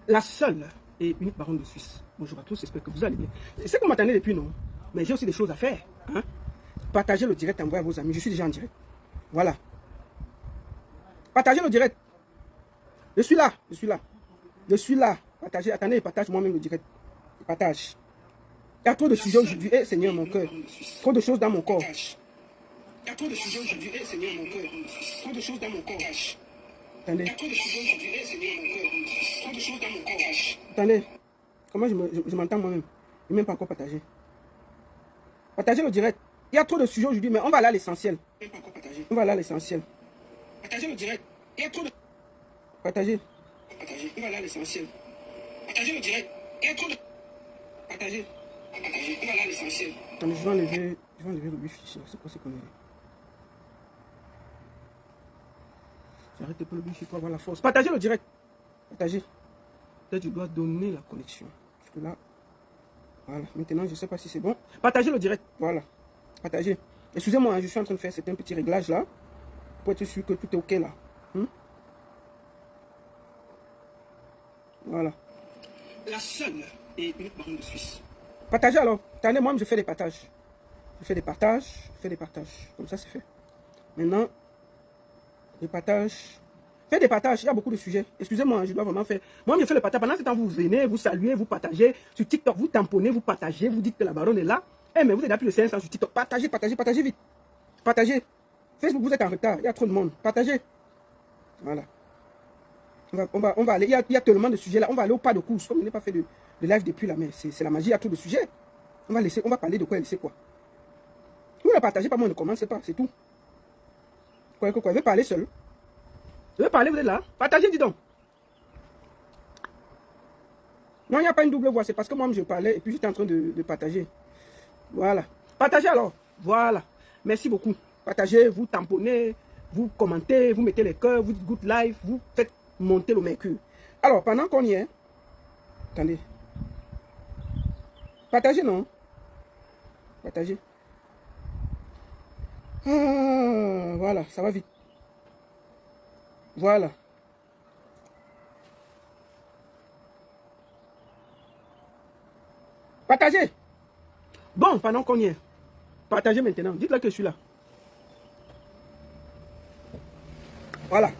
La seule et unique baronne de Suisse. Bonjour à tous, j'espère que vous allez bien. C'est que vous m'attendez depuis, non? Mais j'ai aussi des choses à faire. Hein? Partagez le direct, envoyez à vos amis. Je suis déjà en direct. Voilà. Partagez le direct. Je suis là, je suis là. Je suis là. Partagez, attendez, partage moi-même le direct. Partage. Il y a trop de sujets aujourd'hui. Eh Seigneur, mon cœur. Trop de choses dans mon corps. Il y a trop de sujets aujourd'hui. Eh Seigneur, mon cœur. Trop de choses dans mon corps. Attendez. Il y a trop de sujets aujourd'hui. Eh Seigneur, mon cœur. Trop de choses dans mon corps. Attendez. Comment je m'entends moi-même? Je n'ai même pas encore partagé. Partagez le direct. Il y a trop de sujets aujourd'hui, mais on va aller à l'essentiel. On va aller à l'essentiel. Partagez le direct. Il y a trop de... Partagez. Partagez. On va aller à l'essentiel. Partagez le direct. Il y a trop de... Partagez. Partagez. On va aller à l'essentiel. Attendez, je vais enlever le wifi. C'est quoi ce qu'on est? J'arrête pas le wifi pour avoir la force. Partagez le direct. Partagez. Peut-être que je dois donner la connexion. Parce que là... Voilà. Maintenant, je ne sais pas si c'est bon. Partagez le direct. Voilà. Partagez. Excusez-moi, hein, je suis en train de faire un petit réglage là. Pour être sûr que tout est OK là. Voilà. La seule et unique baronne de Suisse. Partagez alors. Attendez, moi je fais des partages. Je fais des partages. Je fais des partages. Comme ça, c'est fait. Maintenant, les partages. Faites des partages. Il y a beaucoup de sujets. Excusez-moi, je dois vraiment faire. Moi, je fais les partages. Pendant ce temps, vous venez, vous saluez, vous partagez. Sur TikTok, vous tamponnez, vous partagez. Vous dites que la baronne est là. Eh, mais vous êtes depuis le 500 sur TikTok. Partagez, partagez, partagez vite. Partagez. Facebook, vous êtes en retard. Il y a trop de monde. Partagez. Voilà. On va aller. Il y a tellement de sujets là. On va aller au pas de course. Comme je n'ai pas fait de live depuis là, mais c'est la magie. Il y a trop de sujets. On va parler de quoi, laisser quoi. Vous ne partagez pas, moi, ne commencez pas. C'est tout. Quoi. Je vais parler seul. Je vais parler, vous êtes là. Partagez, dis donc. Non, il n'y a pas une double voix. C'est parce que moi, je parlais et puis j'étais en train de partager. Voilà. Partagez alors. Voilà. Merci beaucoup. Partagez, vous tamponnez, vous commentez, vous mettez les cœurs, vous dites good life, vous faites monter le mercure. Alors, pendant qu'on y est, attendez. Partagez, non? Partagez. Ah, voilà, ça va vite. Voilà. Partagez. Bon, pendant qu'on y est, partagez maintenant. Dites-leur que je suis là. Voilà.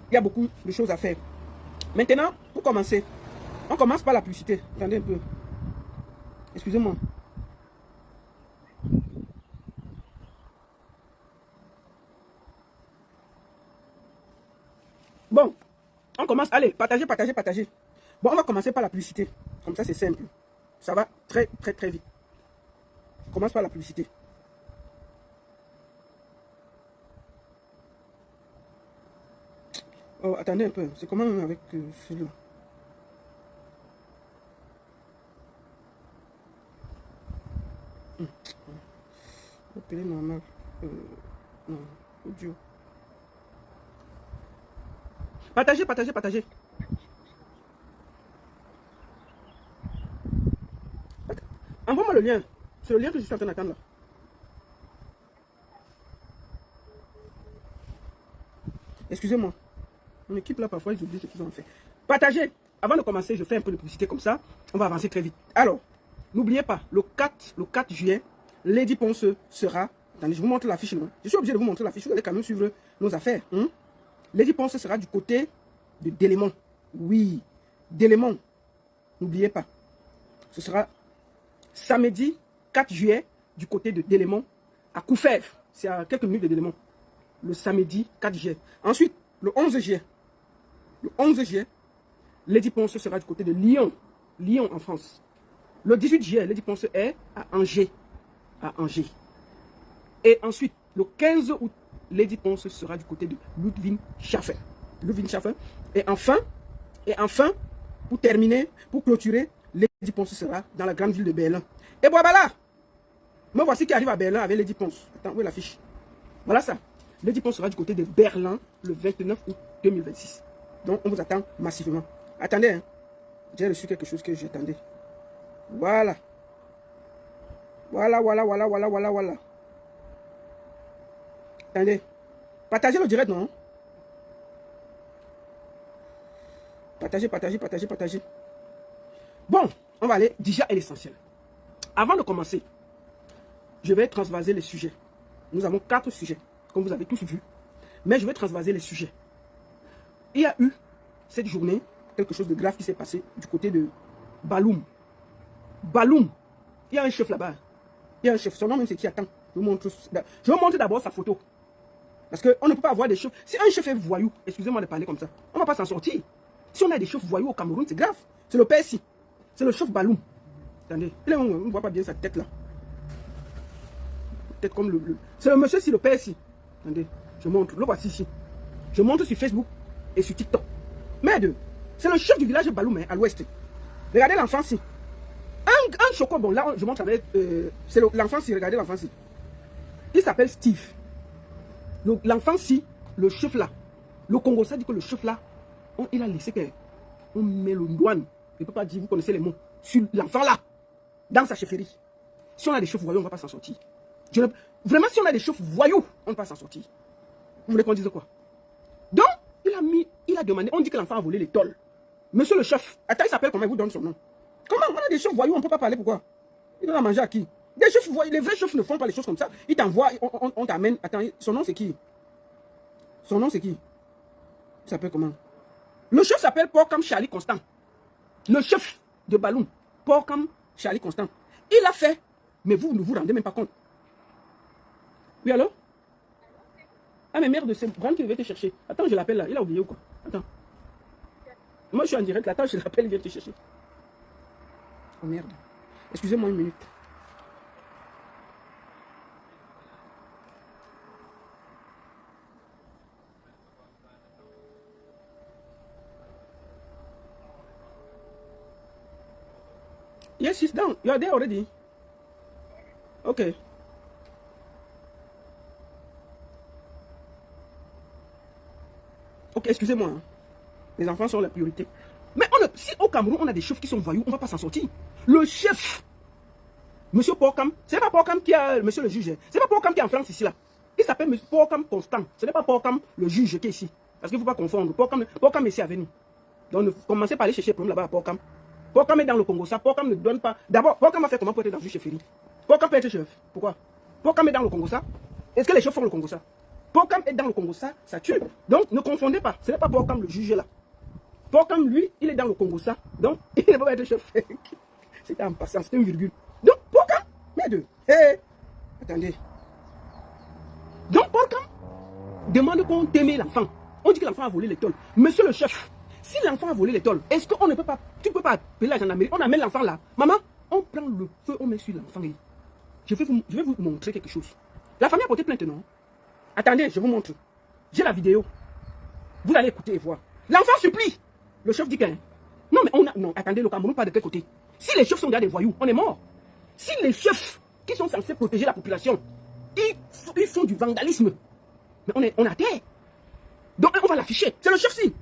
Il y a beaucoup de choses à faire. Maintenant, pour commencer, on commence par la publicité. Attendez un peu. Excusez-moi. Bon, on commence. Allez, partagez, partagez, partagez. Bon, on va commencer par la publicité. Comme ça, c'est simple. Ça va très, très, très vite. On commence par la publicité. Oh, attendez un peu. C'est comment avec celui-là? Appeler normal. Non, audio. Partagez, partagez, partagez. Envoie-moi le lien. C'est le lien que je suis en train d'attendre là. Excusez-moi. Mon équipe là, parfois, ils oublient ce qu'ils ont fait. Partagez. Avant de commencer, je fais un peu de publicité comme ça. On va avancer très vite. Alors, n'oubliez pas, le 4 juillet, Lady Ponce sera... Attendez, je vous montre l'affiche. Je suis obligé de vous montrer l'affiche. Vous allez quand même suivre nos affaires. Lady Ponce sera du côté de Delémont. Oui, Delémont. N'oubliez pas. Ce sera samedi 4 juillet du côté de Delémont à Koufèvre. C'est à quelques minutes de Delémont. Le samedi 4 juillet. Ensuite, le 11 juillet. Le 11 juillet, Lady Ponce sera du côté de Lyon. Lyon en France. Le 18 juillet, Lady Ponce est à Angers. À Angers. Et ensuite, le 15 août, Lady Ponce sera du côté de Ludwigshafen. Ludwigshafen. Et enfin, pour terminer, pour clôturer, Lady Ponce sera dans la grande ville de Berlin. Et voilà. Me voici qui arrive à Berlin avec Lady Ponce. Attends, où est l'affiche? Voilà ça. Lady Ponce sera du côté de Berlin le 29 août 2026. Donc, on vous attend massivement. Attendez, hein. J'ai reçu quelque chose que j'attendais. Voilà. Voilà. Attendez. Partagez le direct, non? Partagez, partagez, partagez, partagez. Bon, on va aller déjà à l'essentiel. Avant de commencer, je vais transvaser les sujets. Nous avons 4 sujets, comme vous avez tous vu. Mais je vais transvaser les sujets. Il y a eu, cette journée, quelque chose de grave qui s'est passé du côté de Baloum. Baloum, il y a un chef là-bas. Il y a un chef, son nom même c'est qui? Attends, je vous montre d'abord sa photo. Parce qu'on ne peut pas avoir des chefs. Si un chef est voyou, excusez-moi de parler comme ça, on ne va pas s'en sortir. Si on a des chefs voyous au Cameroun, c'est grave. C'est le PSI. C'est le chef Baloum. Attendez, on ne voit pas bien sa tête là. Peut-être comme le... C'est le monsieur si le PSI. Attendez, je montre. Le voici ici. Je montre sur Facebook et sur TikTok. Merde, c'est le chef du village de Baloum, hein, à l'ouest. Regardez l'enfant ici. Un choco, bon là je montre avec... c'est l'enfant ici, regardez l'enfant ici. Il s'appelle Steve. L'enfant ici, le chef là. Le Congo, ça dit que le chef là, il a laissé qu'on met le douane. Je ne peux pas dire, vous connaissez les mots. Sur l'enfant là, dans sa chefferie. Si on a des chefs voyous, on ne va pas s'en sortir. Vraiment, si on a des chefs voyous, on ne va pas s'en sortir. Vous voulez qu'on dise quoi? Donc, il a demandé, on dit que l'enfant a volé les tôles. Monsieur le chef, attends, il s'appelle comment? Il vous donne son nom. Comment on a des chefs voyous, on ne peut pas parler, pourquoi? Il doit manger à qui? Des chefs voyous, les vrais chefs ne font pas les choses comme ça. Ils t'envoient, on t'amène. Attends, son nom c'est qui? Son nom c'est qui? Il s'appelle comment? Le chef s'appelle Porcam Charlie Constant. Le chef de Baloum, Porcam Charlie Constant. Il a fait, mais vous ne vous rendez même pas compte. Oui, alors? Ah, mais merde, c'est Brand qui devait te chercher. Attends, je l'appelle là. Il a oublié ou quoi? Attends. Moi, je suis en direct là. Attends, je l'appelle, il vient te chercher. Oh merde. Excusez-moi une minute. Yes, she's down. You are there already. Okay. Ok, excusez-moi. Hein. Les enfants sont la priorité. Mais si au Cameroun, on a des chefs qui sont voyous, on ne va pas s'en sortir. Le chef, monsieur Porcam, c'est pas Porcam qui a, monsieur le juge, c'est pas Porcam qui est en France ici là. Il s'appelle monsieur Porcam Constant. Ce n'est pas Porcam le juge qui est ici. Parce qu'il ne faut pas confondre. Porcam est ici avec nous. Donc, ne commencez pas à aller chercher le problème là-bas à Porcam. Porcam est dans le Congo, ça. Porcam ne donne pas. D'abord, Porcam a fait comment pour être dans une chefferie? Porcam peut être chef. Pourquoi? Porcam est dans le Congo, ça. Est-ce que les chefs font le Congo, ça? Porcam est dans le Congo, ça tue. Donc, ne confondez pas. Ce n'est pas Porcam le juge là. Porcam, lui, il est dans le Congo, ça. Donc, il ne peut pas être chef. C'était en passant, c'était une virgule. Donc, Porcam, merde. Hey. Attendez. Donc, Porcam demande qu'on t'aime l'enfant. On dit que l'enfant a volé l'étole. Monsieur le chef, si l'enfant a volé l'étole, est-ce qu'on ne peut pas, tu ne peux pas appeler la gendarmerie, on amène l'enfant là. Maman, on prend le feu, on met sur l'enfant. Je vais vous montrer quelque chose. La famille a porté plainte, non? Attendez, je vous montre. J'ai la vidéo. Vous allez écouter et voir. L'enfant supplie. Le chef dit que... Non, mais non, attendez, le Cameroun, pas de quel côté? Si les chefs sont des voyous, on est mort. Si les chefs qui sont censés protéger la population, ils font du vandalisme, mais on est à terre. Donc, on va l'afficher. C'est le chef-ci.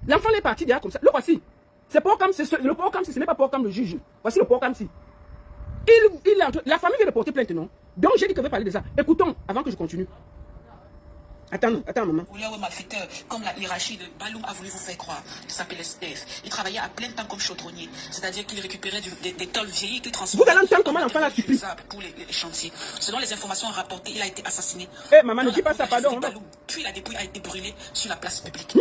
L'enfant est parti derrière comme ça. Le voici. C'est Porcam, le Porcam, ce n'est pas Porcam le juge. Voici le Porcam-ci. La famille vient de porter plainte, non? Donc, j'ai dit que je vais parler de ça. Écoutons, avant que je continue. Attends, maman. Ou malfaiteur, comme la hiérarchie de Baloum a voulu vous faire croire, il s'appelait Steph. Il travaillait à plein temps comme chaudronnier. C'est-à-dire qu'il récupérait des tôles vieilles qu'il transformait. Vous allez entendre comment l'enfant l'a supplie. Pour les chantiers. Selon les informations rapportées, il a été assassiné. Eh, maman, ne dis pas ça, pardon. Puis la dépouille a été brûlée sur la place publique.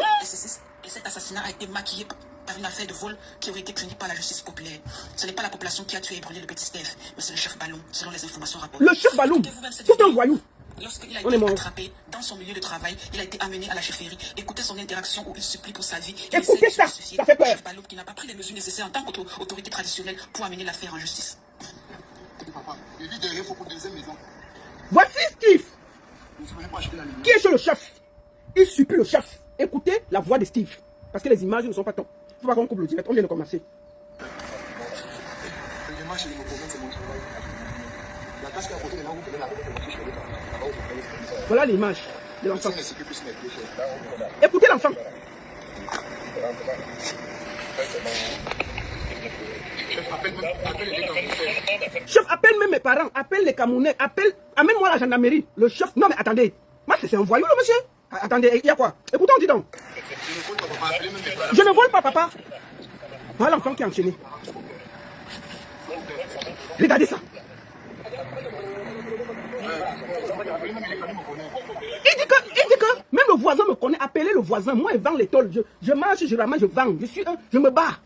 Et cet assassinat a été maquillé par une affaire de vol qui aurait été punie par la justice populaire. Ce n'est pas la population qui a tué et brûlé le petit Steph, mais c'est le chef Baloum, selon les informations rapportées. Le chef Baloum, tout un voyou. Lorsqu'il a été attrapé dans son milieu de travail, il a été amené à la chefferie. Écoutez son interaction où il supplie pour sa vie. Écoutez ça, ça fait peur. Le chef Baloum qui n'a pas pris les mesures nécessaires en tant qu'autorité traditionnelle pour amener l'affaire en justice. Voici Steve, qui est chez le chef. Il supplie le chef. Écoutez la voix de Steve, parce que les images ne sont pas top. Il ne faut pas qu'on coupe le direct, on vient de commencer. Voilà l'image de l'enfant. Écoutez l'enfant. Chef, appelle même mes parents, appelle les Camerounais, amène-moi la gendarmerie. Le chef, non mais attendez, moi c'est un voyou le monsieur. Attendez, il y a quoi? Écoutons, dis donc. Je ne vole pas, papa. Voilà l'enfant qui est enchaîné. Regardez ça. Il dit que même le voisin me connaît. Appelez le voisin. Moi, il vend les tôles. Je marche, je ramène, je vends. Je me bats.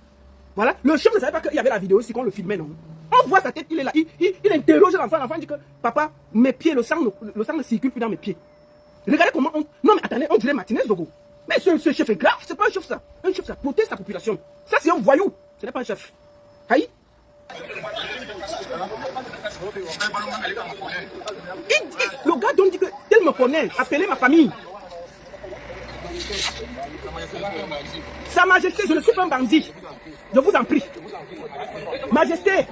Voilà. Le chef ne savait pas qu'il y avait la vidéo si qu'on le filmait, non. On voit sa tête, il est là. Il interroge l'enfant. L'enfant dit que, papa, mes pieds, le sang ne circule plus dans mes pieds. Regardez comment on... Non, mais attendez, on dirait Martinez, Zogo. Mais ce chef est grave. C'est pas un chef, ça. Un chef, ça protège sa population. Ça, c'est un voyou. Ce n'est pas un chef. Aïe. Le gars donc dit que tel me connaît, appelez ma famille. Sa Majesté, je ne suis pas un bandit. Je vous en prie. Majesté.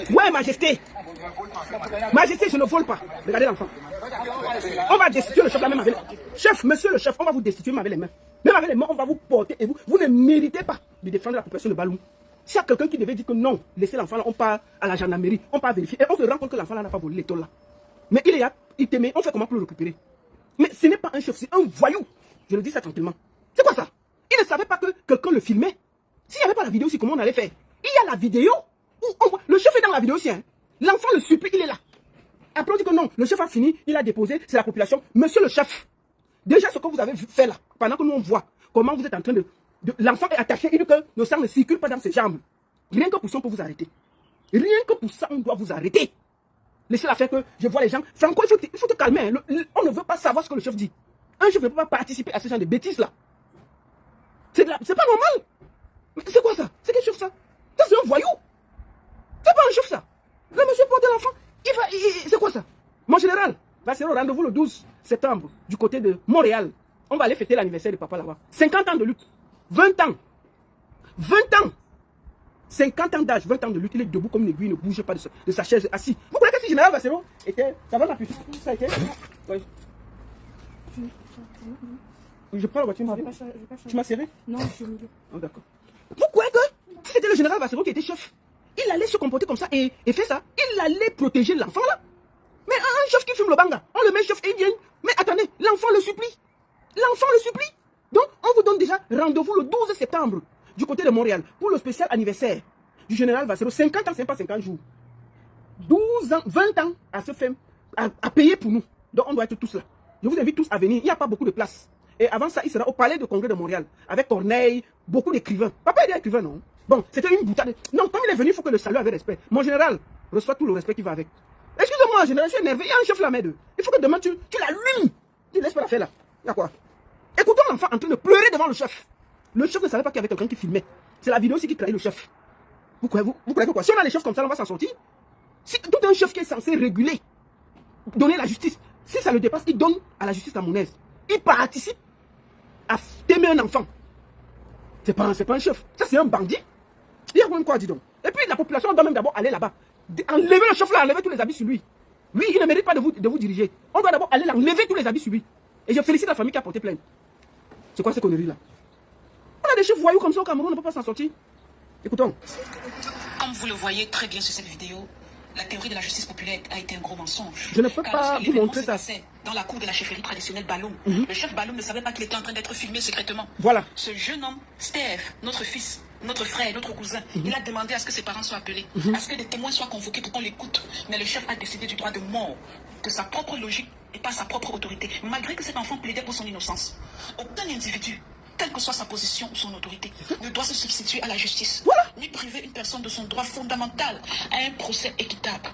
Ouais, Majesté. Majesté, je ne vole pas. Regardez l'enfant. On va destituer le chef là même avec les... Chef, monsieur le chef, on va vous destituer même avec les mains. Même avec les mains, on va vous porter et vous ne méritez pas de défendre la population de Baloum. S'il y a quelqu'un qui devait dire que non, laissez l'enfant là, on part à la gendarmerie, on part vérifier et on se rend compte que l'enfant là n'a pas volé l'étole là. Mais il est là, il t'aimait, on fait comment pour le récupérer? Mais ce n'est pas un chef, c'est un voyou. Je le dis ça tranquillement. C'est quoi ça? Il ne savait pas que quelqu'un le filmait. S'il n'y avait pas la vidéo, c'est comment on allait faire? Il y a la vidéo où on voit, le chef est dans la vidéo aussi. Hein. L'enfant le supplie, il est là. Après on dit que non, le chef a fini, il a déposé, c'est la population. Monsieur le chef, déjà ce que vous avez fait là, pendant que nous on voit comment vous êtes en train de l'enfant est attaché, il dit que le sang ne circule pas dans ses jambes. Rien que pour ça, on peut vous arrêter. Rien que pour ça, on doit vous arrêter. Laissez-la faire que je vois les gens. Franco, il faut te calmer. Hein. On ne veut pas savoir ce que le chef dit. Un chef ne peut pas participer à ce genre de bêtises là. C'est pas normal. Mais c'est quoi ça? C'est quel chef ça? Ça c'est un voyou. C'est pas un chef ça. Le monsieur porte l'enfant. C'est quoi ça? Mon général, va se rendre rendez-vous le 12 septembre du côté de Montréal. On va aller fêter l'anniversaire de papa là-bas. 50 ans de lutte. 20 ans. 20 ans. 50 ans d'âge, 20 ans de lutte, il est debout comme une aiguille, il ne bouge pas de sa chaise assis. Vous croyez que si Général Bassero était... Ça va la puce? Ça a été? Oui. Je prends la voiture, tu m'as serré? Non, je suis au milieu. Oh, d'accord. Vous croyez que si c'était le Général Bassero qui était chef, il allait se comporter comme ça et faire ça? Il allait protéger l'enfant là? Mais un chef qui fume le banga, on le met chef et il vient. Mais attendez, l'enfant le supplie. L'enfant le supplie. Donc, on vous donne déjà rendez-vous le 12 septembre du côté de Montréal pour le spécial anniversaire du général Bassero. 50 ans, c'est pas 50 jours. 12 ans, 20 ans à se faire, à payer pour nous. Donc, on doit être tous là. Je vous invite tous à venir. Il n'y a pas beaucoup de place. Et avant ça, il sera au palais de congrès de Montréal avec Corneille, beaucoup d'écrivains. Papa est écrivain, non? Bon, c'était une boutade. Non, comme il est venu, il faut que le salut avec respect. Mon général reçoit tout le respect qui va avec. Excusez-moi, général, je suis énervé. Il y a un chef là, mais il faut que demain tu l'allumes. Tu laisses pas la faire là. Il y a quoi? Écoutons l'enfant en train de pleurer devant le chef. Le chef ne savait pas qu'il y avait quelqu'un qui filmait. C'est la vidéo aussi qui trahit le chef. Vous croyez que quoi? Si on a les chefs comme ça, on va s'en sortir. Si tout un chef qui est censé réguler, donner la justice, si ça le dépasse, il donne à la justice camerounaise. Il participe à t'aimer un enfant. C'est pas un chef. Ça, c'est un bandit. Il y a même quoi, dis donc. Et puis, la population doit même d'abord aller là-bas. Enlever le chef là, enlever tous les habits sur lui. Lui, il ne mérite pas de vous diriger. On doit d'abord aller l'enlever tous les habits sur lui. Et je félicite la famille qui a porté plainte. C'est quoi ces conneries là? On a des chefs voyous comme ça au Cameroun, on ne peut pas s'en sortir. Écoutons. Comme vous le voyez très bien sur cette vidéo, la théorie de la justice populaire a été un gros mensonge. Je ne peux pas vous montrer ça. Dans la cour de la chefferie traditionnelle Baloum, le chef Baloum ne savait pas qu'il était en train d'être filmé secrètement. Voilà. Ce jeune homme, Steve, notre fils, notre frère, notre cousin, il a demandé à ce que ses parents soient appelés, à ce que des témoins soient convoqués pour qu'on l'écoute. Mais le chef a décidé du droit de mort, de sa propre logique et pas sa propre autorité, malgré que cet enfant plaidait pour son innocence. Aucun individu, quelle que soit sa position ou son autorité, ne doit se substituer à la justice, ni priver une personne de son droit fondamental à un procès équitable.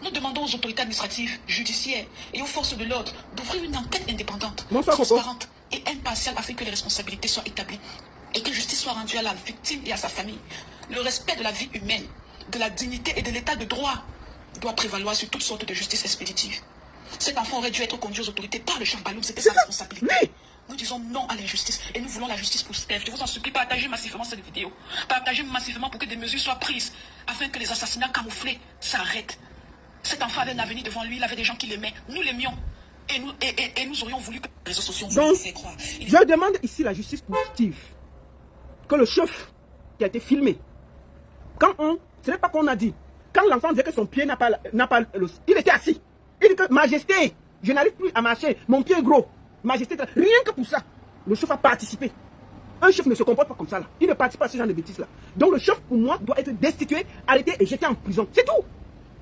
Nous demandons aux autorités administratives, judiciaires et aux forces de l'ordre d'ouvrir une enquête indépendante, transparente et impartiale afin que les responsabilités soient établies et que justice soit rendue à la victime et à sa famille. Le respect de la vie humaine, de la dignité et de l'état de droit doit prévaloir sur toutes sortes de justice expéditive. Cet enfant aurait dû être conduit aux autorités par le chef Baloum, c'était sa responsabilité. Oui. Nous disons non à l'injustice et nous voulons la justice pour Steph. Je vous en supplie, partagez massivement cette vidéo. Partagez massivement pour que des mesures soient prises afin que les assassinats camouflés s'arrêtent. Cet enfant avait un avenir devant lui, il avait des gens qui l'aimaient. Nous l'aimions. Et nous aurions voulu que les réseaux sociaux nous laissaient croire. Je demande ici la justice pour Steve. Que le chef qui a été filmé, ce n'est pas qu'on a dit, quand l'enfant disait que son pied n'a pas il était assis. Il dit que majesté, je n'arrive plus à marcher, mon pied est gros. Majesté, rien que pour ça, le chef a participé. Un chef ne se comporte pas comme ça là. Il ne participe pas à ce genre de bêtises là. Donc le chef pour moi doit être destitué, arrêté et jeté en prison. C'est tout.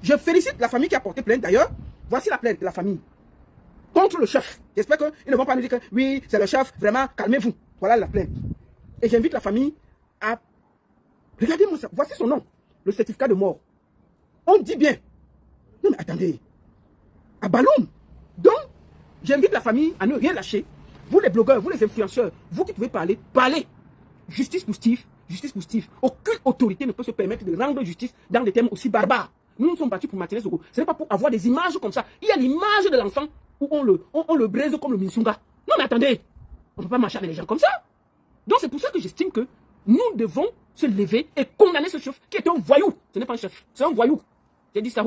Je félicite la famille qui a porté plainte d'ailleurs. Voici la plainte de la famille contre le chef. J'espère qu'ils ne vont pas nous dire que oui, c'est le chef, vraiment, calmez-vous. Voilà la plainte. Et j'invite la famille à... Regardez-moi ça, voici son nom, le certificat de mort. On dit bien. Non mais attendez. À Baloum. Donc, j'invite la famille à ne rien lâcher. Vous les blogueurs, vous les influenceurs, vous qui pouvez parler, parlez. Justice pour Steve, justice pour Steve. Aucune autorité ne peut se permettre de rendre justice dans des termes aussi barbares. Nous nous sommes battus pour Martinez Zogo. Ce n'est pas pour avoir des images comme ça. Il y a l'image de l'enfant où on le braise comme le Minsunga. Non mais attendez, on ne peut pas marcher avec les gens comme ça. Donc c'est pour ça que j'estime que nous devons se lever et condamner ce chef qui est un voyou. Ce n'est pas un chef, c'est un voyou. J'ai dit ça,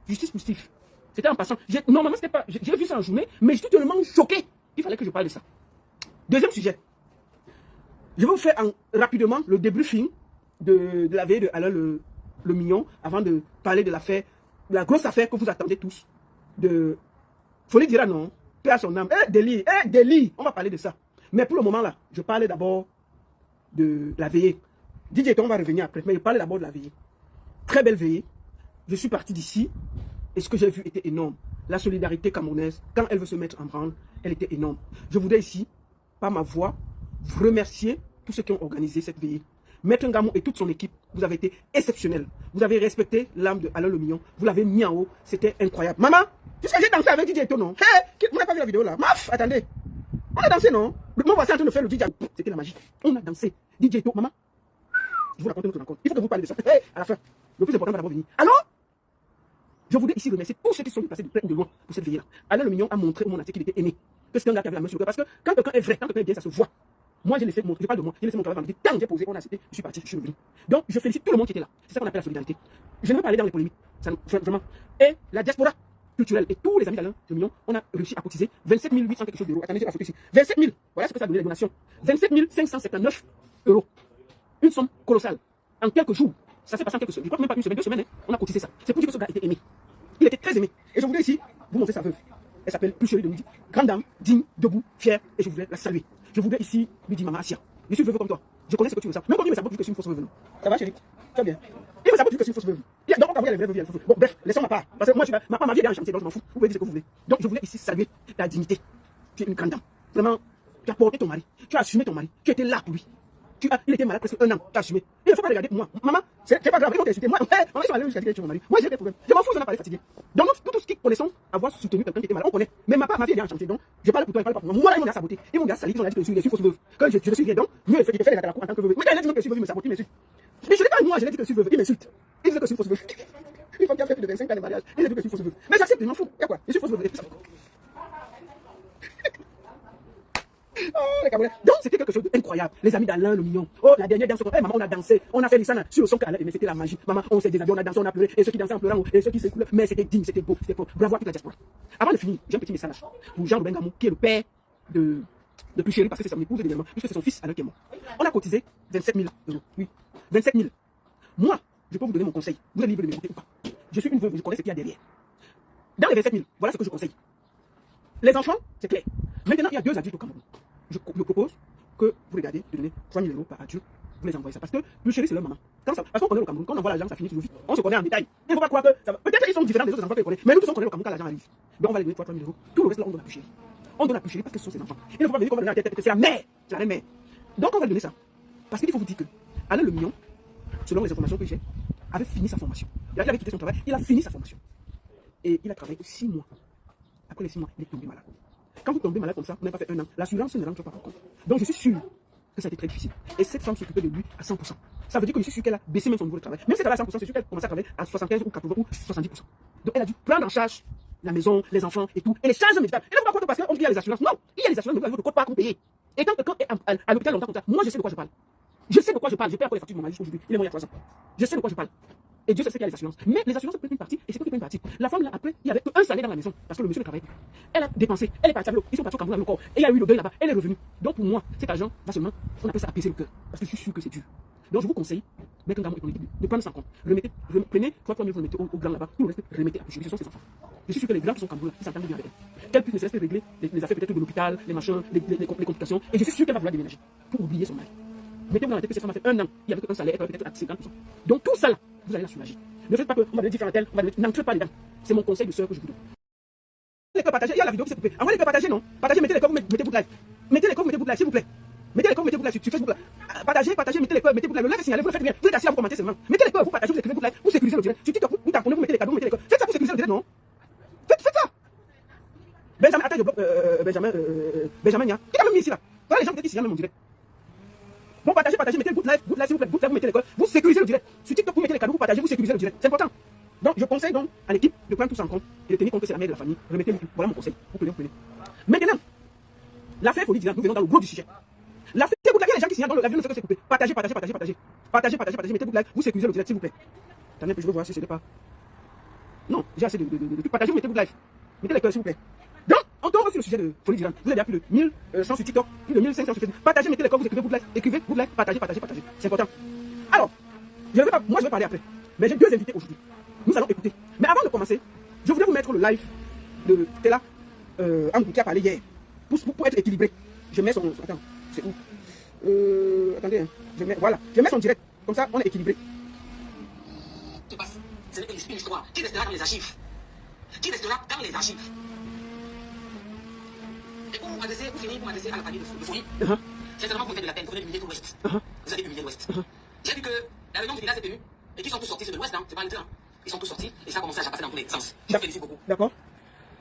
justice pour Steve. C'était en passant. Normalement, c'était pas. J'ai vu ça en journée, mais je suis tellement choqué. Il fallait que je parle de ça. Deuxième sujet. Je vais vous faire rapidement le débriefing de la veille de Alain le Mignon avant de parler de l'affaire, la grosse affaire que vous attendez tous. Folie dira non, paix à son âme. Délit, on va parler de ça. Mais pour le moment là, je parlais d'abord de la veillée. DJ, on va revenir après, mais je parlais d'abord de la veillée. Très belle veillée. Je suis parti d'ici et ce que j'ai vu était énorme. La solidarité camerounaise, quand elle veut se mettre en branle, elle était énorme. Je voudrais ici, par ma voix, vous remercier tous ceux qui ont organisé cette veillée. Maître Ngamou et toute son équipe, vous avez été exceptionnels. Vous avez respecté l'âme de Alain Le Mignon. Vous l'avez mis en haut. C'était incroyable. Maman, jusqu'à j'ai dansé avec DJ Eto, non? Vous n'avez pas vu la vidéo là? Maf, attendez. On a dansé, non? Mon voisin est en train de faire le DJ. C'était la magie. On a dansé. DJ Eto, maman. Je vous raconte une autre rencontre. Il faut que vous parliez de ça. À la fin. Le plus important va d'abord venir. Alors, je voudrais ici remercier tous ceux qui sont passés de près ou de loin pour cette veillée-là. Alain Le Mignon a montré au monde entier qu'il était aimé. Que c'est un gars qui avait la main sur le cœur. Parce que quand quelqu'un est vrai, quand quelqu'un est bien, ça se voit. Moi, j'ai laissé je parle de moi, j'ai laissé mon travail vendredi. Tant que j'ai posé, on a accepté, je suis parti, je suis revenu. Donc, je félicite tout le monde qui était là. C'est ça qu'on appelle la solidarité. Je ne vais pas aller dans les polémiques. Ça, vraiment. Et la diaspora culturelle et tous les amis d'Alain Le Mignon, on a réussi à cotiser 27 800 quelque chose d'euros. Attendez, j'ai la photo ici. 27 000. Voilà ce que ça a donné les donations. 27 559 euros. Une somme colossale. En quelques jours. Ça s'est passé en quelques semaines. Je crois même pas une semaine, 2 semaines, hein, on a cotisé ça. C'est pour dire que ce gars était aimé. Il était très aimé. Et je voudrais ici vous montrer sa veuve. Elle s'appelle Plucherie de Midi. Grande dame, digne, debout, fière. Et je voudrais la saluer. Je voudrais ici lui dire, maman Asia, je suis veuve comme toi. Je connais ce que tu veux ça. Même quand il me sabote, que je suis une fausse veuve. Ça va, chérie? Tu vas bien? Il me sabote, que je suis une fausse veuve. Donc, on va voir les vraies veuves. Bon, bref, laissons ma part. Parce que moi, ma vie est en chantier, donc je m'en fous. Vous pouvez dire ce que vous voulez. Donc, je voulais ici saluer ta dignité. Tu es une grande dame. Vraiment, tu as porté ton mari. Tu as assumé ton mari. Tu étais là pour lui. Il était malade presque 1 an. Tu as assumé. Il ne faut pas regarder pour moi. Maman, c'est pas grave. Ils vont t'insulter. Moi, ils sont allés jusqu'à dire que tu es mon mari. Moi, j'ai des problèmes. Je m'en fous, je n'ai pas les fatigué. Donc, nous, tous qui connaissons avoir soutenu quelqu'un qui était malade, on connaît. Mais ma vie est bien en chantier. Donc, je parle pour toi, je parle pas pour moi. Moi, là, ils m'ont saboté. Ils m'ont dit sali, ils ont dit que je suis fausse veuve. Quand je suis bien, donc, mieux, il fait les attaques en tant que veuve. Mais quand il a dit que je suis veuve, il me sabote, il m'insulte. Mais je n'ai pas moi, je l'ai dit que je suis veuve. Il m'insulte. Il dit que je suis fausse veuve. Une femme qui a fait plus de 25 ans de mariage, il a dit que je suis fausse veuve. Mais j'accepte, je m'en fous. Il y a quoi? Je suis fausse veuve. Oh, les Camerounais. Donc, c'était quelque chose d'incroyable. Les amis d'Alain Le Mignon. Oh, la dernière danse, maman, on a dansé. On a fait l'Issana sur le son qu'Alain aimait. C'était la magie. Maman, on s'est déshabillé, on a dansé, on a pleuré. Et ceux qui dansaient en pleurant, et ceux qui s'écoulaient. Mais c'était digne, c'était beau, c'était beau. Bravo à toute la diaspora. Avant de finir, j'ai un petit message pour Jean-Robin Gamou, qui est le père de Plucherie, parce que c'est son épouse évidemment, puisque c'est son fils Alain qui est mort. On a cotisé 27 000 euros. Oui, 27 000. Moi, je peux vous donner mon conseil. Vous êtes libre de m'écouter ou pas. Je suis une veuve, je connais ce qu'il y a derrière. Dans les 27 000, voilà ce que je conseille. Les enfants, c'est clair. Maintenant, il y a 2 adultes au Cameroun. Je propose que vous regardez de donner 3 000 euros par adulte, vous les envoyez ça. Parce que Plucherie, c'est leur maman. Parce qu'on connaît au Cameroun, quand on envoie l'argent, ça finit toujours vite. On se connaît en détail. Il ne faut pas croire que ça va. Peut-être qu'ils sont différents des autres enfants que je connais, mais nous tous on connaît au Cameroun quand l'argent arrive. Donc on va les donner 3 000 euros. Tout le reste là, on donne à Plucherie. On donne à Plucherie parce que ce sont ses enfants. Il ne faut pas venir comme donner à tête, c'est la mère. C'est la mère. Donc on va lui donner ça. Parce qu'il faut vous dire que Alain Le Mignon, selon les informations que j'ai, avait fini sa formation. Il avait quitté son travail, il a fini sa formation. Et il a travaillé 6 mois. Après les 6 mois, il est tombé malade. Quand vous tombez malade comme ça, vous n'avez pas fait 1 an, l'assurance ne rentre pas par compte. Donc je suis sûr que ça a été très difficile. Et cette femme s'occupait de lui à 100%. Ça veut dire que je suis sûr qu'elle a baissé même son niveau de travail. Même si elle avait à 100%, c'est sûr qu'elle commençait à travailler à 75 ou 80 ou 70%. Donc elle a dû prendre en charge la maison, les enfants et tout. Et les charges médicales. Et ne faut pas compter parce qu'on dit qu'il y a les assurances. Non, il y a les assurances, mais vous avez votre code pas à payer. Et quand quelqu'un est à l'hôpital longtemps comme ça, moi je sais de quoi je parle. Je sais de quoi je parle. Je paie encore les factures de mon mari aujourd'hui. Il est mort il y a 3 ans. Je sais de quoi je parle. Et Dieu sait qu'il y a les assurances. Mais les assurances prennent une partie et c'est pas une partie. La femme là, après, il y avait un salaire dans la maison parce que le monsieur ne travaillait pas. Elle a dépensé, elle est partie à l'eau. Ils sont partis au Cameroun avec le corps. Et il y a eu le deuil là-bas. Elle est revenue. Donc pour moi, cet argent va seulement, on appelle ça apaiser le cœur. Parce que je suis sûr que c'est dur. Donc je vous conseille, mettre un gamin économique, de prendre ça en compte. Prenez 3 000 vous mettez au grand là-bas, tout le reste, remettez à Puchuri, ce sont ses enfants. Je suis sûr que les grands qui sont Cameroun, ils s'entendent bien avec elle. Qu'elle puisse ne cesse de régler les affaires peut-être de l'hôpital, les machins, les complications, et je suis sûr qu'elle va vouloir déménager pour oublier son mari. Mettez-vous dans la tête que cette femme a fait 1 an, il y avait un salaire, elle aurait peut-être à 50%. Donc tout ça là, vous allez la soulager. Ne faites pas que, on va donner différents tels, on va donner, n'entrez pas dedans. C'est mon conseil de soeur que je vous donne. Les cœurs partagés, il y a la vidéo qui s'est coupée. Envoyez les cœurs partagés, non? Partagez, mettez les cœurs, mettez bout de live. Mettez les cœurs, mettez bout de live, s'il vous plaît. Mettez les cœurs, mettez bout de live sur Facebook là. Partagez, mettez les cœurs, mettez bout de live. Le live est signalé, vous le faites rien. Vous êtes assis à vous commenter seulement. Mettez les cœurs, vous partagez, vous écrivez bout de live, vous sécurisez le direct. Sur TikTok, vous tamponnez, vous mettez les cadeaux, vous mettez les cœurs. Faites ça pour sécuriser le direct, non? Faites ça. Benjamin, attends, je bloque, Benjamin, il y a. Qui t'a même mis ici là? Voilà les gens qui signalent même mon direct. Bon, partagez, mettez bout de live, s'il vous plaît, bout de live, vous mettez les cœurs. Vous sécurisez le direct. Sur TikTok, vous mettez les cadeaux, vous partagez, vous sécurisez le direct. C'est important. Donc, je conseille donc à l'équipe de prendre tout ça en compte et de tenir compte que c'est la mère de la famille. Remettez-le tout. Voilà mon conseil. Vous prenez. Maintenant, l'affaire folie d'Iran, nous venons dans le gros du sujet. L'affaire, il y a les gens qui signalent dans la vidéo ne fait que c'est coupé. Partagez. Mettez vous de live, vous sécurisez le direct, s'il vous plaît. Attendez, je veux voir si ce n'est pas. Non, j'ai assez de trucs. Partagez, mettez vous de live. Mettez les cœurs, s'il vous plaît. Donc, on tombe sur le sujet de folie d'Iran. Vous avez déjà plus de 1100 sur TikTok, plus de 1500 sur Facebook. Partagez, mettez les cœurs, vous écrivez vous de live. Écrivez vous de live, partagez. C'est important. Alors, moi je vais parler après. Mais j'ai 2 invités aujourd'hui. Nous allons écouter. Mais avant de commencer, je voudrais vous mettre le live de Stella Angou qui a parlé hier. Pour être équilibré. Je mets son. Attends, c'est où? Attendez, voilà. Je mets son direct. Comme ça, on est équilibré. Ce n'est qu'une histoire qui restera dans les archives. Et pour m'adresser à la famille de Folie, sincèrement, vous faites de la peine, vous venez d'humilier tout l'Ouest. Vous avez humilié l'Ouest. J'ai vu que la réunion du village est tenue et qu'ils sont tous sortis, ceux de l'Ouest, c'est pas les deux. Ils sont tous sortis et ça a commencé à passer dans tous les sens. Je vous félicite beaucoup. D'accord.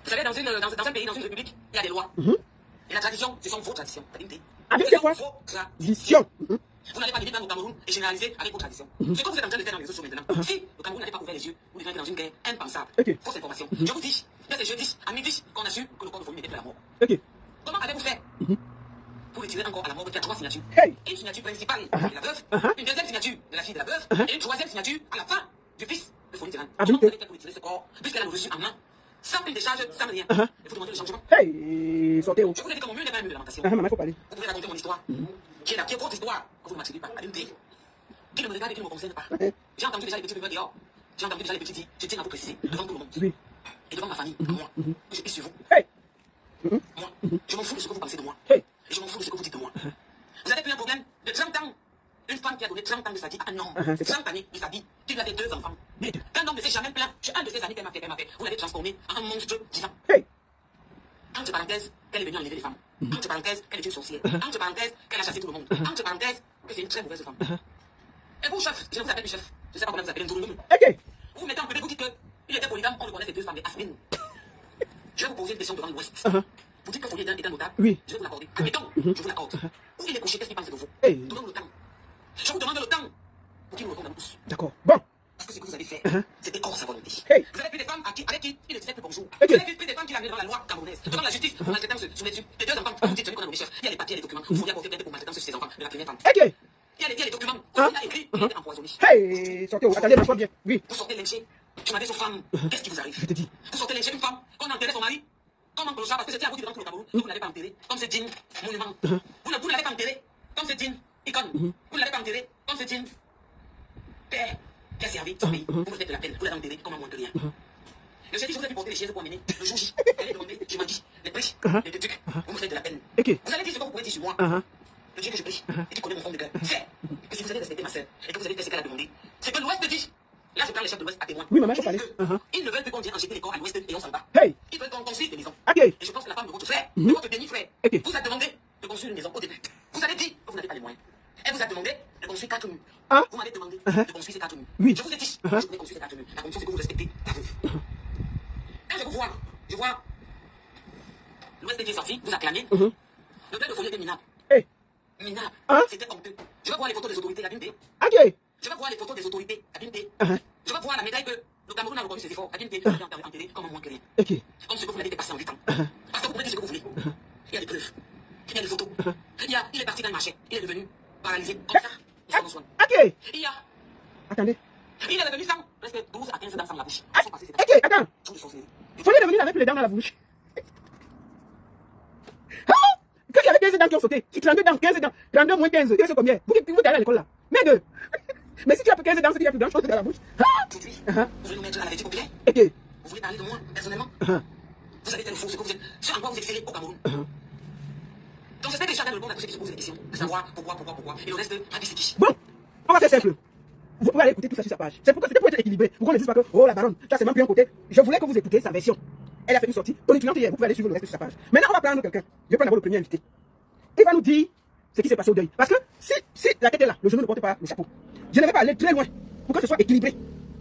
Vous savez, dans un pays, dans une république, il y a des lois. Et la tradition, ce sont vos traditions. Vos traditions. Vous n'allez pas venir dans le Cameroun et généraliser avec vos traditions. Ce que vous êtes en train de faire dans les réseaux sociaux maintenant, si le Cameroun n'avait pas ouvert les yeux, vous deviendrez dans une guerre impensable. Fausse information. Je vous dis, c'est jeudi à midi qu'on a su que le corps de Folie n'était plus à la mort. Comment avez-vous fait pour retirer encore à la mort qui a 3 signatures? Une signature principale de la veuve, une deuxième signature de la fille de la veuve et une troisième signature à la fin du fils de Folie d'Iran. Comment vous avez fait pour retirer ce corps puisqu'elle a reçu en main sans une décharge, sans rien? Il faut demander le changement. Sortez où? Je vous ai dit que mon mur n'est pas un mur de lamentation. Maman, faut parler. Vous pouvez raconter mon histoire, qui est votre histoire, que vous ne m'attribuez pas à l'unité, qui ne me regarde et qui ne me concerne pas. J'ai entendu déjà les petits rumeurs dehors, j'ai entendu déjà les petits dire, je tiens à vous préciser, devant tout le monde, et devant ma famille, moi, que je pisse sur vous. Moi, je m'en fous de ce que vous pensez de moi, et je m'en fous de ce que vous dites de moi. Vous avez pris un problème de 30 ans, une femme qui a donné 30 ans de sa vie à un homme, 30 années de sa vie, qui lui a fait 2 enfants. Qu'un homme ne s'est jamais plaint, j'ai un de ses amis qu'elle m'a fait, vous l'avez transformé en un monstre vivant. Entre parenthèses, qu'elle est venue enlever les femmes. Entre parenthèses, qu'elle est une sorcière. Entre parenthèses, qu'elle a chassé tout le monde. Entre parenthèses, que c'est une très mauvaise femme. Et vous, chef, je ne vous appelle plus chef. Je ne sais pas comment vous appelez un vous mettez en privé, vous dites qu'il était polygame, on le connaît, ces 2 femmes, les Asmin. Je vais vous poser une question devant l'Ouest. Vous dites que Folie est un notable. Je vais vous l'accorder. Admettons, je vous l'accorde. Où il est couché, qu'est-ce qu'il pense de vous? Donnez-nous le temps. Je vous demande le temps pour qu'il nous réponde à nous tous. D'accord. Bon. Parce que ce que vous avez fait, c'était hors sa volonté. Hey. Vous avez pris des femmes avec qui il ne disait plus bonjour. Vous avez pris des femmes qui l'avaient devant la loi camerounaise, devant la justice, pour maltraitance sur les yeux. Les 2 enfants, vous dites celui qu'on a nommé chef. Il y a les papiers et les documents. Vous voulez apporter plainte pour maltraitance sur ces enfants de la première femme. Il y a les documents. Il a écrit, il était empoisonné. Sortez où? Attendez, m'assois bien. Oui. Vous sortez lyncher. Tu m'avais sur femme. Qu'est-ce qui vous arrive? Je te dis. Vous sortez lyncher une femme, qu'on a enterré son mari, comme un clochard, parce que c'était à vous devant tout le Cameroun. Vous ne l'avez pas enterré, comme c'est digne, monument. Vous ne l'avez pas enterré, comme c'est digne, icône. Vous ne l'avez pas enterré, comme c'est digne, père. Qui a servi son pays, vous me faites de la peine, vous l'avez enterré comme un moins que rien. Le jeudi, je vous ai pu porter les chaises pour amener. Le jour J, allez demander, je m'en dis, les prix, les trucs, vous me faites de la peine. Vous allez dire ce que vous pouvez dire sur moi. Le Dieu que je prie, et qui connaît mon fond de cœur, c'est que si vous avez respecté ma sœur et que vous avez fait ce qu'elle a demandé, c'est que l'Ouest dit. Là, je prends les chefs de l'Ouest à témoin. Oui, maman, je parler. Ils ne veulent plus qu'on vienne enjeter les corps à l'Ouest et on s'en bat. Ils veulent qu'on construise des maisons. Et je pense que la femme de votre frère, de votre béni frère, vous a demandé de construire une maison au début. Vous avez dit que vous n'avez pas les moyens. Elle vous a demandé de construire 4 murs. Vous m'avez demandé de construire ces 4 murs. Je vous ai dit, je voulais construire ces 4 murs. La condition, c'est que vous respectez la veuve. Quand je vous vois, je vois l'Ouest qui est sorti, vous acclamez. Le père de Folie était minable. Minable. C'était honteux. Je veux voir les photos des autorités abîmées. Je veux voir les photos des autorités abîmées. Je veux voir la médaille que le Cameroun a reconnu ses efforts. Abîmées, enterré comme un moins que rien. Comme ce que vous l'avez dépassé en 8 ans. Parce que vous pouvez dire ce que vous voulez. Il y a des preuves. Il y a des photos. Il est parti quand il marchait. Il est devenu paralysé comme ça. Il y a. Attendez. Il est devenu sans presque 12 à 15 dents dans la bouche. Attends. Folie est devenu avec les dents dans la bouche. Quand il y avait 15 dents qui ont sauté, si 32 dents, 15 dents, 32 moins 15, il y a combien? Vous êtes allé à l'école là. Mais deux. Mais si tu as 15 dents, c'est qu'il y a plus grand chose dans la bouche. Aujourd'hui, vous voulez nous mettre à la vérité populaire? Et que Vous voulez parler de moi, personnellement? Vous avez tellement faux, ce que vous êtes. Sur un point, vous êtes ferré au Cameroun. Donc j'espère que chacun de répondre à tous ceux qui se posent des questions. De savoir pourquoi. Et le reste, c'est qui? Bon, on va faire simple. Vous pouvez aller écouter tout ça sur sa page. C'est pourquoi c'était pour être équilibré. Pourquoi on ne dit pas que, oh la baronne, ça c'est même plus un côté. Je voulais que vous écoutiez sa version. Elle a fait une sortie tonitruante hier. Vous pouvez aller suivre le reste sur sa page. Maintenant, on va prendre quelqu'un. Je vais prendre d'abord le premier invité. Il va nous dire ce qui s'est passé au deuil. Parce que si la tête est là, le genou ne porte pas le chapeau. Je ne vais pas aller très loin pour que ce soit équilibré.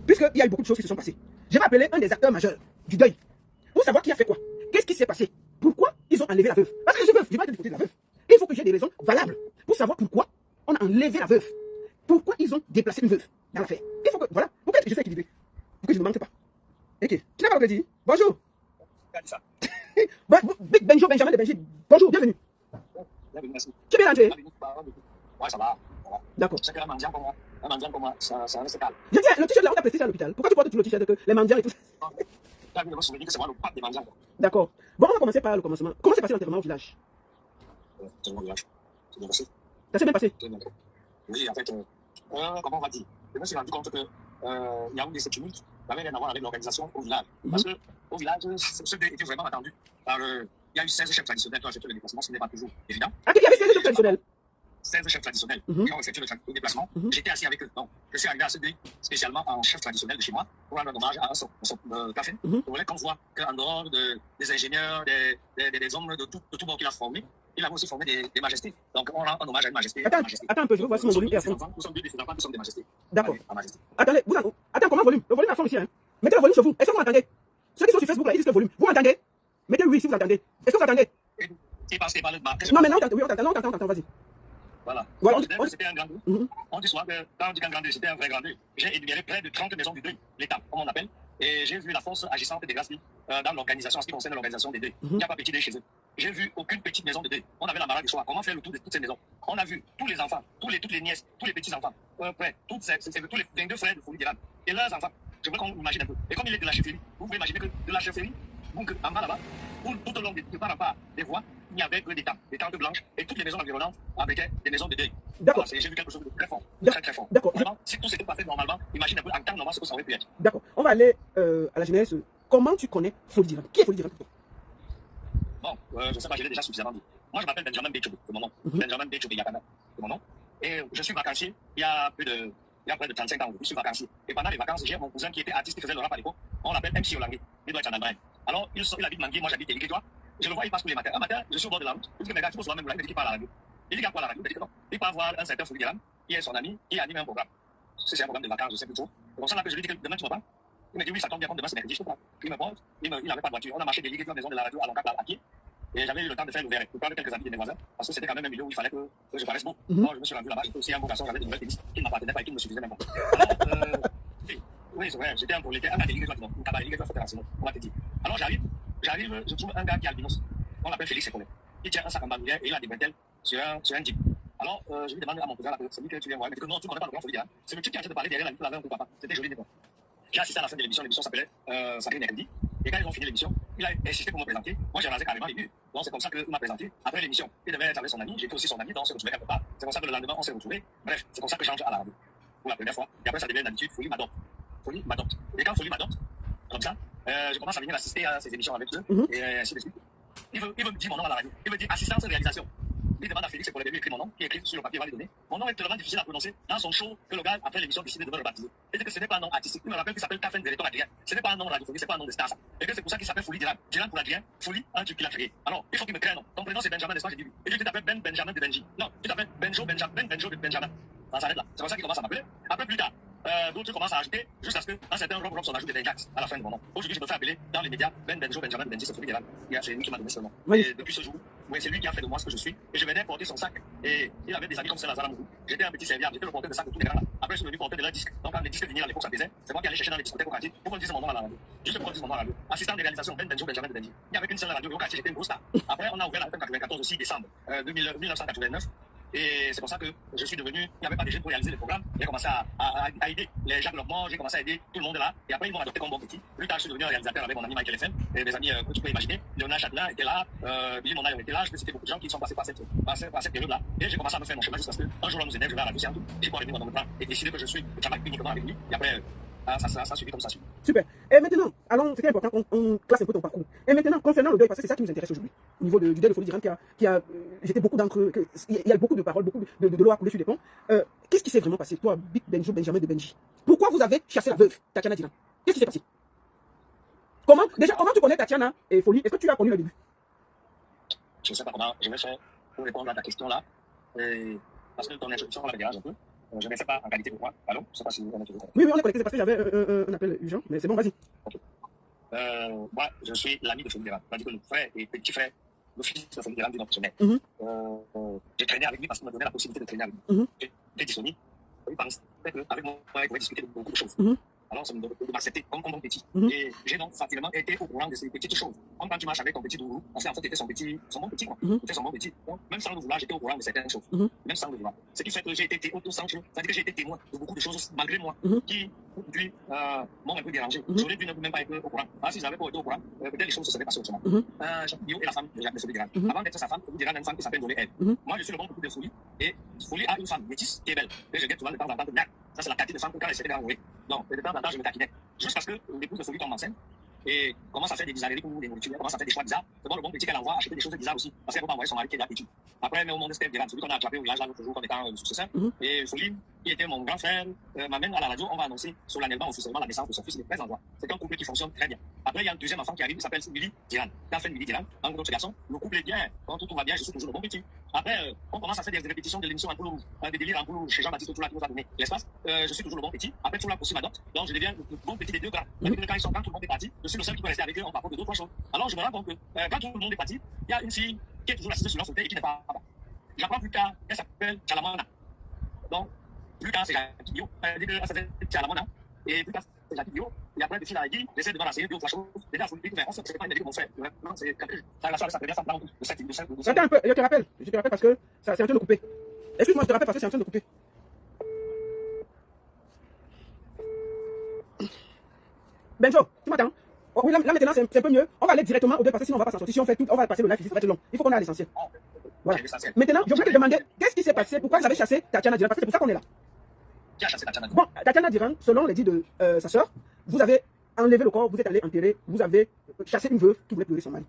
Puisqu'il y a eu beaucoup de choses qui se sont passées. Je vais appeler un des acteurs majeurs du deuil. Pour savoir qui a fait quoi. Qu'est-ce qui s'est passé? Pourquoi ils ont enlevé la veuve? Parce que je vais pas être du côté de la veuve. Il faut que j'ai des raisons valables pour savoir pourquoi on a enlevé la veuve. Pourquoi ils ont déplacé une veuve dans l'affaire. Il faut que, voilà, pour que je sois équilibré. Pour que je ne manque pas. Ok. Tu n'as pas le dit? Bonjour. Benjo, Benjamin de Benji. Bonjour, bienvenue. Bienvenue, merci. Tu es bien rentré? Ouais, ça va. D'accord. C'est qu'un mendiant pour moi, ça reste calme. Je dis, le t-shirt là, on t'a presté ça à l'hôpital. Pourquoi tu portes tout le t-shirt que les mendiants et tout ça? T'as vu, je me souviens que c'est moi le pape des mendiants. D'accord. Bon, on va commencer par le commencement. Comment s'est passé l'enterrement au village? C'est mon village. C'est bien passé. Ça s'est bien passé? Oui, en fait, comment on va dire? Je me suis rendu compte que il y a eu des tumultes, il y avait rien à voir avec l'organisation au village. Parce que au village, ce deuil était vraiment attendu. Il y a eu 16 chefs traditionnels qui ont effectué le déplacement, ce n'est pas toujours évident. Ah, il y avait 16 chefs traditionnels. 16 chefs traditionnels qui ont effectué le déplacement. J'étais assis avec eux. Donc, je suis arrivé à ce deuil spécialement en chef traditionnel de chez moi pour rendre hommage à un café. Je voulais qu'on voit qu'en dehors des ingénieurs, des hommes de tout bord qu'il a formés, il a aussi formé des majestés. Donc, on rend un hommage à une majesté. Attends un peu, je veux voir si mon volume est à fond. Nous sommes deux des enfants, nous sommes des majestés. D'accord. Attendez, attends, comment volume? Le volume est à fond ici, hein. Mettez le volume sur vous. Est-ce que vous m'entendez? Ceux qui sont sur Facebook là, ils disent le volume. Vous m'entendez? Mettez oui si vous entendez. Est-ce que vous entendez? Non, mais non, oui, on t'entend, vas-y. Voilà. C'était un grand deuil. On dit souvent que quand on dit qu'un grand deuil, c'était un vrai grand deuil. J'ai énuméré près de 30 maisons du deuil, l'État, comme on appelle, et j'ai vu la force agissante des Grâces dans l'organisation, en ce qui concerne l'organisation des deuils. Il n'y a pas petit deuil chez eux. J'ai vu aucune petite maison de deuil. On avait la marade de choix. Comment faire le tour de toutes ces maisons? On a vu tous les enfants, toutes les nièces, tous les petits-enfants, tous les 22 frères de Folie d'Iran et leurs enfants. Je veux qu'on imagine un peu. Et comme il est de la chefferie, vous pouvez imaginer que de la chefferie, donc en bas là-bas, tout au long de part en part des voies, il n'y avait que des tentes blanches, et toutes les maisons environnantes abritaient des maisons de deuil. D'accord. Voilà, j'ai vu quelque chose de très fort, très fort. D'accord. Vraiment, si tout s'était passé normalement, imagine un peu en temps normal ce que ça aurait pu être. D'accord. On va aller à la jeunesse. Comment tu connais Folie d'Iran? Qui est Folie d'Iran? Bon, je ne sais pas, je l'ai déjà suffisamment dit. Moi, je m'appelle Benjamin Béchobé, c'est mon nom. Benjamin Béchobé Yakana, c'est mon nom. Et je suis vacancier il y a près de 35 ans, je suis vacancier. Et pendant les vacances, j'ai mon cousin qui était artiste, qui faisait le rap à l'époque. On l'appelle MC Olangé. Il doit être en Allemagne. Alors, il habite Mangué, moi j'habite Ériquet-Toi. Je le vois, il passe tous les matins. Un matin, je suis au bord de la route. Je dis, mais gars, tu peux même il me dit qu'il parle à la radio. Il dit, qu'il parle à la radio. Il dit que non. Il part voir un certain Folie d'Iran, qui est son ami, qui anime un programme. C'est un programme de vacances, je sais plus trop. C'est pour ça que je lui dis que demain tu me parles. Il me dit, oui, ça tombe bien, demain c'est mercredi, je te parle. Il me porte, il n'avait pas de voiture. On a marché des Ériquet-Toi, maison de la radio, à Longac, à pied. Et j'avais eu le temps de faire l'ouvert pour prendre quelques amis de mes voisins, parce que c'était quand même un milieu où il fallait que je paraisse beau. Moi, je me suis rendu là-bas, j'étais aussi un beau garçon, j'avais des nouvelles tennis qui ne m'appartenaient pas et qui ne me suffisaient même pas. Alors, oui, c'est vrai, j'étais un prolétaire, un gars d'Ériquet-Toi, disons, un tabac d'Ériquet-Toi, on va te dire. Alors j'arrive, je trouve un gars qui est albinos, on l'appelle Félix Sekolet. Il tient un sac en bandoulière et il a des bretelles sur un jeep. Alors, je lui demande à mon cousin, celui que tu viens voir, il me dit que non, tu ne connais pas le grand Folie d'Iran. C'est le type qui est en train de parler derrière la vitre, là, un peu papa. C'était joli, quoi. J'ai assisté à la fin de l'émission s'appelait Sacré Mercredi. Et quand ils ont fini l'émission, il a insisté pour me présenter. Moi, j'ai rasé carrément les murs. Donc, c'est comme ça qu'il m'a présenté. Après l'émission, il devait être avec son ami. J'étais aussi son ami, donc on s'est retrouvés quelque part. C'est comme ça que le lendemain, on s'est retrouvés. Bref, c'est comme ça que j'entre à la radio. Pour la première fois. Et après, ça devient une habitude. Folie m'adopte. Et quand Folie m'adopte, comme ça, je commence à venir assister à ces émissions avec eux. Et ainsi de suite. Il veut me dire mon nom à la radio. Il me dit assistance et réalisation. Il demande à Félix pour les débuts, écrit mon nom, qui est écrit sur le papier, il va lui donner. Mon nom est tellement difficile à prononcer dans son show que le gars, après l'émission, décide de me rebaptiser. Et que ce n'est pas un nom artistique. Il me rappelle qu'il s'appelle Kafen Vereton Adrien. Ce n'est pas un nom radiophonique, ce n'est pas un nom de star. Et que c'est pour ça qu'il s'appelle Folie d'Iran. Diran pour Adrien, Folie, un truc qu'il a créé. Alors, il faut qu'il me crée un nom. Ton prénom c'est Benjamin, n'est-ce pas? J'ai dit oui. Et lui, tu t'appelles Benjamin de Benji. Non, tu t'appelles Benjo de Benjamin. Ça s'arrête là. C'est comme ça qu'il commence à m'appeler. Après, plus tard, d'autres commencent à ajouter jusqu'à ce qu'un certain Rob Robson ajoute des Benjax à la fin de mon nom. Aujourd'hui, je me fais appeler dans les médias Benjo, Benjamin de Benji, c'est Folie d'Iran. C'est lui qui m'a donné ce nom. Et depuis ce jour, oui, c'est lui qui a fait de moi ce que je suis. Et je venais porter son sac. Et il avait des amis comme Saint-Lazare Amourou. J'étais un petit serviable, j'étais le porteur de sac de tous les grands là. Après, je suis venu porter de leurs disques. Donc, quand les disques venaient à l'époque, ça plaisait. C'est moi qui allais chercher dans les discothèques au quartier pour qu'on dise mon nom à la radio. Juste pour qu'on dise mon nom à la radio. Assistant de réalisation, Benjo, Benjamin de Benji. Il n'y avait qu'une seule radio au quartier, j'étais une grosse star. Après, on a ouvert la FM 94 aussi, décembre 1989. Et c'est pour ça que je suis devenu, il n'y avait pas de jeunes pour réaliser le programme. J'ai commencé à aider les Jacques Lopement, j'ai commencé à aider tout le monde là. Et après, ils m'ont adopté comme bon petit. Plus tard, je suis devenu un réalisateur avec mon ami Michael FM. Et mes amis, que tu peux imaginer, Léonard Châtelain était là, Billy Monaille était là. Je peux citer beaucoup de gens qui sont passés par cette période-là. Et j'ai commencé à me faire mon chemin jusqu'à ce qu'un jour, là, nous élèves, je vais à la vie, c'est un tout. J'ai pas revenir dans mon plan et décider que je suis Tchamak uniquement avec lui. Et après, ça suivi comme ça suit. Super. Et maintenant, allons, c'était important qu'on classe un peu ton parcours. Et maintenant, concernant le deuil, parce que c'est ça qui nous intéresse aujourd'hui. Au niveau du deuil de Folie d'Iran, qui a jeté beaucoup d'encre, il y a beaucoup de paroles, beaucoup de l'eau à couler sur les ponts. Qu'est-ce qui s'est vraiment passé, toi, Big Benjo Benjamin de Benji? Pourquoi vous avez chassé la veuve, Tatiana Diran? Qu'est-ce qui s'est passé? Comment tu connais Tatiana et Folie? Est-ce que tu l'as connue au début? Je ne sais pas comment je vais faire pour répondre à ta question là. Parce que ton introduction, on la dégage un peu. Je ne sais pas en qualité de quoi. Allô? Je ne sais pas si vous m'entendez. Oui, on est connecté, c'est parce que j'avais un appel urgent, mais c'est bon, vas-y. Okay. Moi, je suis l'ami de Folie Diran. C'est-à-dire que le frère et petit frère, le fils de Folie Diran dit notre mère. J'ai traîné avec lui parce qu'il m'a donné la possibilité de traîner avec lui. J'étais disponible. Il pensait qu'avec moi, il pouvait discuter de beaucoup de choses. Alors, ça me accepté comme bon petit. Et j'ai donc facilement été au courant de ces petites choses. Comme quand tu marches avec ton petit doudou, parce qu'en fait, c'était son bon petit, quoi. C'était son bon petit. Donc, même sans le vouloir, j'étais au courant de certaines choses. Même sans le vouloir. Ce qui fait que j'ai été auto-centré. C'est-à-dire que j'ai été témoin de beaucoup de choses, malgré moi, qui, aujourd'hui, m'ont un peu dérangé. J'aurais dû ne même pas être au courant. Alors, si j'avais pas été au courant, peut-être les choses se seraient passées autrement. Jacques Bio est la femme de Jacques Folie Diran. Avant d'être sa femme, Folie Diran a une femme qui s'appelle Dolé Ève. Moi, je suis le bon couple de Folie. Et Folie a une femme métisse qui est belle. Et je guette souvent de temps en temps de merde. Ça, c'est la qualité de femme que quand elle s'était enrouée. Non, de temps en temps, je me taquinais. Jusqu'à ce que l'épouse de Folie tombe enceinte et commence à faire des bizarreries pour des nourritures, commence à faire des choix bizarres. C'est bon, le bon petit qu'elle envoie acheter des choses bizarres aussi, parce qu'elle ne peut pas envoyer son mari qui est là petit. Après, mais au monde de Steph Diran, celui qu'on a attrapé au village là l'autre jour comme étant le successeur, et Folie, qui était mon grand frère, m'amène à la radio, on va annoncer solennellement officiellement la naissance de son fils, il est très en joie. C'est un couple qui fonctionne très bien. Après, il y a un deuxième enfant qui arrive, il s'appelle Milly Diran. Quand fait Milly Diran, un gros garçon, le couple est bien, quand tout va bien, je suis toujours le bon petit. Après, on commence à faire des répétitions de l'émission en Pouloulou, des délires en Pouloulou chez Jean-Baptiste Toula qui nous a donné l'espace. Je suis toujours le bon petit. Après, Toula aussi m'adopte, donc je deviens le bon petit des deux grands. Quand tout le monde est parti, je suis le seul qui peut rester avec eux, on parle de deux, trois choses. Alors, je me rends compte que quand tout le monde est parti, il y a une fille qui est toujours assise sur leur fauteuil et qui n'est pas là-bas. J'apprends plus tard, elle s'appelle Chalamana. Donc, plus tard, c'est Jacques Bio. Elle dit qu'elle s'appelle Chalamana. Et plus tard, c'est Jacques Bio. Et après, le fil a dit, j'essaie de balancer deux ou trois choses. Déjà, il faut dire, mais on ne sait pas, il m'a dit que mon frère. Non, c'est quand ça la soirée, ça fait bien ça dans le sac. Attends un peu, je te rappelle parce que c'est en train de couper. Excuse-moi, je te rappelle parce que c'est en train de couper. Benjo, tu m'entends? Oh, oui, là maintenant c'est un peu mieux. On va aller directement au deuil parce que sinon on va pas s'en sortir. Si on fait tout, on va passer le live ici, ça va être long. Il faut qu'on aille à l'essentiel. Voilà. Maintenant, je voulais te demander qu'est-ce qui s'est passé, pourquoi vous avez chassé Tatiana Diran, parce que c'est pour ça qu'on est là. Qui a chassé Tatiana Diran? Bon, Tatiana Diran, selon les dits de sa soeur, vous avez enlevé le corps, vous êtes allé enterrer, vous avez chassé une veuve qui voulait pleurer son mari.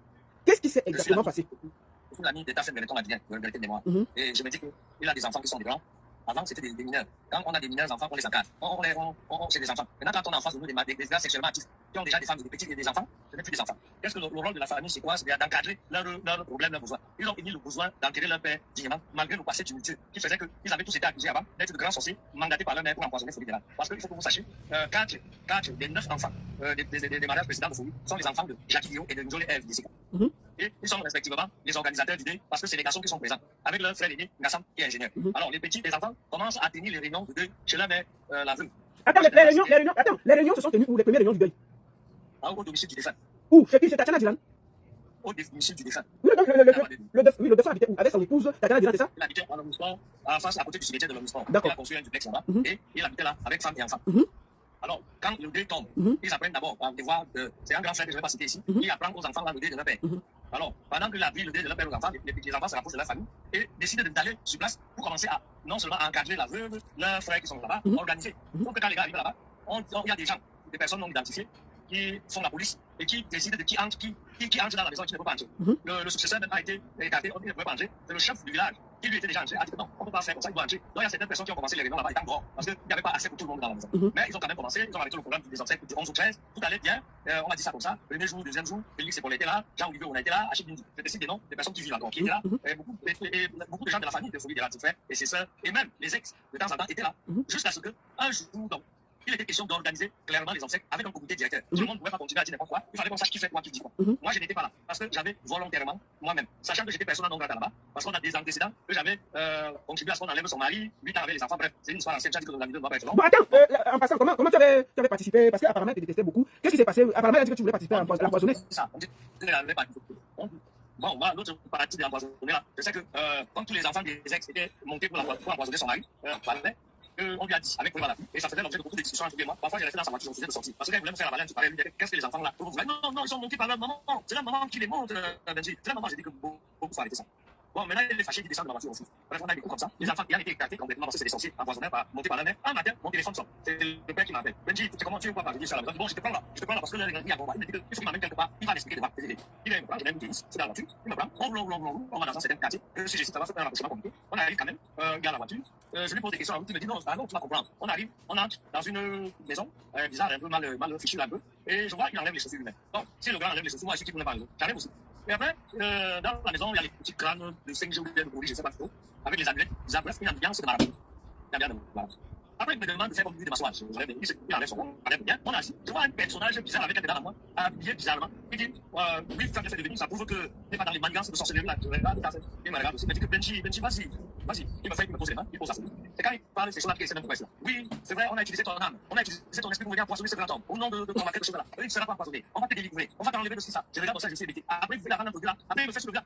Qu'est-ce qui s'est exactement passé? Je suis l'ami d'État Bénéton Madrien, de l'égalité de mémoire. Et je me dis qu'il a des enfants qui sont des grands. Avant, c'était des mineurs. Quand on a des mineurs enfants, on les encadre. C'est des enfants. Maintenant, quand on a en face de nous des gars sexuellement actifs, qui ont déjà des femmes, des petits et des enfants, ce n'est plus des enfants. Qu'est-ce que le rôle de la famille, c'est quoi? C'est d'encadrer leurs problèmes, leurs besoins. Ils ont émis le besoin d'enterrer leur père dignement, malgré le passé tumultueux, qui faisait qu'ils avaient tous été accusés avant d'être de grands sorciers, mandatés par leur mère pour empoisonner Folie Diran. Parce qu'il faut que vous sachiez, 4 des 9 enfants des mariages précédents de Folie sont les enfants de Jacques Bio et de Njolé Ève Dissika. Et ils sont respectivement les organisateurs d'idées, parce que c'est les garçons qui sont présents, avec leur frère aîné, Gassam, qui est ingénieur. Alors, les petits, les enfants, commencent à tenir les réunions de deuil chez leur mère, la veuve. Attends, les réunions se sont tenues où? Les premières réunions du deuil? Au domicile du défunt. Où? Chez qui? Chez Tatiana Diran? Au domicile du défunt. Oui, donc le défunt habitait où? Avec son épouse, Tatiana Diran, c'est ça? Il habitait à l'Omnisport, à face à côté du cimetière de l'Omnisport. Il a construit un duplex là-bas, et il habitait là avec femme et enfant. Alors, quand le deuil tombe, ils apprennent d'abord à devoir, c'est un grand frère que je ne vais pas citer ici, il apprend aux enfants là le deuil de leur père. Alors, pendant qu'il a pris le deuil de leur père aux enfants, les enfants se rapprochent de leur famille et décident d'aller sur place pour commencer à non seulement encadrer la veuve, leurs frères qui sont là-bas, organiser. Pour que quand les gars arrivent là-bas, il y a des gens, des personnes non identifiées qui font la police et qui décident de qui entre dans la maison et qui ne peut pas entrer. Le successeur même a été écarté, il ne pouvait pas entrer. C'est le chef du village qui lui était déjà entré, a dit que non, on ne peut pas faire comme ça, il doit entrer. Donc il y a certaines personnes qui ont commencé les réunions là-bas étant dehors, parce qu'il n'y avait pas assez pour tout le monde dans la maison. Mais ils ont quand même commencé, ils ont arrêté le programme des obsèques du 11 au 13, tout allait bien, on a dit ça comme ça. Premier jour, deuxième jour, Félix et Paul étaient là, Jean-Olivier, on a été là, Achille Bindi. Je décide des noms des personnes qui vivent encore, qui étaient là, et beaucoup de gens de la famille de Folie Diran, ses frères et ses sœurs, et même les ex, de temps en temps, étaient là, jusqu'à ce qu'un jour, donc, il était question d'organiser clairement les obsèques avec un comité directeur. Tout le monde ne pouvait pas continuer à dire n'importe quoi. Il fallait qu'on sache qui fait quoi, qui dit quoi. Moi, je n'étais pas là parce que j'avais volontairement, moi-même, sachant que j'étais personnel non grata là-bas, parce qu'on a des antécédents, que j'avais contribué à ce qu'on enlève son mari, 8 ans avec les enfants. Bref, c'est une histoire ancienne. J'ai dit que la vidéo ne doit pas être longue. Bon, attends, en passant, comment tu avais participé? Parce qu'apparemment, tu détestais beaucoup. Qu'est-ce qui s'est passé? Apparemment, elle a dit que tu voulais participer à l'empoisonner. C'est ça, on dit qu'elle n'avait pas participé. Bon, moi, l'autre partie de l'empoisonné là, je sais que comme tous les enfants des ex étaient montés pour empoisonner son mari, on lui a dit avec la fille, et ça faisait l'objet de beaucoup de discussions entre lui et moi. Parfois, j'ai resté dans sa voiture, on faisait de sortir. Parce qu'elle voulait me faire la malade, je parlais, qu'est-ce que les enfants là vous voulez? Non, ils sont montés par leur maman. C'est la maman qui les monte, Benji. C'est la maman, j'ai dit que beaucoup faut arrêter ça. Bon, maintenant, il est fâché, il descend de la voiture aussi. Bref, on a des coups comme ça. Les enfants qui ont été éclatés complètement parce que c'est des sorciers empoisonnés, montés par la mère. Un matin, mon téléphone sonne. C'est le père qui m'appelle. Benji, comment tu veux pas dire ça là? Bon, je te prends là parce que le gars, il me dit qu'il faut qu'il m'amène quelque part. Il va m'expliquer de quoi. Il est je l'aime, c'est dans la voiture. Il me prend. On va dans un certain quartier. Si je suis, ça va se faire un rapprochement compliqué. On arrive quand même, il y a la voiture. Je lui pose des questions à l'autre. Il me dit non, tu vas comprendre. On arrive, on entre dans une maison bizarre, un peu mal fichue un peu. Et je vois qu'il enlève les chaussures lui-même. Bon, si le gars enlève les chaussures, moi, je suis qui ne pas. J'arrive aussi. Et après, dans la maison, il y a les petits crânes de 5 jours de bourri, je ne sais pas trop, avec les amulettes, bref, une ambiance de marathon. Après, il me demande de faire comme lui de m'asseoir. Il enlève son rond, enlève bien. On a assis. Je vois un personnage bizarre avec un pédale à moi, habillé bizarrement. Il dit, oui, faire de venir, ça prouve que t'es pas dans les manigances de sorcellerie là. Il me regarde aussi. Il me dit que Benji, vas-y. Il me pose les mains, il pose la foule. Et quand il parle, c'est sur la pièce, c'est même pourquoi oui, c'est vrai, on a utilisé ton âme, on a utilisé ton esprit pour venir empoisonner ce grand homme. Au nom de ton quelque chose là. Il ne sera pas empoisonné. On va te délivrer. On va t'enlever de ça. Je regarde pour ça, je suis évité. Après, il fait la rame là. Après, il me fait sur le gars.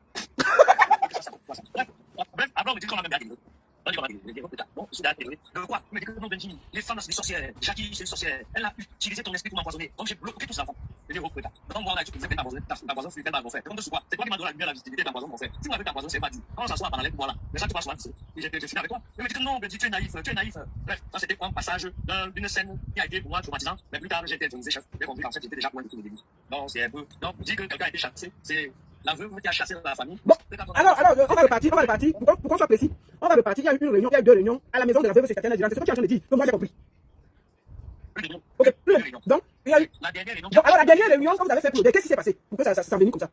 Bref, après, on me dit qu'on a même gardé. Bon, je suis d'accord. De quoi? Il me dit que non, Benji, les femmes, c'est des sorcières. Jackie, c'est une sorcière. Elle a utilisé ton esprit pour m'empoisonner. Donc, j'ai bloqué tous les enfants. Je dis, oh, putain. Donc, moi, on a utilisé pour m'empoisonner. T'empoisonnes, c'est tellement bon faire. Comme de quoi? C'est toi qui m'as donné la lumière, la visibilité d'empoisonner, mon frère. Si vous m'avez t'empoisonné, c'est pas dit. Quand on s'assoit à parler, voilà. Mais ça, tu passes loin. Je suis avec toi. Il me dit que non, Benji, tu es naïf. Bref, ça, c'était un passage d'une scène qui a été pour moi traumatisante. Mais plus tard, j'ai été intronisé chef. J'ai compris qu'en fait, j'étais déjà loin de tout le début. Donc, c'est un peu. Donc, dire que quelqu'un a été chassé, c'est la veuve qui a chassé la famille. Bon, alors, on va repartir. Pour qu'on soit précis, on va repartir. Il y a eu une réunion, il y a eu 2 réunions à la maison de la veuve secrétaire générale. C'est ce que tu es en train de dire. Donc, moi, j'ai compris. Ok, donc, il y a eu. Alors, la dernière réunion, quand vous avez fait pour qu'est-ce qui s'est passé? Pourquoi ça s'est venu comme ça?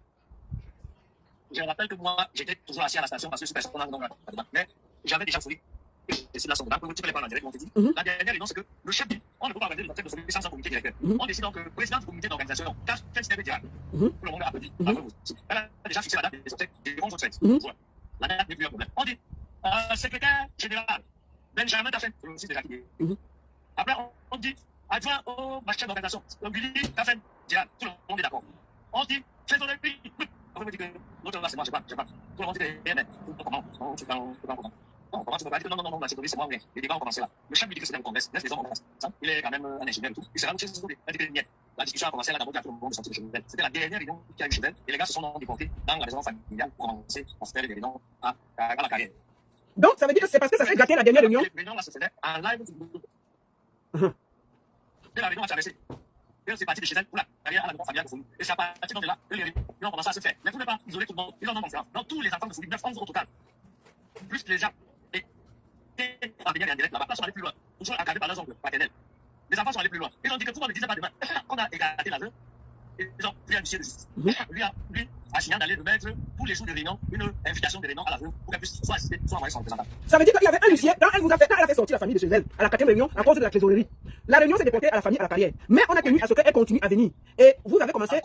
Je rappelle que moi, j'étais toujours assis à la station parce que je suis personne dans la mais j'avais déjà folie. Et c'est la sonde. Tu peux les parler en direct, on te dit. La dernière réunion, c'est que le chef dit on ne peut pas organiser le tête de folie sans un comité directeur. On décide donc que le président du comité d'organisation, quel système direct, tout le monde a applaudi. Elle a déjà fixé la date des obsèques des 11 fêtes. La date n'est plus un problème. On dit secrétaire général, Benjamin Taffen, c'est aussi déjà qui. Après, on dit adjoint au chef d'organisation, Billy Taffen, tout le monde est d'accord. On dit chef d'organisation. On me dit que l'autre là, c'est moi, je sais pas. Tout le monde dit que comment tu peux pas comprendre. Non, comment tu peux pas dire que non, c'est moi, mais les débats ont commencé là. Le chef me dit que c'est un congrès, laisse les hommes en place. Il est quand même un ingénieur et tout. Il s'est rendu chez ce côté. Il a dit que la discussion a commencé là d'abord, il y a tout le monde sorti de chez elle. C'était la dernière réunion qu'il y a eu chez elle. Et les gars se sont déportés dans la maison familiale pour commencer à se faire des réunions à la carrière. Donc, ça veut dire que c'est parce que ça s'est gâté la dernière réunion. Les réunions là se faisaient en live. Et la réunion a traversé. C'est parti de chez elle pour la carrière à la maison familiale de Folie. Et c'est à partir de là que les réunions ont commencé à se faire. Mais vous ne pouvez pas isoler tout le monde. Ils en ont confiance. Donc, tous les enfants de Folie, 9 11 au total. Plus les gens. En direct là-bas, sont allés plus loin. Ils sont encadrés par leurs oncles paternels. Les enfants sont allés plus loin. Ils ont dit que pourquoi on ne disait pas demain qu'on a écarté la veuve. Ils ont pris un huissier de justice. Lui a signé d'aller remettre tous les jours de réunion une invitation de réunion à la veuve pour qu'elle puisse soit assister, soit envoyer son représentant. Ça veut dire qu'il y avait un huissier quand elle a fait sortir la famille de chez elle à la 4e réunion à cause de la trésorerie. La réunion s'est déportée à la famille à la carrière. Mais on a tenu à ce qu'elle continue à venir. Et vous avez commencé.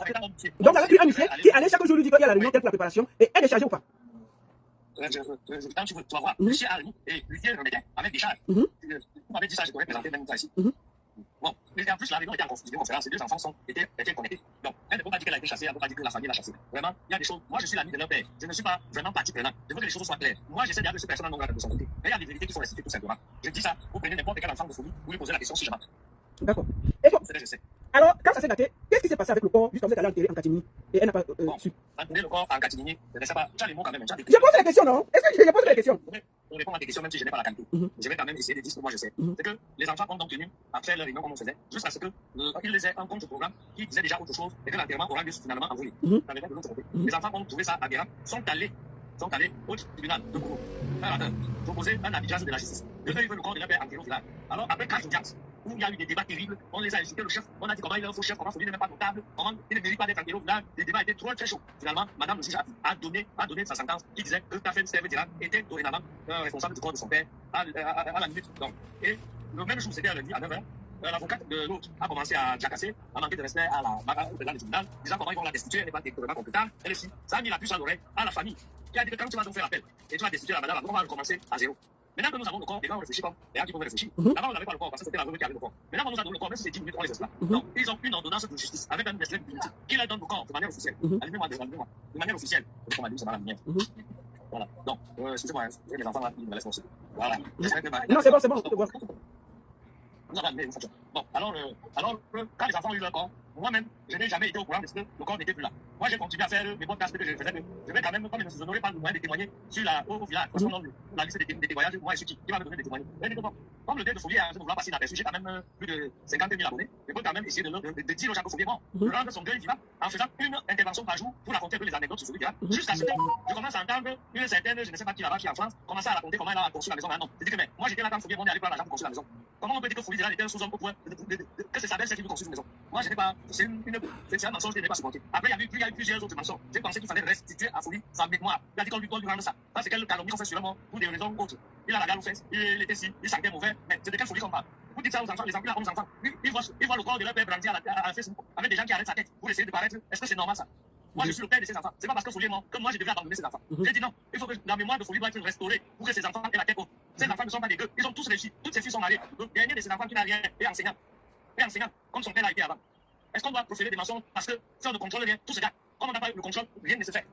Donc vous avez pris un huissier qui allait chaque jour lui dire qu'il y a la réunion telle pour la préparation et elle est chargée ou pas? Quand tu vas voir, Lucien a réuni et Lucien remettait avec des charges. Vous m'avez dit ça, je pourrais présenter même ça ici. Bon, mais en plus, la réunion était en conférence, les 2 enfants étaient connectés. Donc, elle ne peut pas dire qu'elle a été chassée, elle ne peut pas dire que la famille l'a chassée. Vraiment, il y a des choses. Moi, je suis l'ami de leur père. Je ne suis pas vraiment partie prenante. Je veux que les choses soient claires. Moi, j'essaie de ce personnage non grave de son côté. Mais il y a des vérités qu'il faut respecter tout simplement. Je dis ça, vous prenez n'importe quel enfant de Folie, vous lui posez la question si je mens. D'accord. Et bon, je sais. Alors, quand ça s'est daté, qu'est-ce qui s'est passé avec le corps juste quand vous êtes allé enterrer en catimini et elle n'a pas su? Enterrer le corps en catimini, je ne sais pas. Tu as les mots quand même. Je pose la question, non? Est-ce que je pose la question? Pour répondre à tes questions, même si je n'ai pas la qualité, je vais quand même essayer de dire ce que moi je sais. C'est que les enfants ont donc tenu à faire leur réunion comme on faisait, jusqu'à ce qu'ils les aient un contre-programme qui disait déjà autre chose et que l'enterrement aura lieu finalement en vrille. Les enfants ont trouvé ça aberrant, sont allés au tribunal de Kourou, proposer un arbitrage de la justice. Eux, ils veulent le corps de leur père enterré au village. Alors, après 4 audiences, où il y a eu des débats terribles, on les a insultés, le chef, on a dit comment il est un faux chef, comment Folie n'est même pas notable, comment il ne mérite pas d'être enterré au village. Les débats étaient très chauds. Finalement, madame le juge a donné sa sentence qui disait que Taffen Sterveteran était dorénavant responsable du corps de son père à la minute. Donc, et le même jour, c'était à lundi à 9h. L'avocate de l'autre a commencé à jacasser, à manquer de respect à la présidente du tribunal, disant comment ils vont la destituer, elle n'est pas compétente. Elle aussi, ça a mis la puce à l'oreille à la famille, qui a dit que quand tu vas donc faire appel et tu vas destituer la madame, on va recommencer à zéro. Maintenant que nous avons le corps, les gens réfléchissent comme les gens qui peuvent réfléchir. Avant, on n'avait pas le corps parce que c'était la veuve qui avait le corps. Maintenant, on nous a donné le corps, même si c'est 10 minutes, on les esclave. Donc, ils ont une ordonnance de justice avec un extrait d'unité qui leur donne le corps de manière officielle. Allumez-moi, de manière officielle. Je m'allume, c'est dans la lumière. Voilà. Donc, excusez-moi, j'ai les enfants là, ils me laissent aussi. Voilà. Non, c'est bon, c'est bon. Bon, alors, quand les enfants ont eu leur corps, moi-même, je n'ai jamais été au courant parce que le corps n'était plus là. Moi, j'ai continué à faire mes podcasts que je faisais. Je vais quand même, comme je n'aurai pas le moyen de témoigner sur au village, parce qu'on a la liste des témoignages, moi et ceux qui va me donner des témoignages. Comme le dé de Foulier a de vouloir passer inaperçu, j'ai quand même plus de 50 000 abonnés. Je peux quand même essayer de dire au Jacques Foulier, bon, de rendre son deuil vivant en faisant une intervention par jour pour raconter un peu les anecdotes sur celui qui a. Jusqu'à ce que je commence à entendre une certaine, je ne sais pas qui là-bas, qui est en France, commencer à raconter comment elle a construit la maison. Mais non, c'est dit que mais moi j'étais là quand Foulier, on est allé prendre l'argent pour construire la maison. Comment on peut dire que Foulier déjà était un sous-homme au point que c'est sa belle-sœur qui veut construire une maison? Moi je n'ai pas, c'est un mensonge que je n'ai pas supporté. Après il y a eu plusieurs autres mensonges. J'ai pensé qu'il fallait restituer à Foulier sa mémoire. Il a dit qu'on lui rendre ça. Ça c'est quelle calomnie qu'on fait sur le mort pour des raisons autres. Il a la gale aux fesses, il était si, il sentait mauvais, mais c'est de quelle folie qu'on parle? Vous dites ça aux enfants, les enfants, aux enfants. Ils voient le corps de leur père brandir à Facebook avec des gens qui arrêtent sa tête pour essayer de paraître. Est-ce que c'est normal ça? Moi je suis le père de ces enfants. C'est pas parce que Foulier est mort que moi je devais abandonner ces enfants. J'ai dit non, il faut que la mémoire de Foulier doit être restaurée pour que ces enfants aient la tête haute. Ces enfants ne sont pas des gueux, ils ont tous réussi, toutes ces filles sont mariées. Le dernier de ces enfants qui n'a rien est enseignant. Comme son père l'a été avant. Est-ce qu'on doit proférer des mensonges parce que si on ne contrôle rien, tout se gâte? Comme on n'a pas eu le contrôle, rien ne se fait.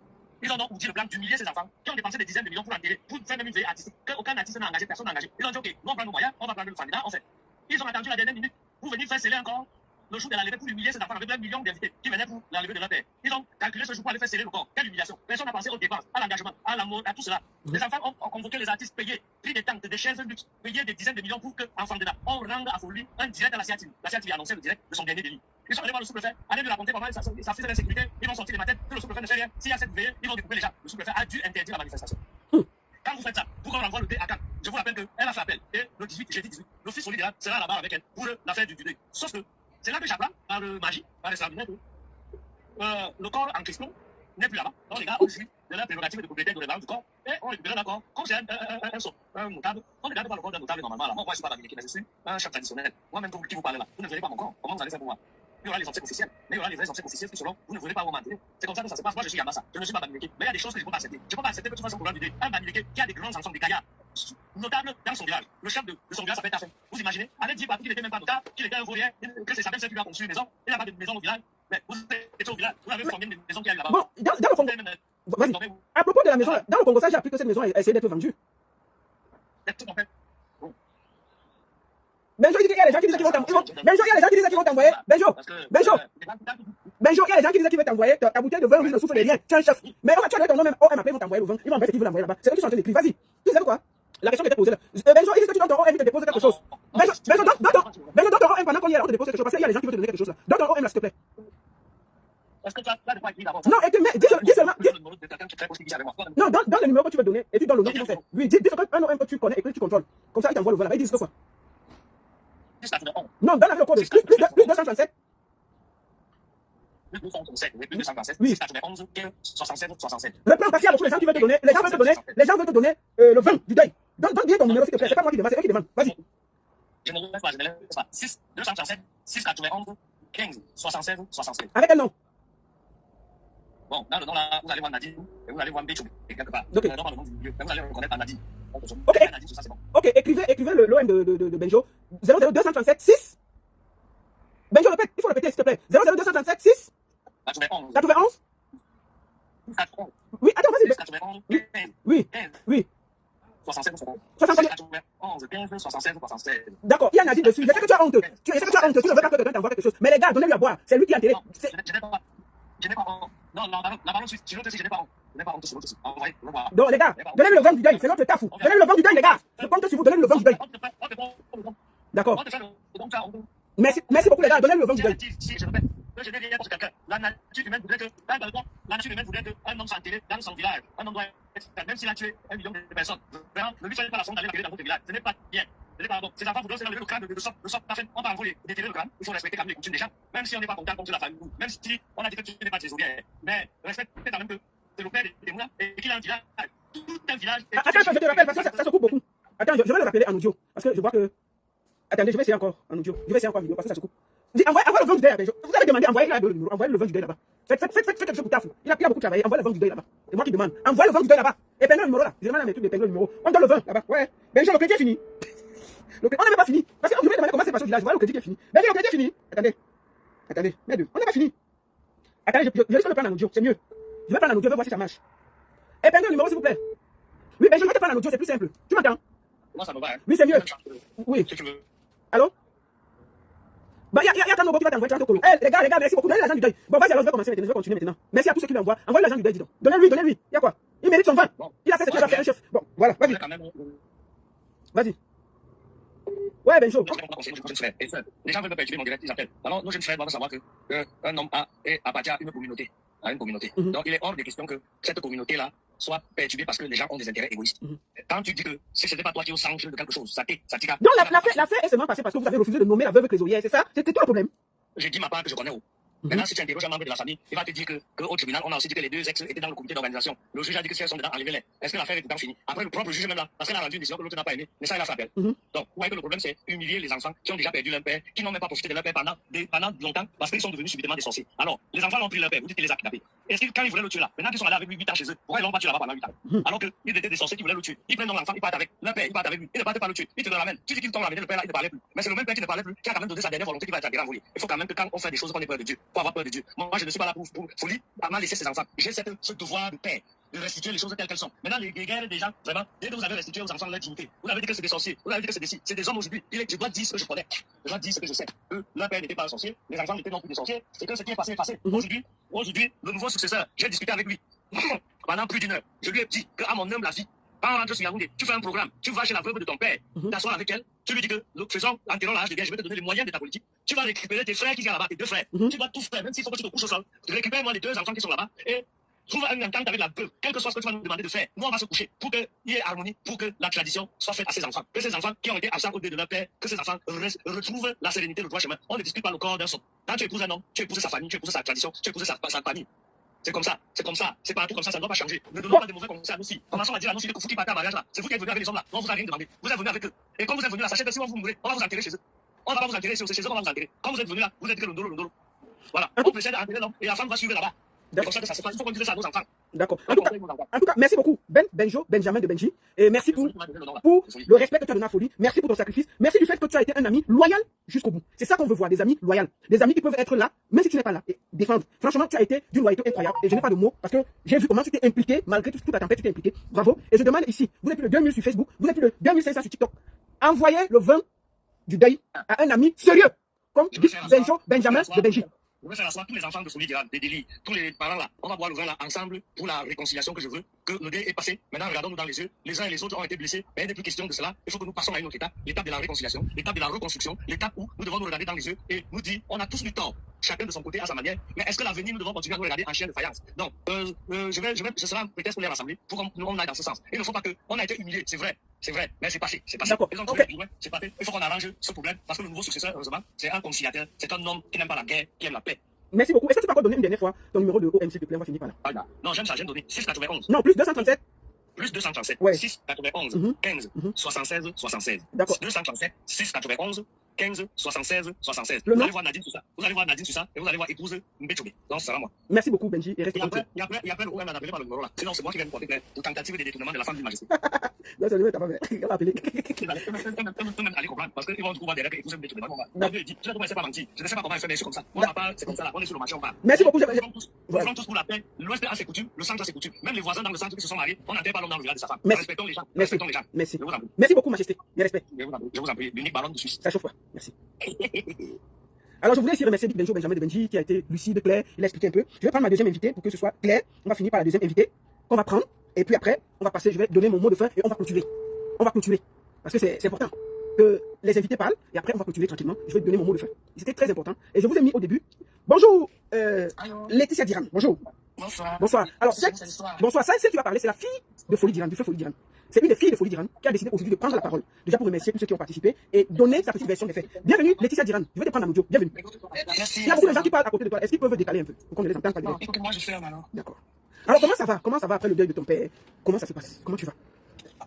Ils ont donc oublié le plan d'humilier ces enfants qui ont dépensé des dizaines de millions pour enterrer, pour faire même une veille artistique qu'aucun artiste n'a engagé, personne n'a engagé. Ils ont dit ok, nous on prend nos moyens, on va prendre le candidat, on fait. Ils ont attendu la dernière minute pour venir faire sceller encore le jour de la levée pour humilier ces enfants avec 1 million d'invités qui venaient pour la levée de leur père. Ils ont calculé ce jour pour aller faire sceller le corps. Quelle humiliation. Personne n'a pensé aux dépenses, à l'engagement, à l'amour, à tout cela. Les enfants ont convoqué les artistes payés, pris des tentes, des chaises luxe, payé des dizaines de millions pour que, enfant de là, on rende à Foulier un direct à la CIATIL. La CIATIL a annoncé le direct de son dernier délit. Ils sont allés voir le sous-préfet, allez lui raconter comment ça fait de l'insécurité, ils vont sortir de ma tête, que le sous-préfet ne fait rien. S'il y a cette veillée, ils vont découper les gens. Le sous-préfet a dû interdire la manifestation. Quand vous faites ça, pour qu'on renvoie le thé à Cannes, je vous rappelle qu'elle a fait appel. Et le 18, jeudi 18, l'office solidaire sera là-bas avec elle pour l'affaire du deuil. Sauf que c'est là que j'apprends, par le magie, par l'extraordinaire, le corps en question n'est plus là-bas. Donc les gars ont joué de leur prérogative de propriété de la du corps et on récupère leur corps. Comme c'est un notable, on ne garde pas le corps d'un notable normalement. Là. Moi, je ne suis pas Dominique, mais je suis un chef traditionnel. Moi-même, qui vous parle là, vous ne verrez pas mon corps. Comment vous allez faire pour moi? Il y aura les obsèques officielles, mais il y aura les vrais obsèques officielles qui seront, vous ne voulez pas vous mentir. C'est comme ça que ça se passe. Moi, je suis Yamassa. Je ne suis pas Bamileke. Mais il y a des choses que je ne peux pas accepter. Je ne peux pas accepter que tu fasses un programme d'idée. Un Bamileke qui a des grands enfants, des gaillards notables dans son village. Le chef de son village s'appelle Taffin. Vous imaginez? Avec dit partout qu'il n'était même pas notable, qu'il était un vaurien, que c'est sa belle-sœur qui lui a construit une maison. Il n'a pas de maison au village. Mais vous êtes au village. Vous avez combien de maisons qu'il y a là-bas? Bon, dans le Congo. Vas-y. À propos de la maison, dans le Congo, ça, j'ai appris que cette maison a essayé d'être vendue. Benjo, il y a les gens qui disent qu'ils vont t'envoyer. Benjo, il y a les gens qui disent qu'ils vont t'envoyer. Benjo, il y a les gens qui disent qu'ils vont t'envoyer ta bouteille de vin, ne souffle de rien. Tu es un chef. Mais tu as ton nom même. Oh, MAP, ils vont t'envoyer le vin. Ils vont envoyer ce qu'ils veulent envoyer là-bas. C'est eux qui sont en train d'écrire. Vas-y. Tu sais quoi? La question qui était posée là. Benjo, il dit que tu donnes ton OM, il te dépose quelque chose. Benjo, donne ton OM pendant qu'on y est là, on te dépose quelque chose. Parce qu'il y a les gens qui veulent te donner quelque chose là. Donne ton OM là, s'il te plaît. Est-ce que tu as de quoi écrire d'abord? Non, dis seulement. Non, donne le numéro que tu veux donner et tu donnes le nom qu'ils vont faire. Oui, dis un OM que tu connais et que tu contrôles. Comme ça, ils t'envoient le vin là-bas. Ils disent que quoi? Non, donne le code. Plus 237. Plus 237. Oui. 11, 15, 67, 67. Reprends parce qu'il y a beaucoup de gens qui veulent te donner. Les gens veulent te donner le vin du deuil. Donne bien ton numéro s'il te plaît. C'est pas moi qui demande, c'est eux qui demandent. Vas-y. Je ne lève pas. 6, 237, 691, 15, 76, 67. Avec quel nom? Bon, dans le nom là, vous allez voir Nadine et vous allez voir Béchou. Et quelque part. Ok. Le nom, pas le nom du milieu. Mais vous allez reconnaître Nadine. Ok. Nadine, ça c'est bon. Ok, écrivez l'OM de Benjo. 00237 6. Benjo, répète, il faut répéter s'il te plaît. 00237 6. 91. 91. 91. Oui, attends, vas-y. 91. Oui. 67, 91, 15, 67, 67. D'accord, il y a Nadine dessus. Je sais que tu as honte. Tu ne veux pas que quelqu'un t'envoie quelque chose. Mais les gars, donnez-lui à boire. C'est lui qui a intérêt. Je n'ai pas honte. Non, la balance, je l'autre aussi, je n'ai pas honte. Je n'ai pas honte sur l'autre aussi. Envoyez, on va voir. Donc, les gars, donnez-lui le vin du deuil. C'est notre tafou. Donnez-lui le vin du deuil, les gars. Je compte sur vous. Donnez-lui le vin du deuil. D'accord. Merci beaucoup, les gars. Donnez-lui le vin du deuil. Si je répète, que je n'ai rien contre quelqu'un. La nature humaine voudrait qu'un homme s'enterre dans son village. Un homme doit être, même s'il a tué 1 million de personnes. Vraiment, le but, ce n'est pas la somme d'aller l'enterrer dans votre village. Ce n'est pas bien. Ce n'est pas bon. Ces enfants voudront se lever le crâne de sorte, on va envoyer déterrer le crâne. Il faut respecter quand même les coutumes des gens. Même si on n'est pas content contre la famille, même si on a dit que tu n'es pas trésorier. Mais respectez quand même que c'est le père des moulins et qu'il a un village. Tout un village. Attends, je te rappelle parce que ça se coupe beaucoup. Attends, je vais le rappeler en audio. Parce que je vois que. Attendez, je vais essayer encore en audio. Je vais essayer encore en vidéo parce que ça se coupe. Envoyez le vin du deuil à Benjo. Vous avez demandé, envoyez le numéro, envoyez le vin du deuil là-bas. Faites quelque chose pour taf. Il a beaucoup travaillé. Envoyez le vin du deuil là-bas. C'est moi qui demande. Envoyez le vin du deuil là-bas. Épingle le numéro là. Je demande à mes trucs d'épingle le numéro. On donne le 20 là-bas. Ouais. Benji, le crédit est fini. On n'est même pas fini. Parce que je vais demander comment c'est passé au village. Voilà, le crédit est fini. Benji, le crédit est fini. Attendez. Merde, on n'est pas fini. Attendez, je vais le prendre en audio. C'est mieux. Je vais prendre en audio, je vais voir si ça marche. Épingle le numéro, s'il vous plaît. Oui, Benji, je vais te prendre en audio, c'est plus simple. Tu m'entends? Moi, ça me va. Hein. Oui, c'est mieux. Oui. Si tu veux. Allô? Bah, il y a Tanobo qui va t'envoyer 30 euros. Eh, les gars, merci beaucoup. Donnez l'argent du deuil. Bon, vas-y, alors je vais commencer maintenant. Je vais continuer maintenant. Merci à tous ceux qui l'envoient. Envoyez l'argent du deuil, dis donc. Donnez-lui. Il y a quoi? Il mérite son 20. Bon. Il a fait ce qu'il doit faire, un chef. Bon, voilà, vas-y. Quand même, Vas-y. Ouais, Benjo. Les gens veulent me perturber mon direct, ils appellent. Alors, nos jeunes frères doivent savoir qu'un homme appartient à une communauté. Donc, il est hors de question que cette communauté-là soit perturbée parce que les gens ont des intérêts égoïstes. Quand tu dis que si ce n'était pas toi qui es au centre de quelque chose, ça t'est. Donc, l'affaire est seulement passée parce que vous avez refusé de nommer la veuve trésorière, c'est ça? C'était tout le problème. J'ai dit ma part que je connais où. Maintenant, si tu interroges un membre de la famille, il va te dire qu'au tribunal, on a aussi dit que les deux ex étaient dans le comité d'organisation. Le juge a dit que si elles sont dedans, enlevez-les. Est-ce que l'affaire est dedans finie? Après, le propre juge même là, parce qu'elle a rendu une décision que l'autre n'a pas aimé, mais ça, il a fait appel. Donc, vous voyez que le problème, c'est humilier les enfants qui ont déjà perdu leur père, qui n'ont même pas profité de leur père pendant longtemps, parce qu'ils sont devenus subitement des sorciers. Alors, les enfants ont pris leur père, vous dites qu'ils les a kidnappés. Est-ce que quand ils voulaient le tuer là, maintenant qu'ils sont allés avec lui 8 ans chez eux, pourquoi ils l'ont pas tué là-bas pendant 8 ans? Alors qu'ils étaient des sorciers qui voulaient le tuer. Ils prennent donc l'enfant, ils partent avec leur père, ils partent avec lui, ils ne partent pas le tuer, ils te le ramènent. Tu dis qu'ils t'ont ramené le père là, il ne parlait plus. Mais c'est le même père qui ne parlait plus, qui a quand même donné sa dernière volonté qui va être renvoyé. Il faut quand même que quand on fait des choses qu'on ait peur de Dieu, faut avoir peur de Dieu. Moi, je ne suis pas là pour folie, à mal laisser ses enfants. J'ai ce devoir de père, de restituer les choses telles qu'elles sont. Maintenant, les guerres des gens, vraiment, dès que vous avez restitué aux enfants leur dignité, vous avez dit que c'est des sorciers, vous avez dit que c'est des hommes aujourd'hui. Je dois dire ce que je connais, je dois dire ce que je sais. Eux, leur père n'était pas un sorcier, les enfants n'étaient non plus des sorciers, c'est que ce qui est passé est passé. Aujourd'hui, le nouveau successeur, j'ai discuté avec lui pendant plus d'une heure. Je lui ai dit qu'à mon humble avis, quand on rentre sur Yaoundé, tu fais un programme, tu vas chez la veuve de ton père, t'assois avec elle, tu lui dis que, enterrons l'âge de guerre, je vais te donner les moyens de ta politique. Tu vas récupérer tes frères qui sont là-bas, tes deux frères. Tu vas tout faire, même s'il faut que tu te couches au sol. Récupère-moi les deux enfants qui sont là-bas et trouve une entente avec la veuve, quel que soit ce que tu vas nous demander de faire. Nous, on va se coucher pour qu'il y ait harmonie, pour que la tradition soit faite à ces enfants. Que ces enfants qui ont été absents au-delà de leur père, que ces enfants retrouvent la sérénité, le droit chemin. On ne discute pas le corps d'un son. Quand tu épouses un homme, tu épouses sa famille, tu épouses sa tradition, tu épouses sa famille. C'est comme ça, c'est pas tout comme ça ne doit pas changer. Ne donnons pas de mauvais conseils à nos filles. Commençons à dire à nos filles que vous qui partez à mariage là, c'est vous qui êtes venus avec les hommes là, on vous a rien demandé. Vous êtes venus avec eux. Et comme vous êtes venus là, sachez que si on vous mourrez, on va vous enterrer chez eux. On va pas vous enterrer chez eux, on va vous enterrer. Quand vous êtes venus là, vous êtes que le ndolo. Voilà, on précède à enterrer l'homme et la femme va suivre là-bas. C'est comme ça que ça se passe. Il faut qu'on dise ça à nos enfants. D'accord. En tout cas, merci beaucoup, Benjamin de Benji. Et merci pour le respect que tu as donné à Folie. Merci pour ton sacrifice. Merci du fait que tu as été un ami loyal jusqu'au bout. C'est ça qu'on veut voir, des amis loyaux. Des amis qui peuvent être là, même si tu n'es pas là, et défendre. Franchement, tu as été d'une loyauté incroyable. Et je n'ai pas de mots parce que j'ai vu comment tu t'es impliqué, malgré toute la tempête, tu t'es impliqué. Bravo. Et je demande ici, vous êtes plus de 2000 sur Facebook, vous êtes plus de 2500 sur TikTok. Envoyez le 20 du deuil à un ami sérieux, comme Benjamin de Benji. Je vais faire asseoir tous les enfants de Folie Dirane, des délits, tous les parents là. On va boire le vin là ensemble pour la réconciliation que je veux, que le dé est passé. Maintenant, regardons-nous dans les yeux. Les uns et les autres ont été blessés. Mais il n'est plus question de cela. Il faut que nous passions à une autre étape, l'étape de la réconciliation, l'étape de la reconstruction, l'étape où nous devons nous regarder dans les yeux et nous dire, on a tous du tort, chacun de son côté à sa manière. Mais est-ce que l'avenir, nous devons continuer à nous regarder en chien de faïence? Donc, ce sera un prétexte pour les rassembler, pour qu'on aille dans ce sens. Il ne faut pas qu'on a été humilié, c'est vrai, mais c'est passé. D'accord. Okay. C'est passé. Il faut qu'on arrange ce problème parce que le nouveau successeur, heureusement, c'est un conciliateur, c'est un homme qui n'aime pas la guerre, qui aime la paix. Merci beaucoup. Est-ce que tu peux encore donner une dernière fois ton numéro de OM, s'il te plaît? On va finir par là. Ah, non, j'aime ça, j'aime donner 691. Non, plus 237. Plus 237. Ouais. 691 15 76 76. D'accord. 237 691 15 76 76. Vous allez voir Nadine sur ça. Et vous allez voir épouse Mbéchobé. Donc, ça va moi. Merci beaucoup, Benji. Et reste tranquille. Et après, le OM n'a appelé par le numéro là. Sinon, c'est moi qui vais vous porter plainte pour tentative de détournement de la femme du majesté. Non, c'est le t'as pas fait. On va appeler. Allez comprendre. Parce qu'ils vont trouver derrière épouse Mbéchobé. Je ne sais pas mentir. Je ne sais pas comment elle fait des choses comme ça. On va pas, c'est comme ça là. On est sur le marché, on parle. Merci beaucoup. Nous vivons tous pour la paix. L'Ouest a ses coutumes, le centre a ses coutumes. Même les voisins dans le centre qui se sont mariés, on n'enterre pas l'homme dans le village de sa femme. Respectons les gens. Respectons les gens. Merci. Je vous en prie. Merci beaucoup, Majesté. Mes respects. Je vous en prie. L'unique baronne de Suisse. Ça chauffe pas. Merci. Alors, je voudrais ici remercier Benjamin de Benji qui a été lucide, clair. Il a expliqué un peu. Je vais prendre ma deuxième invitée pour que ce soit clair. On va finir par la deuxième invitée qu'on va prendre. Et puis après, on va passer, je vais donner mon mot de fin et on va clôturer. Parce que c'est important que les invités parlent et après on va clôturer tranquillement. Je vais donner mon mot de fin. C'était très important. Et je vous ai mis au début. Bonjour, Laetitia Diran. Bonjour. Bonsoir. Alors, bonsoir. Celle qui va parler, c'est la fille de Folie Diran, du feu Folie Diran. C'est une des filles de Folie Diran qui a décidé aujourd'hui de prendre la parole. Déjà pour remercier tous ceux qui ont participé et donner sa petite version des faits. Bienvenue, Laetitia Diran. Je vais te prendre en audio. Bienvenue. Merci. Il y a beaucoup de gens qui parlent à côté de toi. Est-ce qu'ils peuvent décaler un peu pour qu'on ne les entende pas bien? Il faut que moi je ferme alors. D'accord. Alors, comment ça va? Comment ça va après le deuil de ton père? Comment ça se passe? Comment tu vas?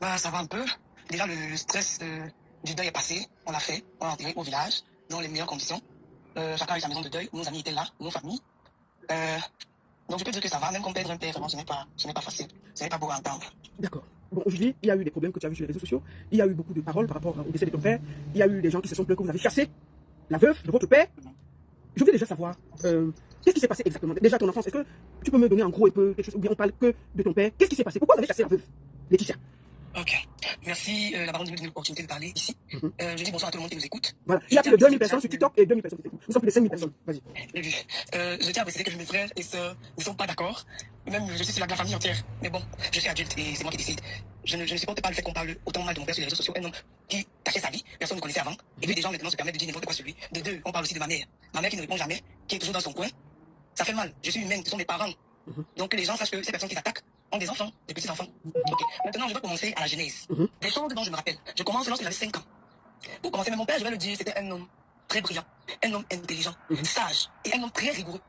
Bah, ça va un peu. Déjà, le stress du deuil est passé. On l'a fait. On l'a enterré au village, dans les meilleures conditions. Chacun a eu sa maison de deuil. Nos amis étaient là, nos familles. Donc, je peux dire que ça va. Même qu'on perd un père, vraiment, ce n'est pas facile. Ce n'est pas beau à entendre. D'accord. Bon, aujourd'hui, il y a eu des problèmes que tu as vus sur les réseaux sociaux. Il y a eu beaucoup de paroles par rapport au décès de ton père. Il y a eu des gens qui se sont plaints que vous avez chassé la veuve de votre père. Je voulais déjà savoir, qu'est-ce qui s'est passé exactement? Déjà, ton enfance, est-ce que tu peux me donner en gros un peu quelque chose, ou bien on parle que de ton père? Qu'est-ce qui s'est passé? Pourquoi vous avez chassé la veuve, Laetitia? Ok. Merci, la baronne de nous donner l'opportunité de parler ici. Je dis bonsoir à tout le monde qui nous écoute. Voilà. Il y a plus de 2000 personnes sur TikTok et 2000 personnes sur Facebook. Nous sommes plus de 5000 personnes. Vas-y. J'ai vu. Je tiens à préciser que mes frères et sœurs ne sont pas d'accord. Même je suis sur la famille entière. Mais bon, je suis adulte et c'est moi qui décide. Je ne supporte pas le fait qu'on parle autant mal de mon père sur les réseaux sociaux. Un homme qui cachait sa vie, personne ne connaissait avant. Et puis des gens maintenant se permettent de dire n'importe quoi sur lui. De deux, on parle aussi de ma mère. Ma mère qui ne répond jamais, qui est toujours dans son coin. Ça fait mal. Je suis humaine, ce sont mes parents. Donc que les gens sachent que ces personnes qui s'attaquent ont des enfants, des petits enfants. Ok. Maintenant, je vais commencer à la genèse. Des choses dont je me rappelle. Je commence lorsque j'avais 5 ans. Pour commencer, mais mon père, je vais le dire, c'était un homme très brillant, un homme intelligent, sage et un homme très rigoureux.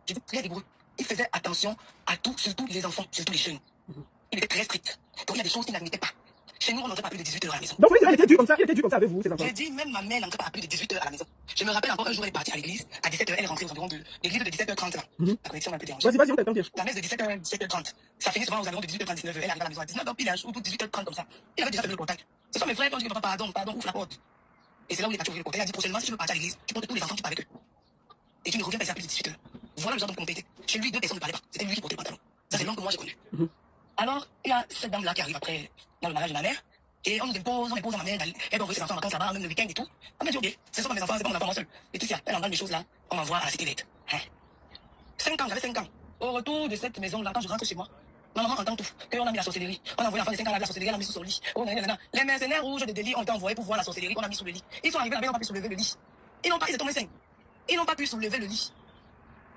Je dis très rigoureux. Il faisait attention à tout, surtout les enfants, surtout les jeunes. Il était très strict. Donc il y a des choses qu'il n'admettait pas. Chez nous, on n'entrait pas plus de 18 heures à la maison. Donc, il était dur comme ça, il était dur comme ça avec vous, ces enfants. J'ai dit, même ma mère n'entrait pas à plus de 18 heures à la maison. Je me rappelle encore un jour, elle est partie à l'église. À 17h, elle est rentrée aux environs de l'église de 17h30 là. La connexion m'a un peu dérangée. Vas-y, on t'attend bien. La messe de 17h, 17h30. Ça finit souvent aux environs de 18h30, 19h. Elle arrive à la maison à 19h, pile un jour, ou 18h30 comme ça. Il avait déjà fait le contact. Ce sont mes frères qui ont dit, papa, pardon, ouvre la porte. Et c'est là où il est parti ouvrir le contact. Il a dit, prochainement, si tu veux partir à l'église, tu portes tous les enfants, tu pars avec eux. Et tu ne reviens pas ici à plus de 18h. Voilà le genre d'homme qu'on était. Chez lui, 2 personnes ne parlaient pas. C'était lui qui portait le pantalon. Ça, c'est l'homme que moi j'ai connu. Alors, il y a cette dame-là qui arrive après, dans le mariage de ma mère. Et on nous impose à ma mère, elle doit envoyer ses enfants en vacances là-bas, même le week-end et tout. On m'a dit, ok, ce sont pas mes enfants, c'est pas mon enfant, moi seul. Et tout ça, elle emballe des choses là, on m'envoie à la cité d'aide. 5 ans, j'avais 5 ans. Au retour de cette maison-là, quand je rentre chez moi, ma maman entend tout. Qu'on a mis la sorcellerie. On a envoyé l'enfant de 5 ans à la sorcellerie, on a mis sous son lit. Oh, nanana. Les mercenaires rouges de délit ont été envoyés pour voir la sorcellerie qu'on a mis sous le lit. Ils sont arrivés là-bas, ils n'ont pas pu soulever le lit. Ils étaient tombés 5. Ils n'ont pas pu soulever le lit.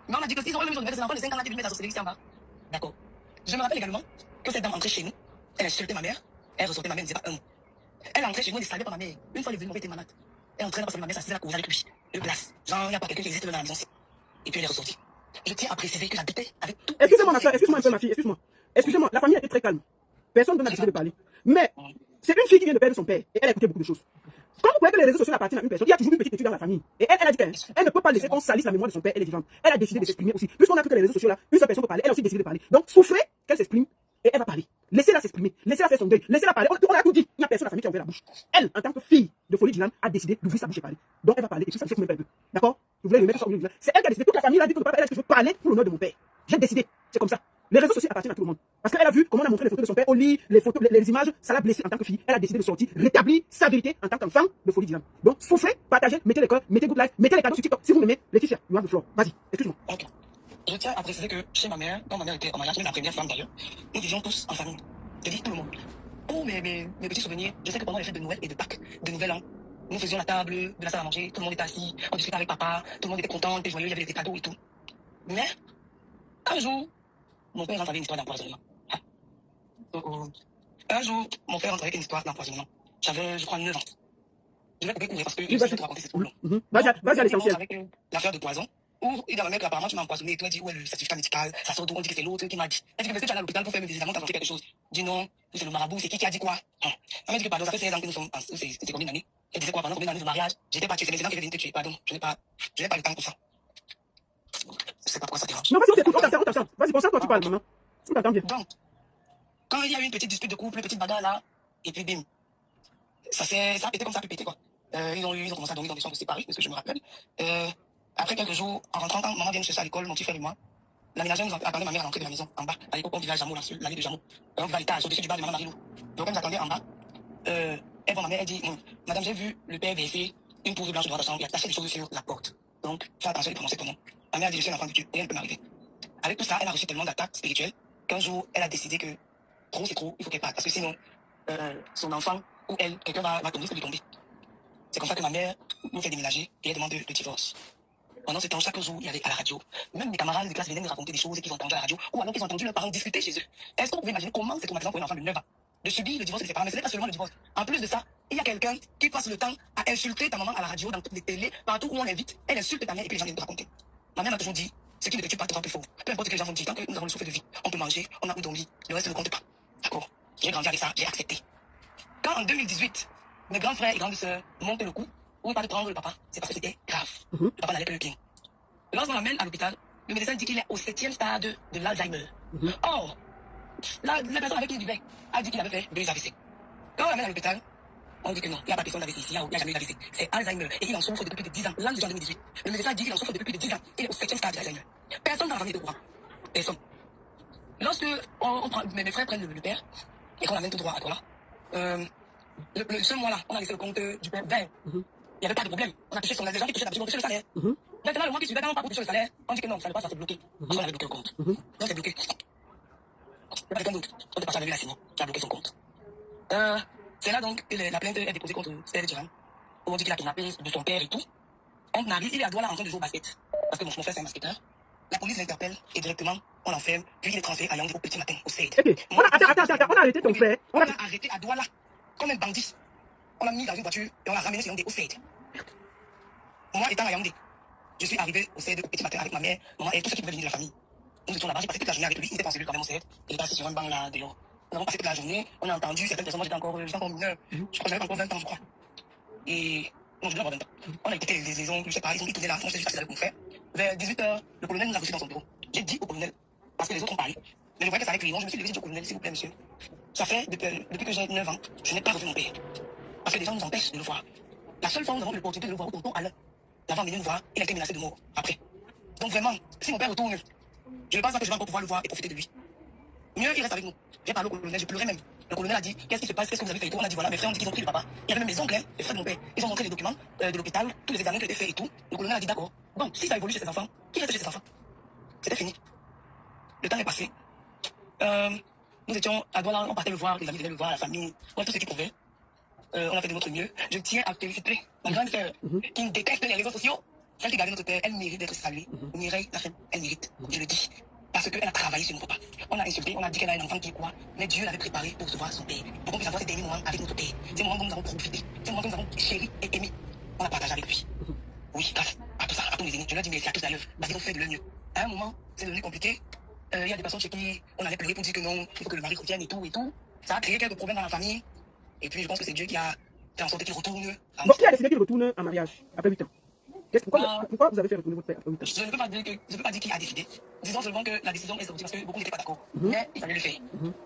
Mais on a dit que s'ils ont même soulevé, c'est l'enfant de 5 ans là qui lui met la sorcellerie ici en bas. D'accord. Je me rappelle également que cette dame entrait chez nous. Elle insultait ma mère. Elle ressortait ma mère, elle ne disait pas un mot. Elle entrait chez nous, elle saluait pas ma mère. Une fois, elle est venue, mon père était malade. Elle entrait dans ma mère, ça s'est causé avec lui. Le place. Genre, il n'y a pas quelqu'un qui existe dans la maison. Et puis elle est ressortie. Je tiens à préciser que j'habitais avec tout. Excusez-moi, ma soeur, excuse-moi un peu, ma fille, excuse-moi. Excusez-moi, la famille a été très calme. Personne ne a décidé de parler. Mais c'est une fille qui vient de perdre son père et elle a écouté beaucoup de choses. Quand vous croyez que les réseaux sociaux appartiennent à une personne, il y a toujours une petite étude dans la famille. Et elle a dit qu'elle ne peut pas laisser qu'on salisse la mémoire de son père, elle est vivante. Elle a décidé de s'exprimer aussi. Puisqu'on a cru que les réseaux sociaux là, une seule personne peut parler, elle a aussi décidé de parler. Donc souffrez qu'elle s'exprime et elle va parler. Laissez-la s'exprimer, laissez-la faire son deuil, laissez-la parler. On a tout dit. Il n'y a personne dans la famille qui a ouvert la bouche. Elle, en tant que fille de Folie Dylan, a décidé d'ouvrir sa bouche et parler. Donc elle va parler et puis ça me fait même pas un peu. D'accord? Je voulais le mettre sur le. C'est elle qui a décidé. Toute la famille a dit que elle a dit que je veux parler pour l'honneur de mon père. J'ai décidé. C'est comme ça. Les réseaux sociaux appartiennent à tout le monde. Parce qu'elle a vu comment on a montré les photos de son père au lit, les photos, les images, ça l'a blessée en tant que fille. Elle a décidé de sortir, rétablir sa vérité en tant qu'enfant de Folie Dylan. Donc, souffrez, partagez, mettez les cœurs, mettez good life, mettez les cadeaux sur TikTok. Si vous m'aimez, Laetitia, you have the floor. Vas-y, excuse-moi. Ok. Je tiens à préciser que chez ma mère, quand ma mère était en mariage, même la première femme d'ailleurs, nous vivions tous en famille. Je dis tout le monde. Pour mes petits souvenirs, je sais que pendant les fêtes de Noël et de Pâques, de Nouvel An, nous faisions la table de la salle à manger, tout le monde était assis, on discutait avec papa, tout le monde était content, était joyeux, il y avait des cadeaux et tout. Mais, un jour, mon père rentre avec une histoire d'empoisonnement. Un jour, mon père rentre avec une histoire d'empoisonnement. J'avais, je crois, 9 ans. Je vais couper parce que je vais te raconter, c'est trop long. Vas-y à l'essentiel. Avec l'affaire de poison, où il y a un mec, apparemment, tu m'as empoisonné et tout. Elle dit, ouais, le certificat médical, ça sort d'où? On dit que c'est l'autre qui m'a dit. Elle dit que, mais si tu es allé à l'hôpital pour faire mes médicaments, t'as mangé quelque chose. Je dis non, c'est le marabout, c'est qui a dit quoi? Elle m'a dit que, pardon, ça fait 16 ans que nous sommes, c'est combien d'années? Elle disait quoi, pendant combien d'années de mariage? J'étais pas tué, c'est les gens qui venaient te tuer, pardon, je n'ai pas le temps pour ça. Je sais pas pourquoi ça dérange. Non, vas-y, on t'écoute, on t'attend. Vas-y, pour ça, toi, tu parles, maman. On t'attend bien. Donc, quand il y a eu une petite dispute de couple, petite bagarre là, et puis bim, ça a pété comme ça a pu péter quoi. Ils ont commencé à dormir dans des chambres séparées, parce que je me rappelle. Après quelques jours, en rentrant, quand maman vient me chercher à l'école, mon petit frère et moi, l'aménageur nous attendait ma mère à l'entrée de la maison, en bas. À l'époque, on vivait à Jameau, l'allée de Jameau. Donc, on vivait à l'étage, au-dessus du bar de maman Marilou. Donc, elle nous attendait en bas. Elle voit ma mère, elle dit, madame, j'ai vu le père verser une poudre blanche devant ta chambre, il a taché des choses sur la porte. Donc, fais attention de prononcer ton nom. Ma mère a dit, je suis un enfant de Dieu, rien ne peut m'arriver. Avec tout ça, elle a reçu tellement d'attaques spirituelles qu'un jour, elle a décidé que trop c'est trop, il faut qu'elle parte. Parce que sinon, son enfant ou elle, quelqu'un va tomber, ça lui tomber. C'est comme ça que ma mère nous fait déménager et elle demande le divorce. Pendant ce temps, chaque jour, il y avait à la radio. Même mes camarades de classe venaient nous raconter des choses qu'ils ont entendues à la radio ou alors qu'ils ont entendu leurs parents discuter chez eux. Est-ce qu'on pouvait imaginer comment c'est traumatisant pour un enfant de 9 ans de subir le divorce de ses parents? Mais ce n'est pas seulement le divorce. En plus de ça, il y a quelqu'un qui passe le temps à insulter ta maman à la radio, dans toutes les télés, partout où on l'invite. Elle insulte ta mère et puis les gens viennent te raconter. Ma mère m'a toujours dit, ce qui ne te tue pas te rend plus fort. Peu importe ce que les gens vont dire, tant que nous avons le souffle de vie, on peut manger, on a où dormir, le reste ne compte pas. D'accord? J'ai grandi avec ça, j'ai accepté. Quand en 2018, mes grands frères et grandes sœurs montent le coup, où ils parlent de prendre le papa, c'est parce que c'était grave. Le papa n'allait plus bien. Lorsqu'on l'amène à l'hôpital, le médecin dit qu'il est au 7e stade de l'Alzheimer. Or, la personne avec qui il vivait a dit qu'il avait fait 2 AVC. Quand on l'amène à l'hôpital, on dit que non, il n'y a pas personne d'AVC ici, il n'y a jamais eu d'AVC. C'est Alzheimer et il en souffre depuis plus de 10 ans. Là, nous étions en 2018. Le médecin a dit qu'il en souffre depuis plus de 10 ans. Il est au 7e stade d'Alzheimer. Personne dans la famille est au courant. Personne. Lorsque mes frères prennent le père et qu'on l'amène tout droit à Douala, ce mois-là, on a laissé le compte du père vert. Il n'y avait pas de problème. On a touché les gens qui touchaient d'habitude, on touchait le salaire. Maintenant, le mois qui suivait, quand on part pour toucher le salaire, on dit que non, ça ne va pas, ça s'est bloqué. Parce qu'on avait bloqué le compte. Donc c'est bloqué. Il n'y a pas quelqu'un d'autre. On est passé à la Signy qui a bloqué son compte. C'est là donc que la plainte est déposée contre Steve Djiram. On dit qu'il a kidnappé de son père et tout. On arrive, il est à Douala en train de jouer au basket. Parce que mon frère c'est un basketteur. La police l'interpelle et directement on l'enferme. Puis il est transféré à Yaoundé au petit matin, au CED. Attends, on a arrêté ton frère. On l'a arrêté à Douala comme un bandit. On l'a mis dans une voiture et on l'a ramené sur Yaoundé au CED. Moi étant à Yaoundé, je suis arrivé au CED au petit matin avec ma mère, maman et tous ceux qui pouvaient venir de la famille. Nous étions là-bas, j'ai passé toute la journée avec lui, il était en cellule quand même au CED. Il était assis sur un banc là dehors. Nous avons passé toute la journée, on a entendu certaines personnes, moi j'étais encore mineur, je crois que j'avais encore 20 ans je crois. Et non, je devais avoir 20 ans. On a écouté les ondes, je sais pas, ils ont étonné là, moi j'étais juste assis avec mon frère. Vers 18h, le colonel nous a reçus dans son bureau. J'ai dit au colonel, parce que les autres ont parlé, mais je voyais que ça allait crier, je me suis levé, j'ai dit au colonel, s'il vous plaît monsieur, ça fait depuis que j'ai 9 ans, je n'ai pas revu mon père. Parce que les gens nous empêchent de le voir. La seule fois où nous avons l'opportunité de le voir, au tonton Alain, l'avant venu nous voir, il a été menacé de mort après. Donc vraiment, si mon père retourne, je ne pense pas que je vais encore pouvoir le voir et profiter de lui. Mieux, il reste avec nous. J'ai parlé au colonel, je pleurais même. Le colonel a dit, qu'est-ce qui se passe, qu'est-ce que vous avez fait et tout. On a dit, voilà, mes frères ont dit qu'ils ont pris le papa. Il y avait même mes oncles, les frères de mon père. Ils ont montré les documents de l'hôpital, tous les examens qui ont été faits et tout. Le colonel a dit, d'accord. Bon, si ça évolue chez ses enfants, qui reste chez ses enfants? C'était fini. Le temps est passé. Nous étions à Douala, on partait le voir, les amis venaient le voir, la famille, on a tout ce qu'ils pouvaient. On a fait de notre mieux. Je tiens à féliciter ma grande sœur qui déteste les réseaux sociaux. Celle qui gardait notre père, elle mérite d'être saluée. Mireille, la femme, elle mérite, je le dis. Parce qu'elle a travaillé sur mon papa. On a insulté, on a dit qu'elle a un enfant qui est quoi. Mais Dieu l'avait préparé pour recevoir son père. Pour qu'on puisse avoir ces derniers moments avec notre père. Ces moments dont nous avons profité. Ces moments dont nous avons chéri et aimé. On a partagé avec lui. Oui, grâce à tout ça, à tous mes aînés. Je leur dis merci à tous d'ailleurs. Parce qu'ils ont fait de leur mieux. À un moment, c'est devenu compliqué. Il y a des personnes chez qui on allait pleurer pour dire que non, il faut que le mari revienne et tout et tout. Ça a créé quelques problèmes dans la famille. Et puis je pense que c'est Dieu qui a fait en sorte qu'il retourne. Donc qui a décidé qu'il retourne en mariage après 8 ans? Pourquoi vous avez fait retourner votre père après 8 ans? Je ne peux pas dire qui a décidé. Disons seulement que la décision est sortie parce que beaucoup n'étaient pas d'accord. Mais il fallait le faire.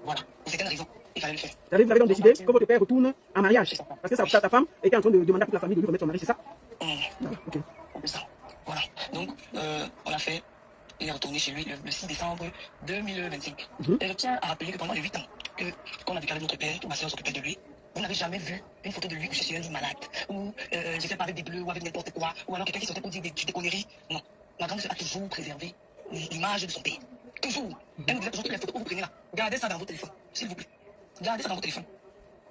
Voilà. Pour certaines raisons, il fallait le faire. Vous avez donc décidé que votre père retourne en mariage. Parce que sa femme était en train de demander à toute la famille de lui remettre son mari, c'est ça? Ok. C'est ça. Voilà. Donc, on l'a fait. Il est retourné chez lui le 6 décembre 2025. Et je tiens à rappeler que pendant les 8 ans qu'on a déclaré notre père, que ma soeur s'occupait de lui, vous n'avez jamais vu une photo de lui où je suis un lit malade, ou je sais pas avec des bleus, ou avec n'importe quoi, ou alors quelqu'un qui sortait pour dire des conneries. Non. Ma grande soeur a toujours préservé l'image de son père. Toujours. Elle nous disait toujours que les photos que vous prenez là, gardez ça dans votre téléphone, s'il vous plaît. Gardez ça dans votre téléphone.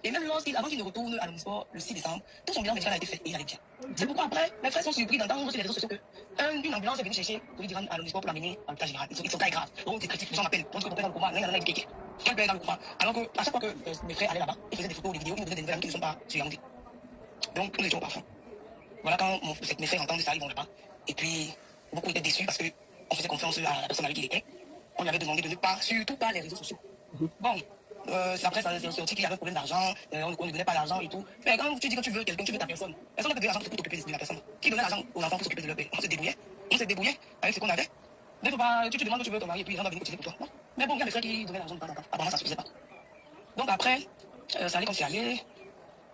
Et même avant qu'il ne retourne à l'Omnisport le 6 décembre, tout son bilan médical a été fait et il allait bien. C'est pourquoi après, mes frères sont surpris d'entendre sur les réseaux sociaux qu'une ambulance est venue chercher pour lui dire à l'Omnisport pour l'amener à l'hôpital général. Ils sont très graves. Oh, c'est critique, les gens m'appellent. On dit que ton père est dans le coma, il y en a qui kéké. Quel père est dans le coma? Alors que à chaque fois que mes frères allaient là-bas, ils faisaient des photos, des vidéos, ils nous donnaient des nouvelles qui ne sont pas sur Yaoundé. Donc, nous étions parfois. Voilà, quand mes frères entendent ça, ils vont là-bas. Et puis, beaucoup étaient déçus parce qu'on faisait confiance à la personne avec qui il était. On lui avait demandé de ne pas, surtout pas les réseaux sociaux. Bon. Après, ça s'est sorti qu'il y avait un problème d'argent, on ne donnait pas l'argent et tout. Mais quand tu dis que tu veux quelqu'un, tu veux ta personne. Personne ne peut donner l'argent pour t'occuper de la personne. Qui donnait l'argent aux enfants pour s'occuper de leur père? On s'est débrouillé avec ce qu'on avait. Mais faut pas, tu demandes que tu veux ton mari et puis il va venir cotiser pour toi. Non. Mais bon, il y a des frères qui donnaient l'argent de temps en temps. Apparemment, ça ne suffisait pas. Donc après, ça allait comme c'est allé.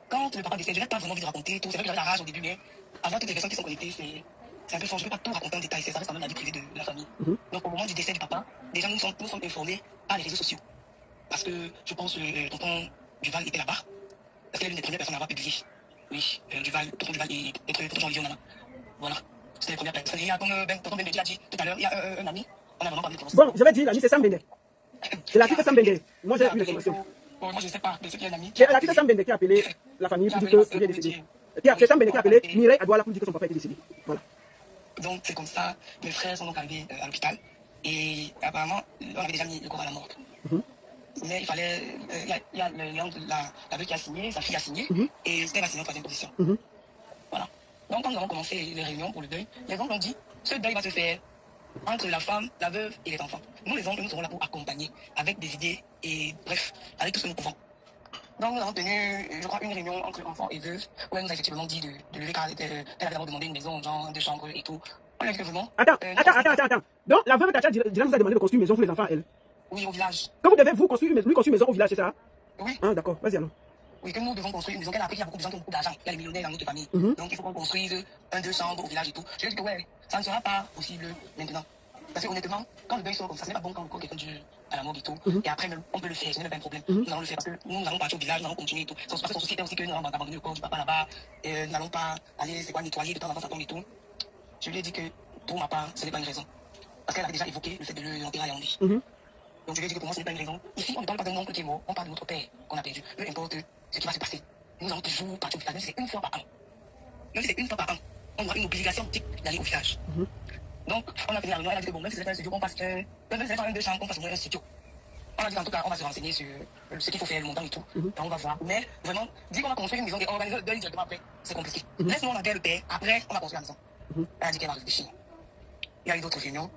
Quand le papa décède, je n'ai pas vraiment envie de raconter tout. C'est vrai que j'avais la rage au début, mais avant toutes les personnes qui sont connectées, c'est un peu fort. Je ne peux pas tout raconter en détail. Ça reste quand même la vie privée de la famille. Donc au moment du décès du papa, déjà nous sommes informés par les réseaux sociaux. Parce que je pense que tonton Duval était là-bas. Parce qu'il est l'une des premières personnes à avoir publié. Oui, tonton Duval et tonton Jean-Olivier là. Voilà. C'était les premières personnes. Et il y a, comme tonton Benedi a dit tout à l'heure, il y a un ami. On a vraiment parlé de ça. Bon, je vais dire, l'ami c'est Sam Bende. C'est l'artiste Sam Bende. Moi j'ai eu l'information. Bon, moi je ne sais pas, mais c'est qu'il y a un ami. C'est l'artiste Sam Bende qui a appelé la famille pour dire qu'il est décédé. C'est Sam Bende qui a appelé Mireille à Douala pour dire que son papa était décédé. Voilà. Donc c'est comme ça. Mes frères sont donc arrivés à l'hôpital. Et apparemment, on avait déjà mis le corps à la mort. Mais il fallait. Il y a la veuve qui a signé, sa fille a signé, et Steve a signé en 3e position. Voilà. Donc, quand nous avons commencé les réunions pour le deuil, les oncles ont dit ce deuil va se faire entre la femme, la veuve et les enfants. Nous, les oncles, nous serons là pour accompagner avec des idées et bref, avec tout ce que nous pouvons. Donc, nous avons tenu, je crois, une réunion entre enfants et veuves où elle nous a effectivement dit de lever car elle avait d'abord demandé une maison, genre 2 chambres et tout. On lui a dit que vraiment. Attends. Donc, la veuve Tacha Dylan nous a demandé le costume maison pour les enfants, elle. Oui, au village. Quand vous devez vous construire lui construire une maison au village, c'est ça? Oui. Ah, d'accord, vas-y alors. Oui, que nous devons construire une maison. Qu'elle a appris qu'il y a beaucoup de gens qui ont beaucoup d'argent. Il y a les millionnaires dans notre famille. Donc il faut qu'on construise 1-2 chambres au village et tout. Je lui ai dit que ouais, ça ne sera pas possible maintenant. Parce que honnêtement, quand le deuil sort comme ça, c'est pas bon quand le corps quelqu'un dure à la mort et tout. Et après, même, on peut le faire, ce n'est même pas un problème. Nous allons le faire parce que nous allons partir au village, nous allons continuer et tout. Parce que son souci était aussi que nous allons abandonner le corps du papa là-bas. Nous n'allons pas aller, c'est quoi, nettoyer de temps en temps ça tombe et tout. Je lui ai dit que pour ma part, ce n'est pas une raison. Parce qu'elle avait déjà évoqué le fait de l'enterrer à Yaoundé. Donc je lui ai dit que pour moi, ce n'est pas une raison. Ici, on ne parle pas d'un oncle qui est mort, on parle de notre père qu'on a perdu. Peu importe ce qui va se passer. Nous allons toujours partir au village, même si c'est une fois par an. Même si c'est une fois par an, on aura une obligation d'aller au village. Donc, on a fait la réunion, elle a dit que bon, même si c'est un studio, on passe même si c'est pas un 2 chambres, on passe au moins un studio. On a dit en tout cas, on va se renseigner sur ce qu'il faut faire, le montant et tout. Et on va voir. Mais vraiment, dire qu'on va construire une maison et organiser le deuil directement après, c'est compliqué. Laisse-nous on enterre le père, après, on va construire la maison. Elle a dit qu'elle va réfléchir. Il y a eu d'autres réunions.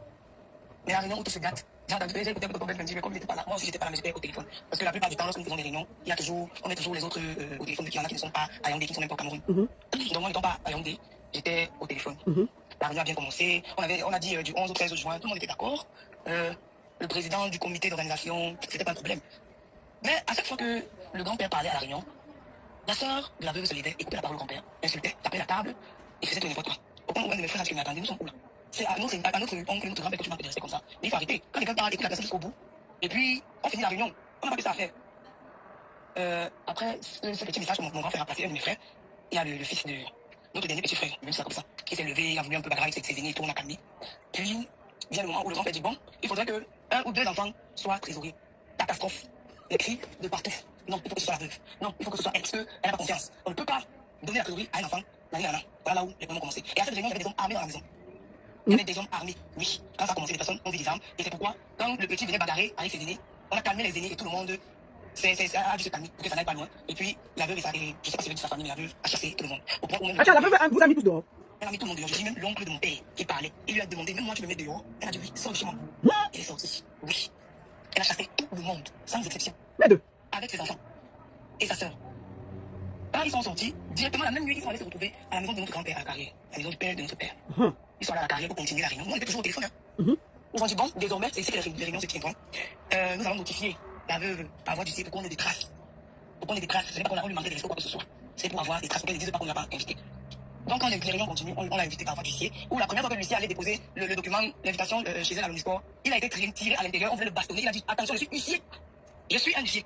Mais la réunion où tout se gâte, j'ai entendu, j'ai écouté beaucoup de problèmes, mais comme il n'était pas là, moi aussi j'étais pas là, mais j'étais au téléphone. Parce que la plupart du temps, lorsque nous faisons des réunions, il y a toujours, on met toujours les autres au téléphone, vu qu'il y en a qui ne sont pas à Yaoundé, qui ne sont même pas au Cameroun. Donc moi n'étant pas à Yaoundé, j'étais au téléphone. La réunion a bien commencé. On a dit du 11 au 13 juin, tout le monde était d'accord. Le président du comité d'organisation, c'était pas un problème. Mais à chaque fois que le grand-père parlait à la réunion, la sœur de la veuve se levait, écoutait la parole du grand-père, insultait, tapait la table et faisait tout n'importe quoi. Au point où un de mes frères a dit que mais attendez, nous sommes où là? C'est à notre oncle, notre grand-père que tu m'as de rester comme ça. Mais il faut arrêter. Quand quelqu'un parle, écoute la personne jusqu'au bout. Et puis, on finit la réunion. On n'a pas que ça à faire. Après, ce petit message que mon grand-frère a passé, un de mes frères, il y a le fils de notre dernier petit frère, même ça comme ça, qui s'est levé, il a voulu un peu bagarrer avec ses aînés et tout, on a calmé. Puis, vient le moment où le grand-père dit bon, il faudrait que 1 ou 2 enfants soient trésoriers. Catastrophe. Les cris de partout. Non, il faut que ce soit la veuve. Non, il faut que ce soit elle, parce qu'elle n'a pas confiance. On ne peut pas donner la trésorerie à un enfant. Voilà là où les problèmes ont commencé. Et à cette réunion, il y avait des hommes armés dans la maison. Il y avait des hommes armés, oui. Quand ça a commencé, les personnes ont vu des armes. Et c'est pourquoi, quand le petit venait bagarrer avec ses aînés, on a calmé les aînés et tout le monde a dû se calmer pour que ça n'aille pas loin. Et puis, la veuve, je sais pas si elle dit sa famille, mais la veuve a chassé tout le monde. Au point où même. Attends, la veuve vous a mis tous dehors. Elle a mis tout le monde dehors. Je dis même l'oncle de mon père qui parlait. Il lui a demandé, même moi tu me mets dehors. Elle a dit oui, sors de chez moi. Elle est sortie. Oui. Elle a chassé tout le monde, sans exception. Les deux. Avec ses enfants. Et sa sœur. Quand ils sont sortis, directement la même nuit, ils sont allés se retrouver à la maison de notre grand-père à la carrière. À la maison du père de notre père. Ils sont allés à la carrière pour continuer la réunion. Nous, on était toujours au téléphone. Ils ont dit bon, désormais, c'est ici que les réunions se tiendront. Nous allons notifier la veuve par voie du ciel pour qu'on ait des traces. Pour qu'on ait des traces. Ce n'est pas qu'on a lui manqué des restos ou quoi que ce soit. C'est pour avoir des traces pour qu'elle ne dise pas qu'on ne l'a pas invité. Donc quand les réunions continuent, on l'a invité par voie d'huissier. Ou la première fois que l'huissier allait déposer le document, l'invitation chez elle à l'Omnisport, il a été tiré à l'intérieur, on voulait le bastonner, il a dit attention, je suis huissier. Je suis un huissier.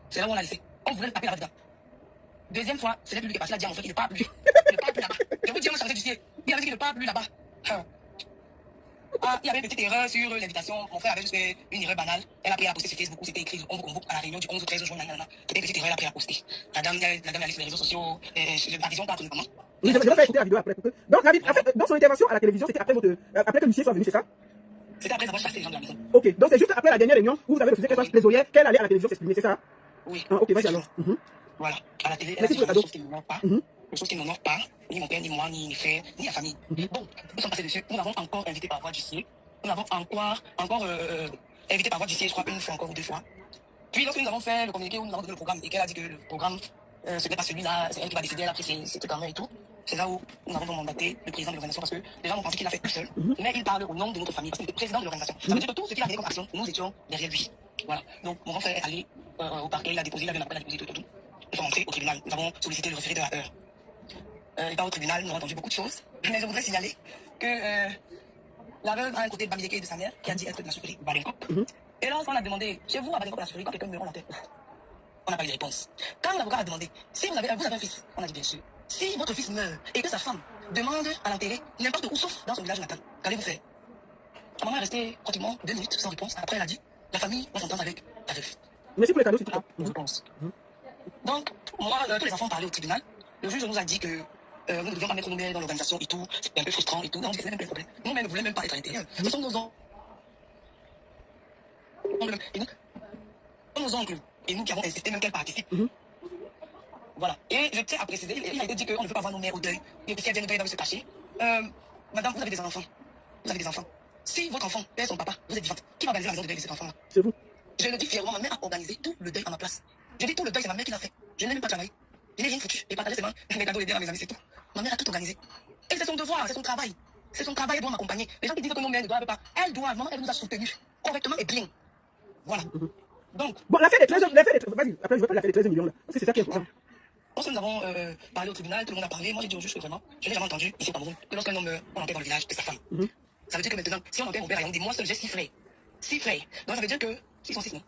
C'est là où on l'a laissé. On voulait le taper là-dedans. Deuxième fois, c'est lui qui est passé, il a dit à mon frère qu'il ne part plus. Il ne part plus là-bas. Je vous dis, on a changé d'huissier. Il avait dit qu'il ne part plus là-bas. Il y avait une petite erreur sur l'invitation. Mon frère avait juste fait une erreur banale. Elle a pris à poster sur Facebook où c'était écrit on vous convoque à la réunion du 11 au 13 juin. C'était une petite erreur, elle a pris à poster. La dame est allée sur les réseaux sociaux. La vision pas comment. Oui, je vais faire écouter la vidéo après. Donc, en fait, dans son intervention à la télévision, c'était après que l'huissier soit venu, c'est ça? C'était après avoir chassé les gens de la maison. Ok, donc c'est juste après la dernière réunion où vous avez refusé qu'elle soit trésorière, qu'elle allait à la télévision s'exprimer, c'est ça? Oui. Ok, vas-y alors. Voilà, à la télé, elle a dit quelque chose qui ne m'honore pas. Quelque chose qui ne m'honore pas, ni mon père, ni moi, ni mes frères, ni la famille. Bon, nous sommes passés dessus. Nous avons encore invité par voie d'huissier. Nous avons encore invité par voie d'huissier, je crois, une fois encore ou 2 fois. Puis lorsque nous avons fait le communiqué où nous avons donné le programme et qu'elle a dit que le programme, ce n'est pas celui-là, c'est elle qui va décider, elle a pris ses trucs en main et tout. C'est là où nous avons mandaté le président de l'organisation parce que les gens ont pensé qu'il l'a fait tout seul. Mais il parle au nom de notre famille parce qu'il est président de l'organisation. Ça veut dire que tout ce qu'il a fait comme action, nous étions derrière lui. Voilà. Donc mon grand frère est allé au parquet, il a déposé, il avait l'appel, il a déposé tout. Nous sommes rentrés au tribunal. Nous avons sollicité le référé de la heure. Et par au tribunal, nous avons entendu beaucoup de choses. Mais je voudrais signaler que la veuve a un côté Bamileke de sa mère qui a dit être de la soufflerie Balenkop. Et lorsqu'on a demandé chez vous à Balenkop la soufflerie, quand quelqu'un meurt, on l'enterre. On n'a pas eu de réponse. Quand l'avocat a demandé si vous avez un fils, on a dit bien sûr. Si votre fils meurt et que sa femme demande à l'enterrer n'importe où sauf dans son village natal, qu'allez-vous faire? Sa maman est restée pratiquement 2 minutes sans réponse. Après, elle a dit la famille va s'entendre avec la veuve. Merci pour les cadeaux, c'est tout. Réponse. Donc, moi, tous les enfants parlaient au tribunal. Le juge nous a dit que nous ne devions pas mettre nos mères dans l'organisation et tout. C'était un peu frustrant et tout. On dit que c'est même pas un problème. Nous-mêmes ne voulions même pas être à l'intérieur. Ce sont nos oncles. Et nos oncles. Et nous qui avons insisté même qu'elle participe. Voilà. Et je tiens à préciser, il a été dit qu'on ne veut pas voir nos mères au deuil. Et que si elles viennent au deuil, elles doivent se cacher. Madame, vous avez des enfants. Vous avez des enfants. Si votre enfant perd son papa, vous êtes vivante. Qui va organiser la maison de deuil de cet enfant-là? C'est vous. Je le dis fièrement, ma mère a organisé tout le deuil à ma place. Je dis tout le deuil, c'est ma mère qui l'a fait. Je n'ai même pas travaillé. Je n'ai rien foutu. Et partagé seulement mes cadeaux et biens à mes amis, c'est tout. Ma mère a tout organisé. Et c'est son devoir, c'est son travail. C'est son travail, elle doit m'accompagner. Les gens qui disent que nos mères ne doivent pas, elles doivent, maman, elle nous a soutenus correctement et bien. Voilà. Donc, Bon, l'affaire des 13, vas-y, après je vais parler de l'affaire des 13 millions là. Parce que c'est ça qui est important. lorsque nous avons parlé au tribunal, tout le monde a parlé. Moi, j'ai dit au juge que vraiment, je n'ai jamais entendu ici au Cameroun que lorsqu'un homme meurt, on enterre dans le village de sa femme. Ça veut dire que maintenant, si on enterre mon père et on dit, moi seul, j'ai 6 frères. 6 frères. Donc ça veut dire que, ils sont 6, non?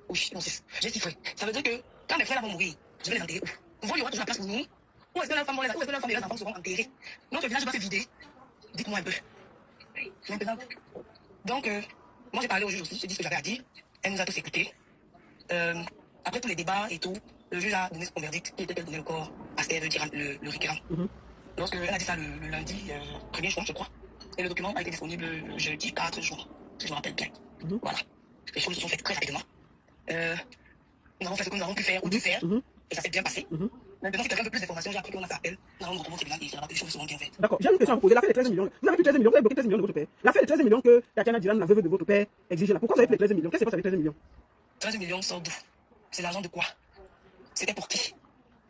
Oui, ils sont 6. J'ai 6 frères. Ça veut dire que quand mes frères là vont mourir, je vais les enterrer où? On voit, il y aura toujours la place pour nous. Où est-ce que la femme et les enfants seront enterrés? Notre village va se vider. Dites-moi un peu. Maintenant. Donc, moi j'ai parlé au juge aussi, j'ai dit ce que j'avais à dire. Elle nous a tous écoutés. Après tous les débats et tout, le juge a donné son verdict qui était qu'elle donnait le corps à Steve Diran, le requérant. Lorsqu'elle a dit ça le lundi 1er juin, je crois, et le document a été disponible le jeudi 4 juin, si je me rappelle bien. Voilà. Les choses se sont faites très rapidement. Nous avons fait ce que nous avons pu faire ou dû faire, et ça s'est bien passé. Maintenant, si quelqu'un veut plus d'informations, j'ai appris qu'on a fait appel. Nous allons nous retrouver au tribunal et ça va, les choses seront bien faites. D'accord, j'ai une question à vous poser. L'affaire des 13 millions. Vous avez plus 13 millions, vous avez bloqué 13 millions de votre père. L'affaire des 13 millions que Tatiana Diran, la veuve de votre père, exige là. Pourquoi vous avez plus les 13 millions? Qu'est-ce qui se passe avec 13 millions? 13 millions sort d'où? C'est l'argent de quoi? C'était pour qui?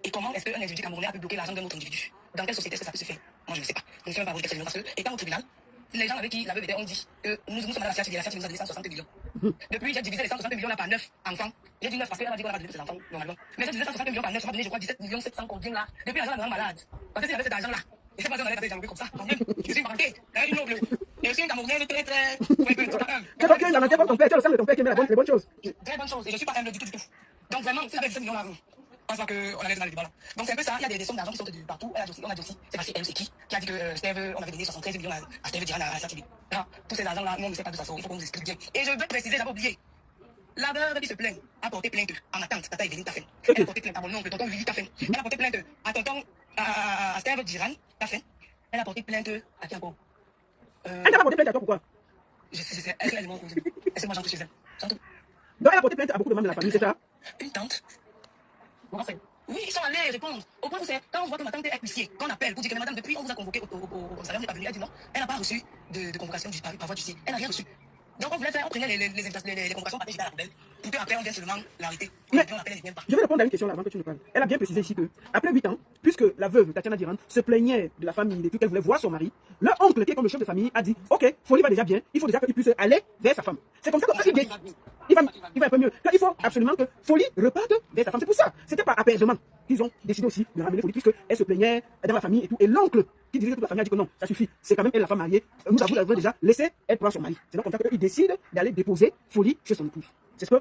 Et comment est-ce qu'un individu camerounais a pu bloquer l'argent d'un autre individu? Dans quelle société est-ce que ça peut se faire? Moi, je ne sais pas. Je ne sais même pas vous dire 13 millions parce que, étant au tribunal, les gens avec qui la veuve était ont dit que nous sommes à la CHD, la CHD nous a donné 160 millions. Depuis, j'ai divisé les 160 millions là par 9 enfants. J'ai dit 9 parce qu'elle a dit qu'on a pas donné ses enfants, normalement. Mais j'ai divisé 160 millions par 9, ça m'a donné, je crois, 17 millions 700 combien là. Depuis, l'argent est malade. Parce que s'il y avait cet argent là, et c'est pas ça, on allait taper comme ça. Je suis marqué, une noble. Et je suis un Camerounais très, très. C'est pas qu'il y a un comme ton père, tu as le sang de ton père qui met les bonnes choses. Très bonne chose, et je suis pas humble du tout, du tout. Donc vraiment, si avec 17 millions là, je pense pas qu'on allait dans les débats là. Donc c'est un peu ça, il y a des sommes d'argent qui sortent de partout. On a dit aussi, c'est passé M, c'est qui a dit que Steve, on avait donné 73 millions à Steve Diran à la CHD. Tous ces argents là, nous on ne sait pas d'où ça sort, il faut qu'on nous explique bien. Et je veux préciser, j'avais oublié. La veuve qui se plaint a porté plainte en attente, Tata Evelyne Tafen. Elle a porté plainte à mon oncle, tonton Willy Tafen. Elle a porté plainte à tonton, à Steve Diran Tafen. Elle a porté plainte à qui encore? Elle n'a pas porté plainte à toi, pourquoi? Je sais, est-ce qu'elle est morte? Est-ce que moi j'entre chez elle? J'entre. Donc elle a porté plainte à beaucoup de membres de la famille, c'est ça? Une tante. Oui, ils sont allés répondre. Au point où c'est, quand on voit que ma tante est huissier, qu'on appelle pour dire que madame, depuis, on vous a convoqué au commissariat, vous n'êtes pas venu. Elle dit non, elle n'a pas reçu de convocation du par voie d'huissier. Elle n'a rien reçu. Donc on voulait faire, on prenait les convocations par à la poubelle pour qu'après on vienne seulement l'arrêter. Mais je vais répondre à une question là avant que tu ne parles. Elle a bien précisé ici que, après 8 ans, puisque la veuve Tatiana Diran se plaignait de la famille et qu'elle voulait voir son mari, leur oncle, qui est comme le chef de famille, a dit ok, Folie va déjà bien, il faut déjà qu'il puisse aller vers sa femme. C'est comme ça qu'il va un peu mieux. Là, il faut absolument que Folie reparte vers sa femme. C'est pour ça. C'était par apaisement qu'ils ont décidé aussi de ramener Folie, puisqu'elle se plaignait dans la famille et tout. Et l'oncle qui dirigeait toute la famille a dit que non, ça suffit. C'est quand même elle la femme mariée. Nous avons déjà laissé elle prendre son mari. C'est donc comme ça qu'ils décident d'aller déposer Folie chez son épouse. C'est ce que.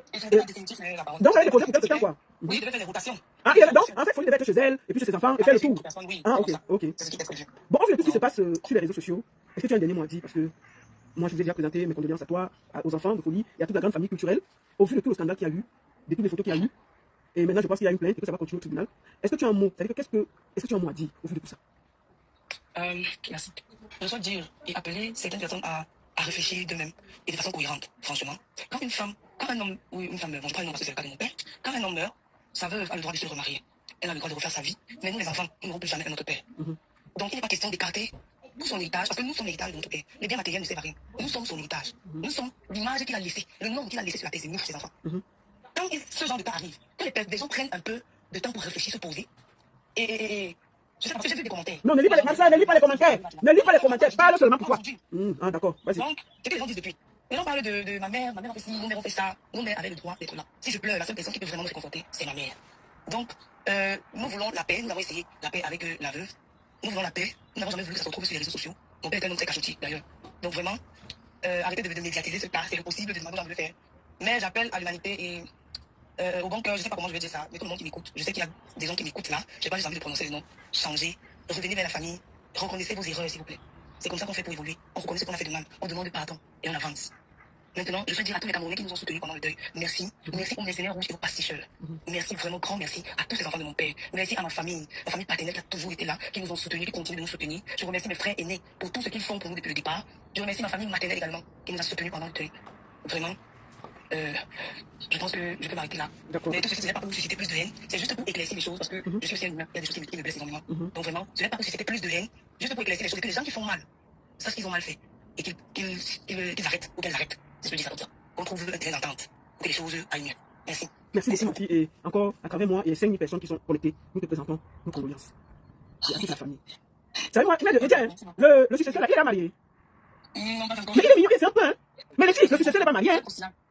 Donc elle a déposé pour quelque temps quoi. Oui, il devait faire les rotations. Ah, donc en fait, Folie devait être chez elle et puis chez ses enfants et faire le tour. Ah, ok. C'est ce qui était prévu. Bon, en fait, tout ce qui se passe sur les réseaux sociaux, est-ce que tu as un dernier mot à dire? Parce que moi, je vous ai déjà présenté mes condoléances à toi, aux enfants de Folie et à toute la grande famille culturelle, au vu de tout le scandale qu'il y a eu, de toutes les photos qu'il y a eu. Et maintenant, je pense qu'il y a une plainte et que ça va continuer au tribunal. Est-ce que tu as un mot? C'est-à-dire que est-ce que tu as un mot à dire au vu de tout ça? Merci. Je dois dire et appeler certaines personnes à réfléchir d'eux-mêmes et de façon cohérente, franchement. Quand un homme ou une femme meurt, bon, je prends un nom parce que c'est le cas de mon père, quand un homme meurt, sa veuve a le droit de se remarier. Elle a le droit de refaire sa vie, mais nous les enfants, nous n'aurons plus jamais un autre père. Donc il n'est pas question d'écarter tout son héritage, parce que nous sommes l'héritage de notre père. Les biens matériels ne servent à rien. Nous sommes son héritage. Nous sommes l'image qu'il a laissée, le nom qu'il a laissé sur la terre, c'est nous, ses enfants. Quand ce genre de cas arrive, que les gens prennent un peu de temps pour réfléchir, se poser, et je sais pas, parce que j'ai vu des commentaires. Non, ne lis pas les commentaires. Ne lis pas les commentaires. Parle seulement pour toi. Ah, d'accord. Vas-y. Donc, c'est ce que les gens disent depuis. Les gens parlent de ma mère a fait ci, nos mères ont fait ça. Nos mères avaient le droit d'être là. Si je pleure, la seule personne qui peut vraiment me réconforter, c'est ma mère. Donc, nous voulons la paix. Nous avons essayé la paix avec la veuve. Nous voulons la paix. Nous n'avons jamais voulu que ça se retrouve sur les réseaux sociaux. Mon père est un homme très cachotier, d'ailleurs. Donc, vraiment, arrêtez de médiatiser ce cas. C'est impossible de demander de le faire. Mais j'appelle à l'humanité et au bon cœur, je ne sais pas comment je vais dire ça, mais tout le monde qui m'écoute, je sais qu'il y a des gens qui m'écoutent là, je n'ai pas juste envie de prononcer le nom. Changez, revenez vers la famille, reconnaissez vos erreurs, s'il vous plaît. C'est comme ça qu'on fait pour évoluer. On reconnaît ce qu'on a fait de mal, on demande pardon et on avance. Maintenant, je veux dire à tous les Camerounais qui nous ont soutenus pendant le deuil, merci. Merci aux mercenaires rouges et aux pasticheurs. Merci, vraiment grand merci à tous les enfants de mon père. Merci à ma famille paternelle qui a toujours été là, qui nous ont soutenus, qui continuent de nous soutenir. Je remercie mes frères aînés pour tout ce qu'ils font pour nous depuis le départ. Je remercie ma famille maternelle également, qui nous a soutenus pendant le deuil. Vraiment. Je pense que je peux m'arrêter là. Mais tout ceci, ce n'est pas pour susciter plus de haine, c'est juste pour éclaircir les choses parce que je suis aussi un humain, il y a des choses qui me blessent énormément. Donc vraiment, ce n'est pas pour susciter plus de haine, juste pour éclaircir les choses et que les gens qui font mal sachent qu'ils ont mal fait et qu'ils arrêtent ou qu'elles arrêtent. Si je dis ça comme ça. Qu'on trouve un terrain d'entente pour que les choses aillent mieux. Merci. Merci beaucoup, ma fille. Et encore, à travers moi et les 5000 personnes qui sont connectées, nous te présentons nos condoléances. Et à toute la famille. Vous savez, moi, le successeur, là, qui est marié? Non, pas encore. Mais il est mignon, c'est un peu, hein. Mais les filles, le successeur n'est pas marié, hein.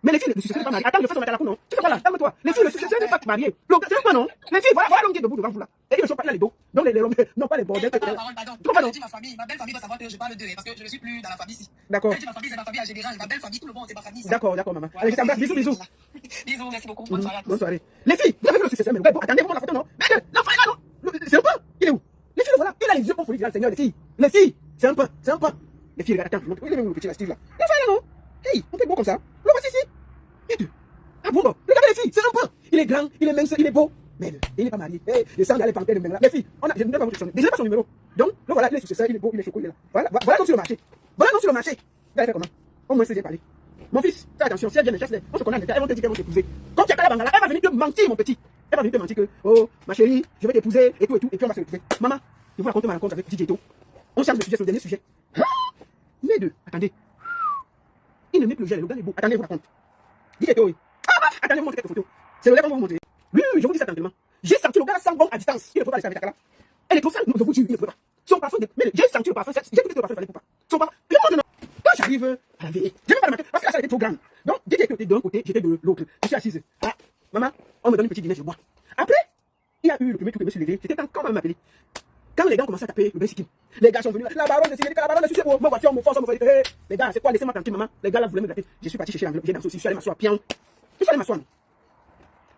Mais les filles, le successeur n'est pas marié. Attends, je fais son à la cour, non. Tu fais quoi là? Calme-toi. Les filles, le successeur n'est pas marié. C'est un peu, non. Les filles, voilà l'homme qui est debout devant vous là. Et ils ne sont pas là les dos. Donc les longs, non pas les bordels. Pardon. Tu comprends, non? Je dis ma famille, ma belle famille doit savoir que je parle d'eux, parce que je ne suis plus dans la famille ici. D'accord. Quand je dis ma famille, c'est ma famille en général. Ma belle famille, tout le monde, c'est ma famille. D'accord, maman. Allez, je t'embrasse. Bisous, bisous. Bisous, merci beaucoup. Bonne soirée à tous. Bonne soirée. Les filles, vous avez vu le successeur, mais bon, attendez, vous la photo, non? Mais l'enfant est là, non? C'est un peu. Il est où? Les filles, voilà. Il a les yeux pour le Seigneur, les filles. Les filles, c'est un peu. Les filles, regarde, attends. Il est où le petit Steve là? L'enfant est là, non? Hey, on peut être beau comme ça. Le voici ici. Et deux. Ah bon, regardez les filles, c'est un peu. Il est grand, il est mince, il est beau. Mais il n'est pas marié. Hey, les sangs dans les panthères de là. Les filles, je ne donne pas votre son. Déjà pas son numéro. Donc, le voilà, il est successeur, il est beau, il est choco, il est là. Voilà donc sur le marché. Voilà donc sur le marché. Vous allez faire comment? Au moins, c'est bien parlé. Mon fils, fais attention, si elle vient de chercher, on se connaît, elles vont te dire qu'elles vont t'épouser. Comme tu as Bangala, elle va venir te mentir, mon petit. Elle va venir te mentir que, oh, ma chérie, je vais t'épouser, et tout, et puis on va se retrouver. Maman, je vous raconte ma rencontre avec DJ Eto. On change de sujet sur le dernier sujet. Mais deux, attendez. Il ne met plus le gel, le gars est beau. Attendez, je vous raconte. DJ Eto, oui. Attendez, vous montrez quelques photos. C'est le lait qu'on va vous montrer. Oui, je vous dis ça tranquillement. J'ai senti le gars sans bon à distance. Il ne peut pas laisser avec Takala. Elle est trop sale, je vous jure, il ne peut pas. Son parfum, mais j'ai senti le parfum, j'ai écouté le parfum, il fallait pas. Son parfum, quand j'arrive à la veille, j'ai même pas remarqué, parce que la salle était trop grande. Donc, DJ était d'un côté, j'étais de l'autre. Je suis assise. Ah, maman, on me donne une petite dîner, je bois. Après, il y a eu le premier truc de me se lever. C'était quand on m'a appelé. Quand les gars ont commencé à taper le basic, les gars sont venus là. La baronne de Sylvie, la baronne de Sucé, ma voiture, mon force, mon voiture. Hey, les gars, c'est quoi? Laissez-moi tranquille, maman. Les gars là voulaient me gratter. Je suis parti chercher l'enveloppe. J'ai dansé aussi. Je suis allé m'asseoir pion. Je suis allé m'asseoir.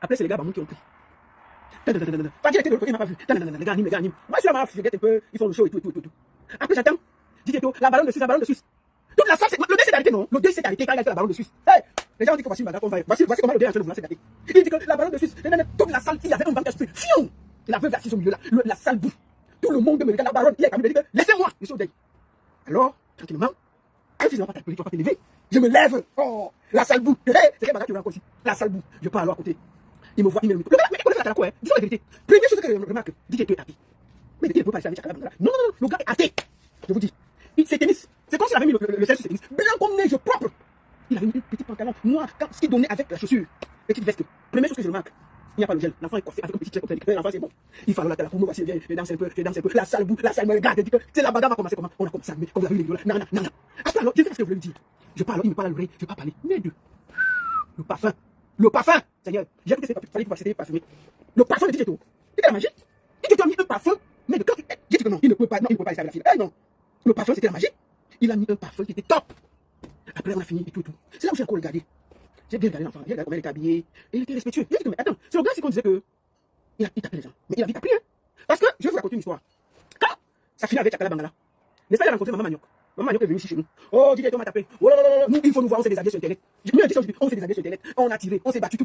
Après, c'est les gars Bamou qui ont pris. Fadi était de l'autre côté, il m'a pas vu. Les gars animent. Moi, je suis à ma je guette un peu. Ils font le show et tout. Après, j'attends. DJ Eto, la baronne de Suisse, Toute la salle, le dé s'est arrêté, non? Le dé s'est arrêté quand il a fait la baronne de Suisse. Hey, les gens ont dit que voici une bagarre qu'on va. Voici comment le dé est en train de vouloir s'égarer. Il dit que la baronne de Suisse, toute la salle, il y avait un vent qui fion. La veuve assise au milieu là, la salle boue. Tout le monde me regarde, la baronne, il est comme il dit que laissez-moi, je suis au deuil. Alors, tranquillement, un fils ne va pas t'appeler, tu vas pas t'élever. Je me lève. Oh, la salle boue. C'est quelle bagarre qui va encore ici? La salle boue. Je pars alors à côté. Il me voit, il me dit, le gars, mais il connaît la quoi, hein? Dis-moi la vérité. Première chose que je remarque, DJ Eto est athée. Mais il ne peut pas aller avec Chakala Bangala. Non, le gars est athée. Je vous dis. C'est tennis. C'est comme s'il avait mis le sel sur ses tennis. Blanc comme neige propre. Il avait mis un petit pantalon noir, ce qu'il donnait avec la chaussure. Petite veste. Première chose que je remarque, il n'y a pas le gel. L'enfant est coiffé avec un petit check comme ça. L'enfant c'est bon. Il fallait la pour nous voici, je danse un peu. La salle boue, la salle me regarde. Dit que c'est la bagarre va commencer comment? On a commencé à mettre, comme vous avez vu les vidéos là. Non. Après alors, je sais ce que je voulais lui dire. Je parle, il me parle à l'oreille, je ne vais pas parler. Mais deux. Le parfum. Seigneur, j'ai écouté ces fallait pour c'était parfumé. Le parfum de DJ Eto. C'était la magie. DJ Eto a mis un parfum, mais de quand j'ai dit que non, il ne peut pas laisser avec la fille. Eh non. Le parfum c'était la magie. Il a mis un parfum qui était top. Après on a fini et tout. C'est là où j'ai encore regardé. J'ai bien regardé l'enfant, j'ai regardé comment il était habillé. Et il était respectueux. J'ai dit que mais attends, c'est le gars qu'on disait que il tapait les gens. Mais il a vite appris, hein. Parce que je vais vous raconter une histoire. Quand ça finit avec Chakala Bangala, n'est-ce pas, il a rencontré Maman Maniok. Maman Maniok est venue ici chez nous. Oh, DJ Eto m'a tapé. Oh là là, nous, il faut nous voir, on s'est déshabillé sur Internet. On s'est déshabillé sur Internet. On a tiré, on s'est battu, tout.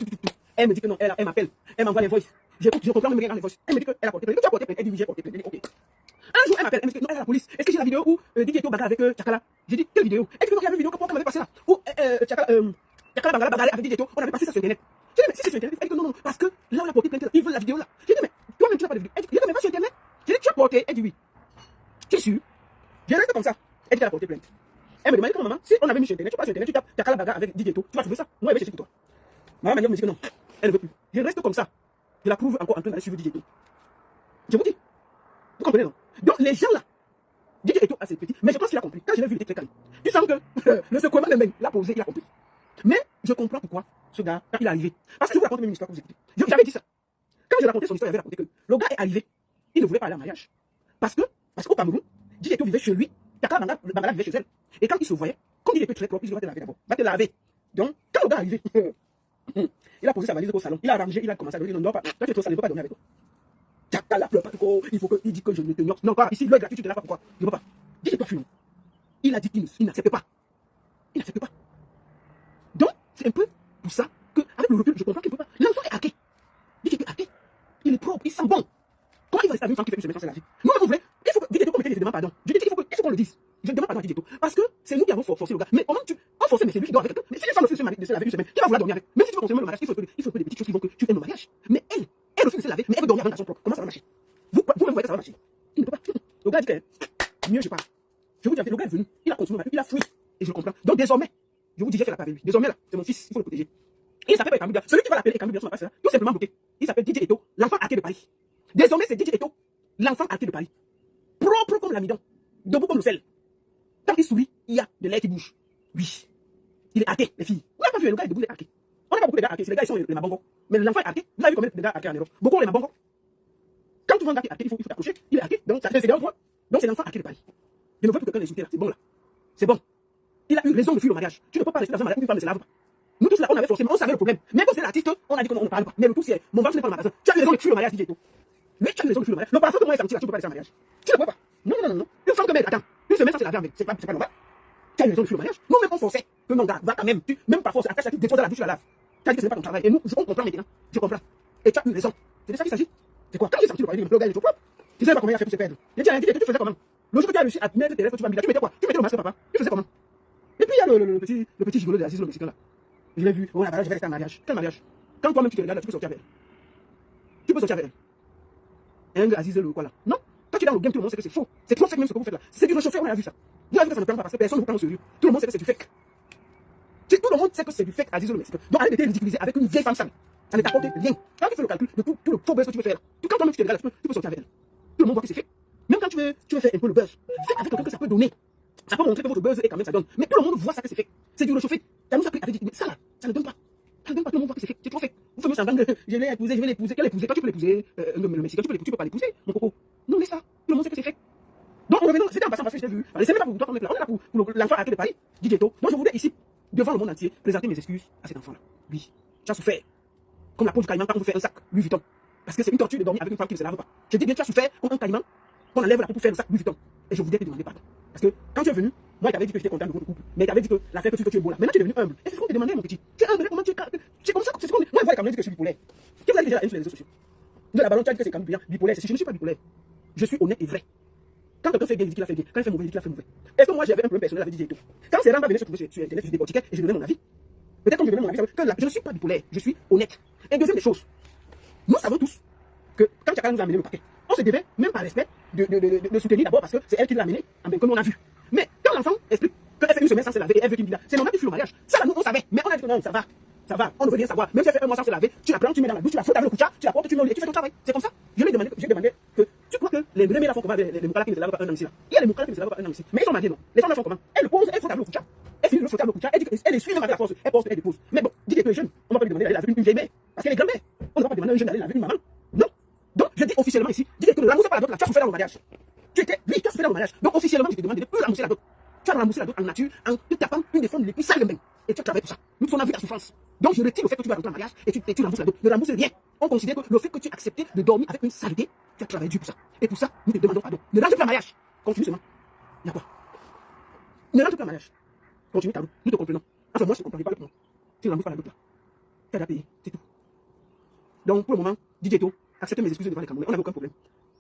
Elle me dit que non, elle m'appelle. Elle m'envoie les voices. Je comprends même rien dans les voices. Elle me dit qu'elle a porté plainte. Tu as porté plainte. Elle dit oui, j'ai porté plainte. Ok. Un jour, elle m'appelle. Elle me dit que non, elle est à la police. Est-ce que j'ai la vidéo où DJ Eto bagarre avec Chakala? J'ai dit, quelle vidéo? Elle dit que non, il y avait une vidéo qu'on m'avait passée là. Où Chakala Bangala bagarre avec DJ Eto. On avait passé ça sur Internet. J'ai dit, mais si c'est sur Internet, elle dit que non, parce que là, on a porté plainte. Ils veulent la vidéo là. J'ai dit, mais toi-même, tu n'as pas de vidéo. Elle dit, mais va sur Internet. J'ai dit, tu as porté. Elle dit oui. Tu es sûr? Je reste comme ça. Elle dit qu'elle a porté plainte. Elle me demande comment maman, si on avait mis sur Internet, tu passes sur Internet, tu tapes Chakala bagarre avec DJ Eto, tu vas trouver ça. Moi, elle va chercher pour toi. Maman Maniok me dit que non, elle ne veut plus. Je reste comme ça. Je la trouve encore en train d'aller suivre DJ Eto. Je vous dis. Vous comprenez, non? Donc, les gens là, DJ Eto a ses petits, mais je pense qu'il a compris. Quand je l'ai vu, il était très calme. Tu sens que le secouement de main, l'a posé, il a compris. Mais je comprends pourquoi ce gars, quand il est arrivé. Parce que je vous raconte même une histoire que vous écoutez. J'avais dit ça. Quand je racontais son histoire, il avait raconté que le gars est arrivé. Il ne voulait pas aller en mariage. Parce qu'au Cameroun, DJ Eto vivait chez lui. Chakala Bangala vivait chez elle. Et quand il se voyait, comme il était très propre, il dit, va te laver d'abord. Va te laver. Donc, quand le gars est arrivé, il a posé sa valise au salon. Il a rangé, il a commencé à donner, non, pas. Toi, tu es trop sale, il ne peut pas dormir avec toi. Chakala pleure pas trop. Il faut qu'il dit que je ne te ignore. Non, quoi, ici, le gratuit, tu ne te laves pas pourquoi? Je ne peux pas. DJ Eto fume. Il a dit qu'il n'accepte pas. Il n'accepte pas. Donc, c'est un peu pour ça qu'avec le recul, je comprends qu'il ne peut pas. L'enfant est hacké. DJ Eto est hacké. Il est propre, il sent bon. Comment il va rester avec une femme qui fait une semaine sans la vie? Nous, on voulait. Il faut que DJ Eto comette les demandes pardon. Je dis qu'il faut qu'on le dise. Je demande pardon à DJ Eto. Parce que c'est nous qui avons forcé le gars. Mais comment tu. En forcé, mais c'est lui qui doit avec. Mais si les femmes refusent de se laver une semaine, qui va vouloir dormir avec? Même si tu veux consommer le mariage, il faut que des petites choses qui vont que tu aimes le mariage. Mais elle refuse de se laver, mais elle veut dormir avec son propre. Comment ça va marcher? Vous-même voyez que ça va marcher. Il ne peut pas. Le gars dit que mieux je parle. Je vous dis, le gars est venu, il a consommé, il a fui. Et je comprends. Donc désormais, je vous dis, j'ai fait la part avec lui. Désormais là, c'est mon fils, il faut le protéger. Il s'appelle Kamubia. Celui qui va l'appeler Kamubia sur ma face là, tout simplement bloqué. Il s'appelle DJ Eto, l'enfant hacké de Paris. Désormais, c'est DJ Eto, l'enfant hacké de Paris. Propre comme l'amidon, debout comme le sel. Quand il sourit, il y a de l'être. l'enfant est arqué. Vous avez vu combien de gars arqués en Europe? Beaucoup, on est bon. Quand tu vois un gars qui est arqué, il faut t'approcher. Il est arqué, donc ça c'est des points. Donc c'est l'enfant arqué de Paris. Je ne veux plus que quelqu'un l'insulte là. C'est bon là. C'est bon. Il a eu raison de fuir le mariage. Tu ne peux pas rester dans un mariage où une femme ne se lave pas. Nous tous là, on avait forcément, on savait le problème. Même quand c'est l'artiste, on a dit que non, on ne parle pas. Mais le tout c'est, mon ventre n'est pas le magasin. Tu as eu raison de fuir le mariage, DJ Eto. Oui, tu as eu raison de fuir le mariage. Le parfum que moi est senti là, tu ne peux pas laisser un mariage. Tu ne peux pas. Non. Une femme que mec, attends, une semaine sans se laver avec, c'est pas normal. Tu as eu raison de fuir le mariage. Nous-mêmes on forçait. Que non, gars, va quand même. Même parfois, c'est attache la défaut dans la douche, la lave. Tu as dit que ce n'est pas ton travail. Et nous, on comprend maintenant. Je comprends. Et tu as eu raison. C'est de ça qu'il s'agit. C'est quoi? Quand j'ai senti le mariage, le gars, il est trop propre. Tu sais pas combien il a fait pour se perdre. J'ai dit à un DJ, tu faisais comment? Le jour que tu as réussi à mettre tes lèvres, tu vas me dire, tu mettais quoi? Tu mettais le masque, papa. Tu faisais comment? Et puis il y a le petit gigolo de Aziz, le Mexicain là. Je l'ai vu. Oh là, je vais rester en mariage. Quel mariage? Quand toi-même tu te regardes, tu peux sortir avec elle. Tu peux sortir avec elle. Un gars Aziz, le quoi là? Non. Quand tu es dans le game, tout le monde sait que c'est faux. C'est trop fake même ce que vous faites là. C'est du réchauffé, on a vu ça. Vous avez vu que ça ne prend pas parce que personne ne vous prend au sérieux. Tout le monde sait que c'est du fake. Tout le monde sait que c'est du fake Aziz, le Mexicain. Donc arrête de te ridiculiser avec une vieille femme sale. Ça ne t'apporte rien. Quand tu fais le calcul de tout le faux buzz que tu veux faire, quand toi-même tu te regardes, tu peux sortir avec elle. Tout le monde voit que c'est fake. Même quand tu veux faire un peu le buzz, fais avec quelqu'un que ça peut donner. Ça peut montrer que votre buzz est quand même ça donne. Mais tout le monde voit ça que c'est fait. C'est du réchauffé. Ça nous a pris avec mais ça là, ça ne donne pas. Ça ne donne pas, tout le monde voit que c'est fait. C'est trop fait. Vous faites mieux semblant que je l'ai épousé, je vais l'épouser. Quelle épouser? Quand tu peux l'épouser, le Mexicain, tu peux pas l'épouser, mon coco. Non, laisse ça. Tout le monde sait que c'est fait. Donc, revenons, c'était en passant parce que je l'ai vu. Allez, c'est même pas pour toi qu'on est là. On est là pour l'enfant arrêté de Paris, DJ Eto. Donc, je voulais ici, devant le monde entier, présenter mes excuses à cet enfant-là. Oui, tu as souffert. Comme la peau du caïman quand on fait un sac Louis Vuitton. Parce que c'est une torture de dormir avec une femme qui ne se lave pas. Je dis bien, tu as souffert comme un caïman qu'on enlève la peau pour faire un sac Louis Vuitton. Et je voudrais te demander pardon. Parce que quand tu es venu, moi, je t'avais dit que j'étais content de votre couple. Mais je t'avais dit que l'affaire que tu es beau là. Maintenant, tu es devenu humble. Et c'est ce qu'on te demandait, mon petit. Tu es humble, comment tu es. C'est comme ça, c'est ce qu'on. Moi, je vois quand même dit que je suis bipolaire. Qui vous a dit déjà la haine sur les réseaux sociaux? De la ballon, tu as dit que c'est comme bipolaire. Si je ne suis pas bipolaire, je suis honnête et vrai. Quand quelqu'un fait bien, il dit qu'il a fait bien. Quand il fait mauvais, il dit qu'il a fait mauvais. Est-ce que moi, j'avais un problème personnel avec DJ Eto? Quand ces gens venaient se trouver sur Internet, je décortiquais et je donnais mon avis. Peut-être comme je donnais mon avis, que je ne suis pas bipolaire, je suis honnête. Et deuxième des choses, nous savons tous que quand Chakala nous a amené le paquet, on se devait, même par respect, de soutenir d'abord parce que c'est elle qui l'a amené, comme on a vu. Mais quand l'enfant explique qu'elle fait une semaine sans se laver et elle veut qu'il me dise, c'est normal qu'il fuit le mariage. Ça, là, nous, on savait. Mais on a dit que non, ça va, on ne veut rien savoir. Même si elle fait un mois sans se laver, tu la prends, tu mets dans la douche, tu la frottes avec le coucha, tu la portes, tu mets au lit, tu fais ton travail. C'est comme ça. Je lui ai demandé que tu crois que les deux là font comment les moukala qui ne se lavent pas un an ici là. Il y a les moukala qui ne se lavent pas un an ici. Mais ils sont mariés, non. Les femmes font comment? Elle le pose, elle frotte avec le coucha. Elle finit le frotter avec le coucha, elle est suivie même avec la force, elle pose, elle dépose. Mais bon, dis que tu es jeune, on va pas lui demander d'aller laver une vieille mère. Parce qu'elle est grand-mère. On ne va pas demander à un jeune d'aller laver une maman. Non. Donc, je dis officiellement ici, dis que ne remboursez pas la dot là, tu as souffert dans le mariage. Tu as souffert dans le mariage. Donc, officiellement, je te demande de ne plus rembourser la dot. Tu as remboursé la dot en nature en te tapant une des femmes les plus sales de même. Et tu as travaillé pour ça. Nous sommes en vie de la souffrance. Donc, je retire le fait que tu vas rentrer en mariage et tu rembourses la dot. Ne rembourse rien. On considère que le fait que tu as accepté de dormir avec une saleté, tu as travaillé dur pour ça. Et pour ça, nous te demandons pardon. Ne rentre pas en mariage. Continue seulement. Il y a quoi? Ne rentre pas en mariage. Continue ta route. Nous te comprenons. Enfin, moi, je ne comprends pas le point. Tu ne rembourses pas la dot là. Tu as déjà payé. C'est tout. Donc, pour le moment, DJ Eto, acceptez mes excuses devant les Camerounais. On n'a aucun problème.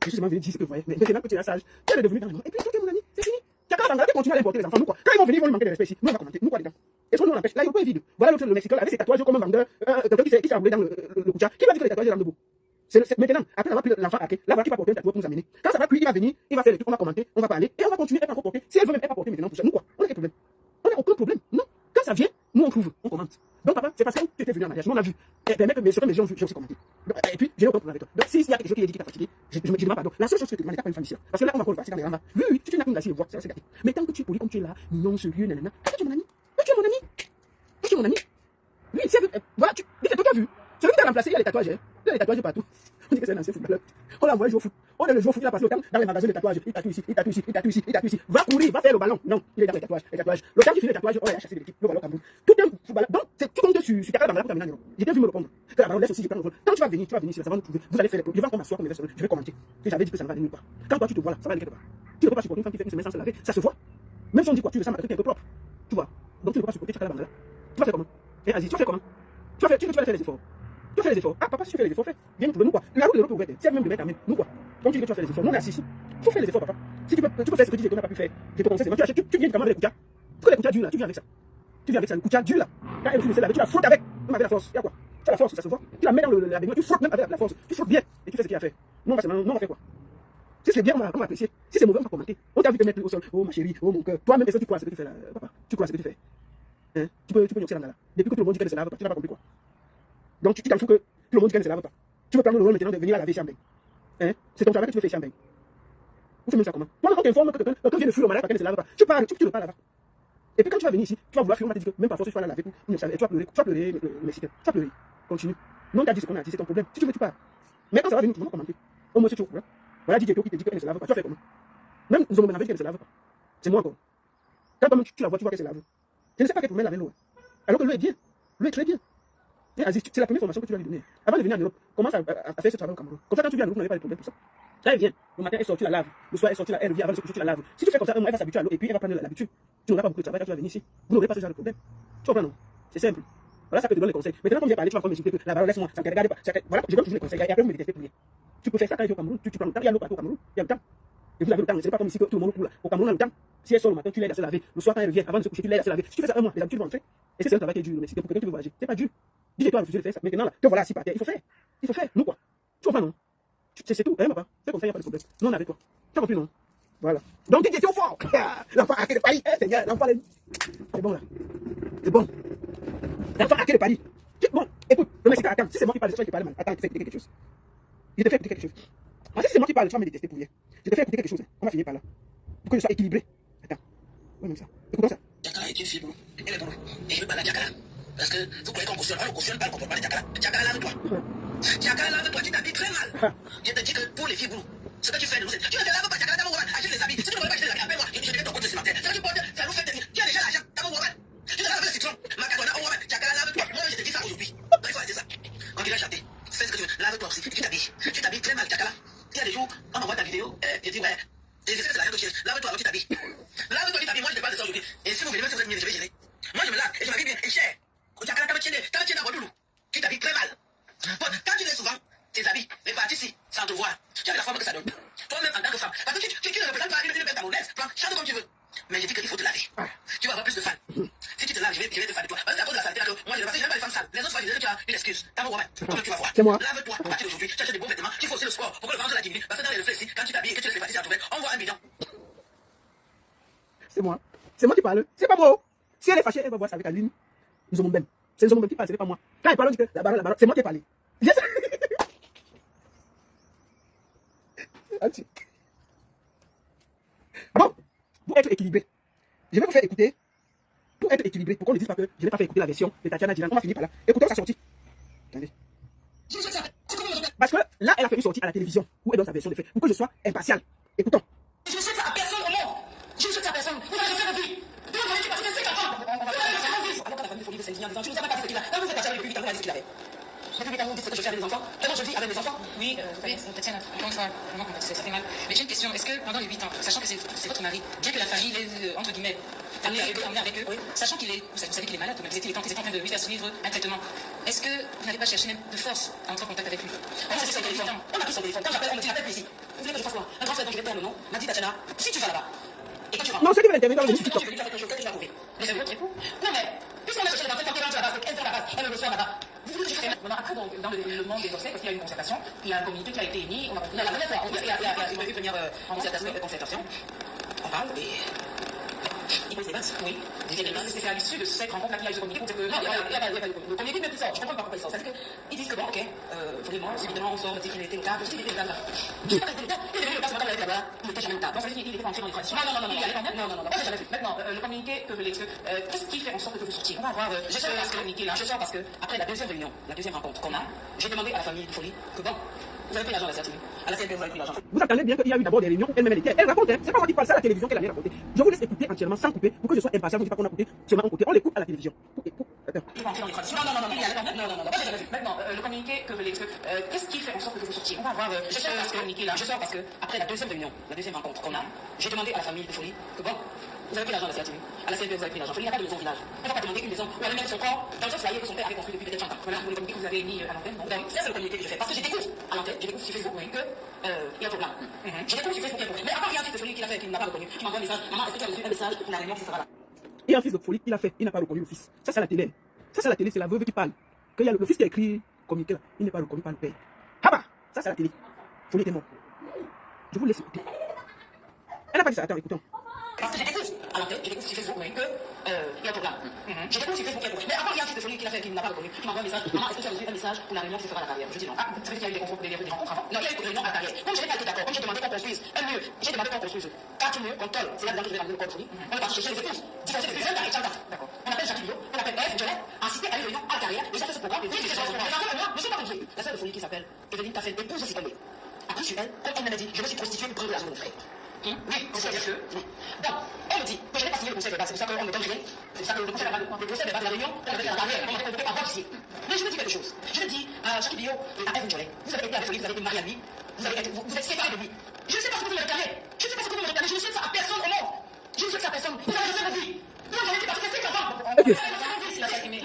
Je suis seulement venu dire ce que vous voyez. Mais maintenant que tu es sage, tu es devenu dans les mains. Et puis, toi, tu es mon ami. C'est fini. Tu as qu'à t'engager, continuer à importer les enfants. Nous, quoi. Quand ils vont venir, ils vont nous manquer de respect ici. Nous, on va commenter. Nous, quoi, les gars? Est-ce qu'on nous empêche? L'aéroport est vide. Voilà l'autre, le Mexicain, avec ses tatouages comme un vendeur, quelqu'un qui s'est enroulé dans le coucha. Qui va dire que les tatouages rendent debout? Maintenant, après avoir pris l'enfant hacké, là, voilà qui va porter un tatouage pour nous amener. Quand ça va cuire, il va venir, il va faire les trucs, on va commenter, on va parler, et on va continuer, elle va encore porter. Si elle veut même, elle va porter maintenant pour ça. Nous, quoi? On a quel problème? On n'a aucun problème. Non. Quand ça vient, nous, on trouve, on commente. Donc, papa, c'est parce que tu étais venu en mariage. Nous, on a vu. Et permet que mes gens, j'ai aussi commenté. Et puis, j'ai aucun problème avec toi. Donc, s'il y a quelque chose qui est dit qui t'a fatigué, je me demande pardon. La seule chose que je te demande, t'as pas une femme ici. Parce que là, on va encore le passer dans les rangs. Oui, tu n'as qu'une glacier, voix, c'est gâté. Mais tant que tu es poli comme tu es là, mignon, sérieux, nanana, tu es mon ami. Tu es mon ami. Tu es mon ami. Oui, c'est voilà, tu es toi qui as vu. Celui qui t'a remplacé, il y a les tatouages. Il y a les tatouages partout. On dit que c'est un ancien footballeur. On l'a envoyé jouer au foot. On est le joueur au foot, il a passé le temps dans les magasins de tatouages. Il tatoue ici, il tatoue ici, il tatoue ici, il tatoue ici. Va courir, va faire le ballon. Non, il est dans les tatouages. Les tatouages. Le temps qu'il finit les tatouages, on l'a chassé de l'équipe. Le ballon Cameroun. Tout un footballeur. Donc, tu comptes sur Chakala Bangala pour terminer en Europe. J'ai bien vu me répondre. Que la baronne laisse aussi, je prends le rôle. Quand tu vas venir ici, ça va nous trouver. Vous allez faire les preuves. Je vais encore m'asseoir comme je vais commenter. Que j'avais dit que ça ne va aller nulle part. Quand toi tu te vois là, ça va aller quelque part. Tu ne peux pas supporter une femme qui fait une semaine sans se laver. Ça se voit. Même si on dit quoi, tu le sens, tu es un peu propre. Tu vois. Donc tu ne peux pas supporter Chakala Bangala. Tu vas faire comment? Et Aziz, tu vas faire comment? Tu vas faire les efforts. Tu vas faire les efforts. Ah, papa, si tu fais les efforts, fais. Viens nous trouver, nous quoi. La route de l'Europe est ouverte. Si elle même de mettre à main, nous quoi. Comme tu dis que tu vas faire les efforts, nous on est assis ici. Il faut faire les efforts, papa. Si tu peux faire ce que DJ Eto n'a pas pu faire, je te conseille, tu viens comment avec les Koutia. Tu connais les Koutia durs là, tu viens avec ça. Tu viens avec ça, le Koutia dur là. Quand elle finit laver, tu la frottes avec, même avec la force. Il y a quoi? Tu as la force, ça se voit. Tu la mets dans la baignoire, tu frottes même avec la force. Tu frottes bien et tu fais ce qu'il y a à faire. Non, on va faire quoi? Si c'est bien, on va apprécier. Si c'est mauvais, on va commenter. On t'a vu te mettre au sol. Oh ma chérie, oh mon cœur. Toi-même, est-ce que tu crois ce que tu fais là, papa? Tu crois ce que tu fais? Hein? Tu peux yoxer là. Depuis que tout le monde dit qu'elle ne se lave pas, tu n'as pas compris quoi? Donc tu t'en fous que tout le monde dit qu'elle ne se lave pas. Tu veux prendre le rôle maintenant de venir la laver Chambeng. Hein? C'est ton travail que tu veux faire Chambeng. Vous faites même ça comment? Toi, on t'informe que quelqu'un vient de fuir le mariage parce qu'elle ne se lave pas. Tu parles, tu le parles là-bas. Et puis quand tu vas venir ici, tu vas vouloir fuir, on va te dire que même parfois tu vas la laver, tu vas pleurer le Mexicain. Tu vas pleurer. Continue. Non, t'as dit ce qu'on a dit, c'est ton problème. Si tu veux, tu pars. Mais quand ça va venir, tu vas commenter. Au moins, c'est tout. Voilà, DJ qui te dit qu'elle ne se lave pas. Tu vas faire comment? Même nous avons dit qu'elle ne se lave pas. C'est moi encore. Quand toi-même tu la vois, tu vois qu'elle se lave. Je ne sais pas quel problème laver l'eau. Alors que l'eau est bien. L'eau est très bien. Et Aziz, c'est la première formation que tu vas lui donner. Avant de venir en Europe, commence à faire ce travail au Cameroun. Comme ça, quand tu viens en Europe, tu n'avais pas de problème pour ça. Quand elle vient, le matin, elle sort, tu la laves. Le soir, elle sort, elle revient avant de se coucher, tu la laves. Si tu fais comme ça, elle va s'habituer à l'eau et puis elle va prendre l'habitude. Tu n'auras pas beaucoup de travail quand tu vas venir ici. Vous n'aurez pas ce genre de problème. Tu comprends, non? C'est simple. Voilà ça que te donne les conseils. Maintenant, comme j'ai parlé, tu vas encore m'expliquer que la baronne, laisse-moi, ça ne te regarde pas. Voilà, je donne toujours les conseils. Et après, vous me détestez pour rien. Tu peux faire ça quand tu es au Cameroun. Tu prends le temps. Il y a l'eau partout au Cameroun. Il y a le temps. Et vous avez le temps. C'est pas comme ici que tout le monde coule. Au Cameroun, on a le temps. Si elle sort le matin, tu l'aides à se laver. Le soir, quand elle revient, avant de se coucher, tu l'aides à se laver. Si tu fais ça un mois, les habitudes vont entrer. Et c'est un travail qui est dur. Mais si pour quelqu'un qui veut voyager, c'est pas dur. Dis-toi, refusez de faire ça. Maintenant, là, te voilà assis par terre. Il faut faire. Il faut faire. Nous, quoi. Tu comprends, non? C'est tout. Hein, papa? C'est comme ça, il n'y a pas de problème. Non, on avec toi. Tu as compris, non? Voilà. Donc, dis, t'es au fort. L'enfant hacké de Paris. C'est bien. L'enfant, c'est bon, là. C'est bon. L'enfant hacké de Paris. Bon, écoute, le Mexicain, attends. Si c'est moi qui parle, c'est toi qui parle mal. Attends, je te fais écouter quelque chose. Je te fais écouter quelque chose. Si c'est moi qui parle, tu vas me détester pour rien. Je te fais écouter quelque chose. On va finir par là. Pour que je sois équilibré. Attends. Oui, même ça. Écoutons ça. Diakara est une fille, bro. Elle est bonne. Et je veux parler à Diakara. Parce que vous croyez qu'on cautionne. On ne cautionne pas, on ne comprend pas de Diakara. Diakara, lave-toi. Diakara, lave-toi. Tu t'habilles très mal. Je te dis que pour les filles, bro, ce que tu fais, nous, c'est. Tu ne te laves pas, Diakara, d'abord, achète les habits. Si tu ne veux pas acheter les habits, appelle-moi. Je vais ton compte ce matin. Ce que tu portes, ça nous fait tenir. Tu as déjà l'argent. D'abord, tu te laves le citron. Macadona, Diakara, lave-toi. Moi, je te dis ça aujourd'hui. Donc, il faut arrêter ça. On dirait chanter. Fais ce que tu veux. Lave-toi aussi. Tu t'habilles très mal, Diakara. Il y a des jours, on envoie ta vidéo, je dis ouais. Et je sais que c'est la même chose. Lave-toi avant tu t'habilles. Lave-toi, tu t'habilles. Moi, je te parle de ça aujourd'hui. Et si vous venez même si vous êtes mieux, je vais gérer. Moi, je me lave et je m'habille bien. Et cher. Diakara, t'as me tienné à Bodoulou. Tu t'habilles très mal. Bon, quand tu l'es souvent, tes habits, les parties ici, sans te voir. Tu as la forme que ça donne. Toi-même, en tant que femme. Parce que tu ne représentes pas une belle camerounaise. Chante comme tu veux. Mais je dis qu'il faut te laver. Tu vas avoir plus de fans. Si tu te laves, je vais te faire de toi. Parce que à cause de la saleté, moi, je n'aime pas les femmes sales. Les autres fois, je disais que tu as une excuse. T'as mon moment. Comment tu vas voir? C'est moi. Lave-toi. À partir d'aujourd'hui, tu achètes des bons vêtements. Tu fais aussi le sport pour que le ventre la diminue. Parce que dans les reflets ici, quand tu t'habilles et que tu laisses les parties s'en on voit un bidon. C'est moi. C'est moi qui parle. C'est pas moi. Si elle est fâchée, elle va voir ça avec Aline. Nous sommes même. C'est nous sommes même qui parle, c'est pas moi. Quand elle parle, on dit que la baronne, c'est moi qui ai parlé. Yes. Bon, pour être équilibré, je vais vous faire écouter. Pour être équilibré, pour qu'on ne dise pas que je n'ai pas fait écouter la version de Tatiana Dylan. On va finir par là. Écoutons sa sortie. Attendez. Parce que là, elle a fait une sortie à la télévision où elle donne sa version de fait. Pour que je sois impartial. Écoutons. Je ne souhaite ça à personne au monde. Je ne souhaite ça à personne. Vous avez fait ma vie. Vous avez fait ma vie. Alors que la famille folie de 5 ans, tu ne savais pas ce qu'il a. Quand vous êtes parti avec le public, vous avez dit ce qu'il avait. Depuis 8 ans, vous dites ce que je fais avec mes enfants. Comment je vis avec mes enfants? Oui, Tatiana, encore une fois, vraiment ça fait mal. Mais j'ai une question, est-ce que pendant les 8 ans, sachant que c'est votre mari, bien que la famille est, entre guillemets, emmenée avec eux, sachant qu'il est, vous savez qu'il est malade, ils étaient en train de lui faire suivre un traitement, est-ce que vous n'avez pas cherché même de force à entrer en contact avec lui? On a pris son téléphone. On a pris son téléphone. Quand j'appelle, on me dit appelle ici. Vous voulez que je fasse quoi? Un grand frère dont je vais taire le nom m'a dit Tatiana, si tu vas là-bas, et que tu rentres. Non, c'est qui va l'intervenir dans le TikTok. TikTok. Tu vas faire quelque chose, qu'est-ce que tu vas trouver? Mais c'est votre époux? Non, mais, puisqu'on a cherché les enfants, quand elle rentre là-bas, elle fait là-bas, elle me reçoit là-bas. Vous voulez que je fasse maintenant, après, dans le monde des dossiers, parce qu'il y a une concertation, il y a un communiqué qui a été émis, on va la première fois, il y a une première concertation, on parle et. Il pose des bases, oui. C'est à l'issue de cette rencontre-là qu'il y a eu ce communiqué pour dire que non, il n'y a pas de communiqué, mais plus sort. Je comprends pas pourquoi il sort. C'est-à-dire qu'ils disent que bon, ok, vraiment, évidemment, on sort, on dit qu'il était au table. Je dis qu'il était au table là. Je sais pas qu'il était au table. Il est venu le passe matin avec là-bas, il n'était jamais au table. Donc ça veut dire qu'il était pas entré dans les traditions. Non, il y allait quand même. Non, moi j'ai jamais vu. Maintenant, le communiqué que je l'ai. Qu'est-ce qui fait en sorte que vous sortiez? On va voir. Je sors parce que communiqué-là. Je sors parce que après la deuxième réunion, la deuxième rencontre qu'on a, j'ai demandé à la famille de Folie que bon, vous avez pris l'argent à la CRTV. À la CRTV, vous avez pris l'argent. Vous attendez bien qu'il y a eu d'abord des réunions où elle-même était. Elle raconte, hein. C'est pas moi qui parle ça à la télévision qu'elle a raconté. Je vous laisse écouter entièrement sans couper pour que je sois impartial. On ne dit pas qu'on a coupé, seulement on coupe. On l'écoute à la télévision. Attends. Il va entrer dans les traditions. Non, il y allait quand même. Non, moi j'ai jamais vu. Maintenant, le communiqué que je l'ai. Qu'est-ce qui fait en sorte que vous sortiez? On va voir. Je sors parce que communiqué-là. Je sors parce que après la deuxième réunion, la deuxième rencontre qu'on a, j'ai demandé à la famille de Folie que bon, vous avez pris l'argent à la CRTV. À la CRTV, vous avez pris l'argent. Folie n'a pas de maison au village. On va pas demander une maison où elle met son corps dans le foyer que son père avait construit depuis peut-être 30 ans. Voilà, le communiqué que vous avez mis à l'antenne. Donc, ça, c'est le communiqué que je fais. Parce que j'ai découvert à l'antenne, j'ai découvert sur Facebook que il y a un problème. J'ai découvert sur Facebook qu'il y a un problème. Mais avant, il y a un fils de Folie qui l'a fait, qui n'a pas reconnu, qui m'envoie un message. Maman, est-ce que tu as reçu un message pour la réunion qui sera là? Il y a un fils de Folie qui l'a fait, il n'a pas reconnu le fils. Ça, c'est la télé. Ça, c'est la télé, c'est la veuve qui parle. Qu'il y a le fils qui a écrit communiqué là, il n'est pas reconnu par le père. Haba! Ça, c'est la télé. Folie était mort. Je vous laisse écouter. Elle n'a pas dit ça, attends, écoutons. Parce que j'ai découvert à l'antenne, j'ai découvert sur Facebook que il y a un problème. J'ai découvert sur Facebook qu'il y a un problème. Mais avant, il y a un fils de Folie qui l'a fait, qui n'a pas reconnu, qui m'envoie un message. Maman, est-ce que tu as reçu un message pour la réunion qui se fera à la carrière? Je dis non. Ah, ça veut dire qu'il y a eu des rencontres avant? Non, il y a eu des réunions à la carrière. Comme je n'ai pas été d'accord, comme j'ai demandé qu'on construise un mur, j'ai demandé qu'on construise 4 murs, qu'on colle. C'est là-dedans que je vais ramener le corps de Folie. On est parti chercher les épouses. Divorcer les épouses, avec Chanda. D'accord. On appelle Jacques Lio, on appelle F, Jolet a assisté à une réunion à carrière et j'ai fait ce programme. Les enfants et moi ne sont pas confiés. La sœur de folie qui s'appelle Evelyne Taffel, épouse aussi tombée. Après, sur elle, comme elle m'a dit, je me suis prostituée pour prendre l'argent de mon frère. Oui, c'est-à-dire que. Oui. Donc, elle me dit que je n'ai pas signé le conseil verbal, c'est pour ça qu'on me donne rien. C'est ça que le conseil verbal de la réunion, on avait la carrière, on avait avoir ici. Mais je me dis quelque chose. Je le dis à Jacques Bio et à Evelyne Jolet. Vous avez été avec lui, vous avez été marié à lui, vous êtes séparés de lui. Je ne sais pas ce que vous me réclamez. Je ne sais pas ce que vous me réclamez. Je ne souhaite ça à personne au monde. Je ne souhaite ça à personne. Vous avez raison de vie. Moi, j'en étais parti, c'est 5 enfants. Ok. J'ai dit,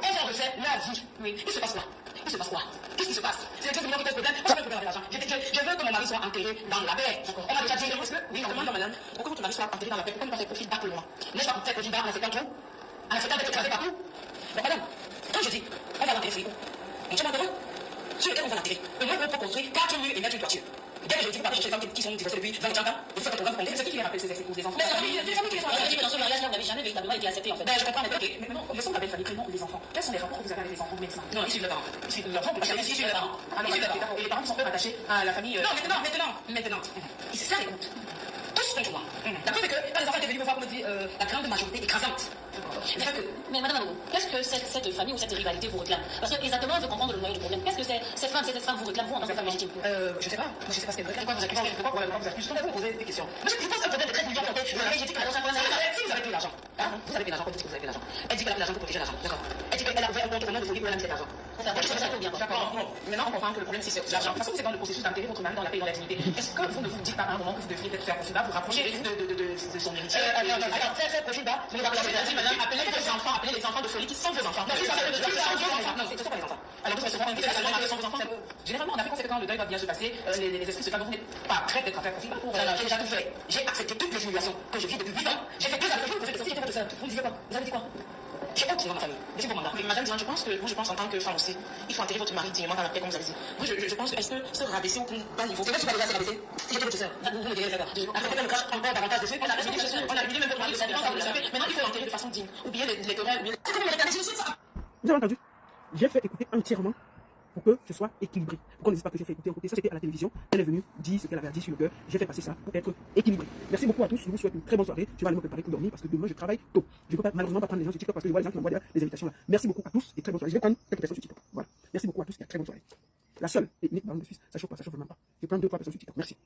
elles ont refait la vie. Oui. Il se passe quoi? Il se passe quoi? Qu'est-ce qui se passe? C'est les 15 millions qui posent problème. Moi, je veux problème avec l'argent. Je veux que mon mari soit enterré dans la paix. On m'a déjà dit, oui, on demande, madame, pourquoi votre mari soit enterré dans la paix? Pourquoi ne pas faire profil bas pour le moment? N'est-ce pas pour faire profil bas en acceptant tout? En acceptant d'être écrasé partout? Donc, madame, quand je dis, on va l'enterrer, c'est où? On tient l'enterrement? Sur lequel on va l'enterrer. Et moi, on peut construire 4 murs et mettre une toiture. Dès que je dis, pas chercher les femmes qui sont divorcées depuis 20 ans, vous faites un programme fondé, c'est qui les rappelle ces ex-épouses des enfants? C'est les familles qui les rappellent. Dans ce mariage-là, vous n'avez jamais véritablement été accepté en fait. Je comprends, mais non, nous sommes la belle famille, créons les enfants. Quels sont les rapports que vous avez avec les enfants médecins? Non, ils suivent leurs parents. Ils suivent leurs parents, ils suivent leurs parents. Ils suivent leurs parents. Et les parents sont peu attachés à la famille. Non, maintenant. C'est ça, écoute. Tous contre moi. La preuve est que quand les enfants étaient venus me voir, on me dit la grande majorité écrasante. Mais madame Amadou, qu'est-ce que cette famille ou cette rivalité vous réclame? Parce que exactement, je veux comprendre le noyau du problème. Qu'est-ce que cette femme vous réclame, vous, en tant que femme légitime? Je sais pas. Je sais pas ce qu'elle réclame. Pourquoi vous accusez? Je vous poser des questions. Moi, je pose un problème de 13 millions comptés. J'ai dit que l'argent, si vous avez pris l'argent, vous avez pris l'argent, comme vous dites que vous avez pris l'argent. Elle dit qu'elle a pris l'argent pour protéger l'argent. D'accord. Elle dit qu'elle a ouvert un compte au nom de folie pour cet argent. D'accord. Maintenant, on comprend que le problème, c'est l'argent. Parce que vous êtes dans le processus d'enterrer votre mari dans la paix et dans la dignité. Est-ce que vous ne vous dites pas à un moment que vous devriez peut-être faire profil bas, vous rapprocher de son héritier? Alors, faire profil bas, mais madame, appelez les enfants de folie qui sont vos enfants. Non, ce ne sont pas les enfants. Alors, vous savez sont vos enfants. Généralement, en Afrique, c'est que quand le deuil va bien se passer, les esprits se calment. Vous n'êtes pas prêts d'être à faire profil bas pour. J'ai déjà tout fait. J'ai accepté toutes les humiliations que je vis depuis 8 ans. J'ai fait 2 ans de que Sophie était votre sœur. Vous me disiez quoi? Vous avez dit quoi? J'ai honte dans ma famille. Laissez vos mandats. Madame Diane, je pense en tant que femme aussi, il faut enterrer votre mari dignement dans la paix, comme vous avez dit. Moi, je pense que est-ce que se rabaisser au plus bas niveau? Peut-être que déjà se rabaisser. Si j'étais votre sœur, vous me direz ça. Après, on me cache encore davantage de feu. On a humilié même votre mari. Maintenant, il faut l'enterrer de façon digne. Oubliez les querelles. C'est comme les ça. Vous avez entendu? J'ai fait écouter entièrement pour que ce soit équilibré. Pour qu'on ne dise pas que j'ai fait écouter un côté. Ça, c'était à la télévision. Elle est venue dire ce qu'elle avait à dire sur le cœur. J'ai fait passer ça pour être équilibré. Merci beaucoup à tous. Je vous souhaite une très bonne soirée. Je vais aller me préparer pour dormir parce que demain, je travaille tôt. Je ne peux malheureusement pas prendre les gens sur TikTok parce que je vois les gens qui m'envoient des invitations là. Merci beaucoup à tous et très bonne soirée. Je vais prendre quelques personnes sur TikTok. Voilà. Merci beaucoup à tous et très bonne soirée. La seule et unique baronne de Suisse, ça chauffe pas, ça chauffe vraiment pas. Je vais prendre 2-3 personnes sur TikTok. Merci.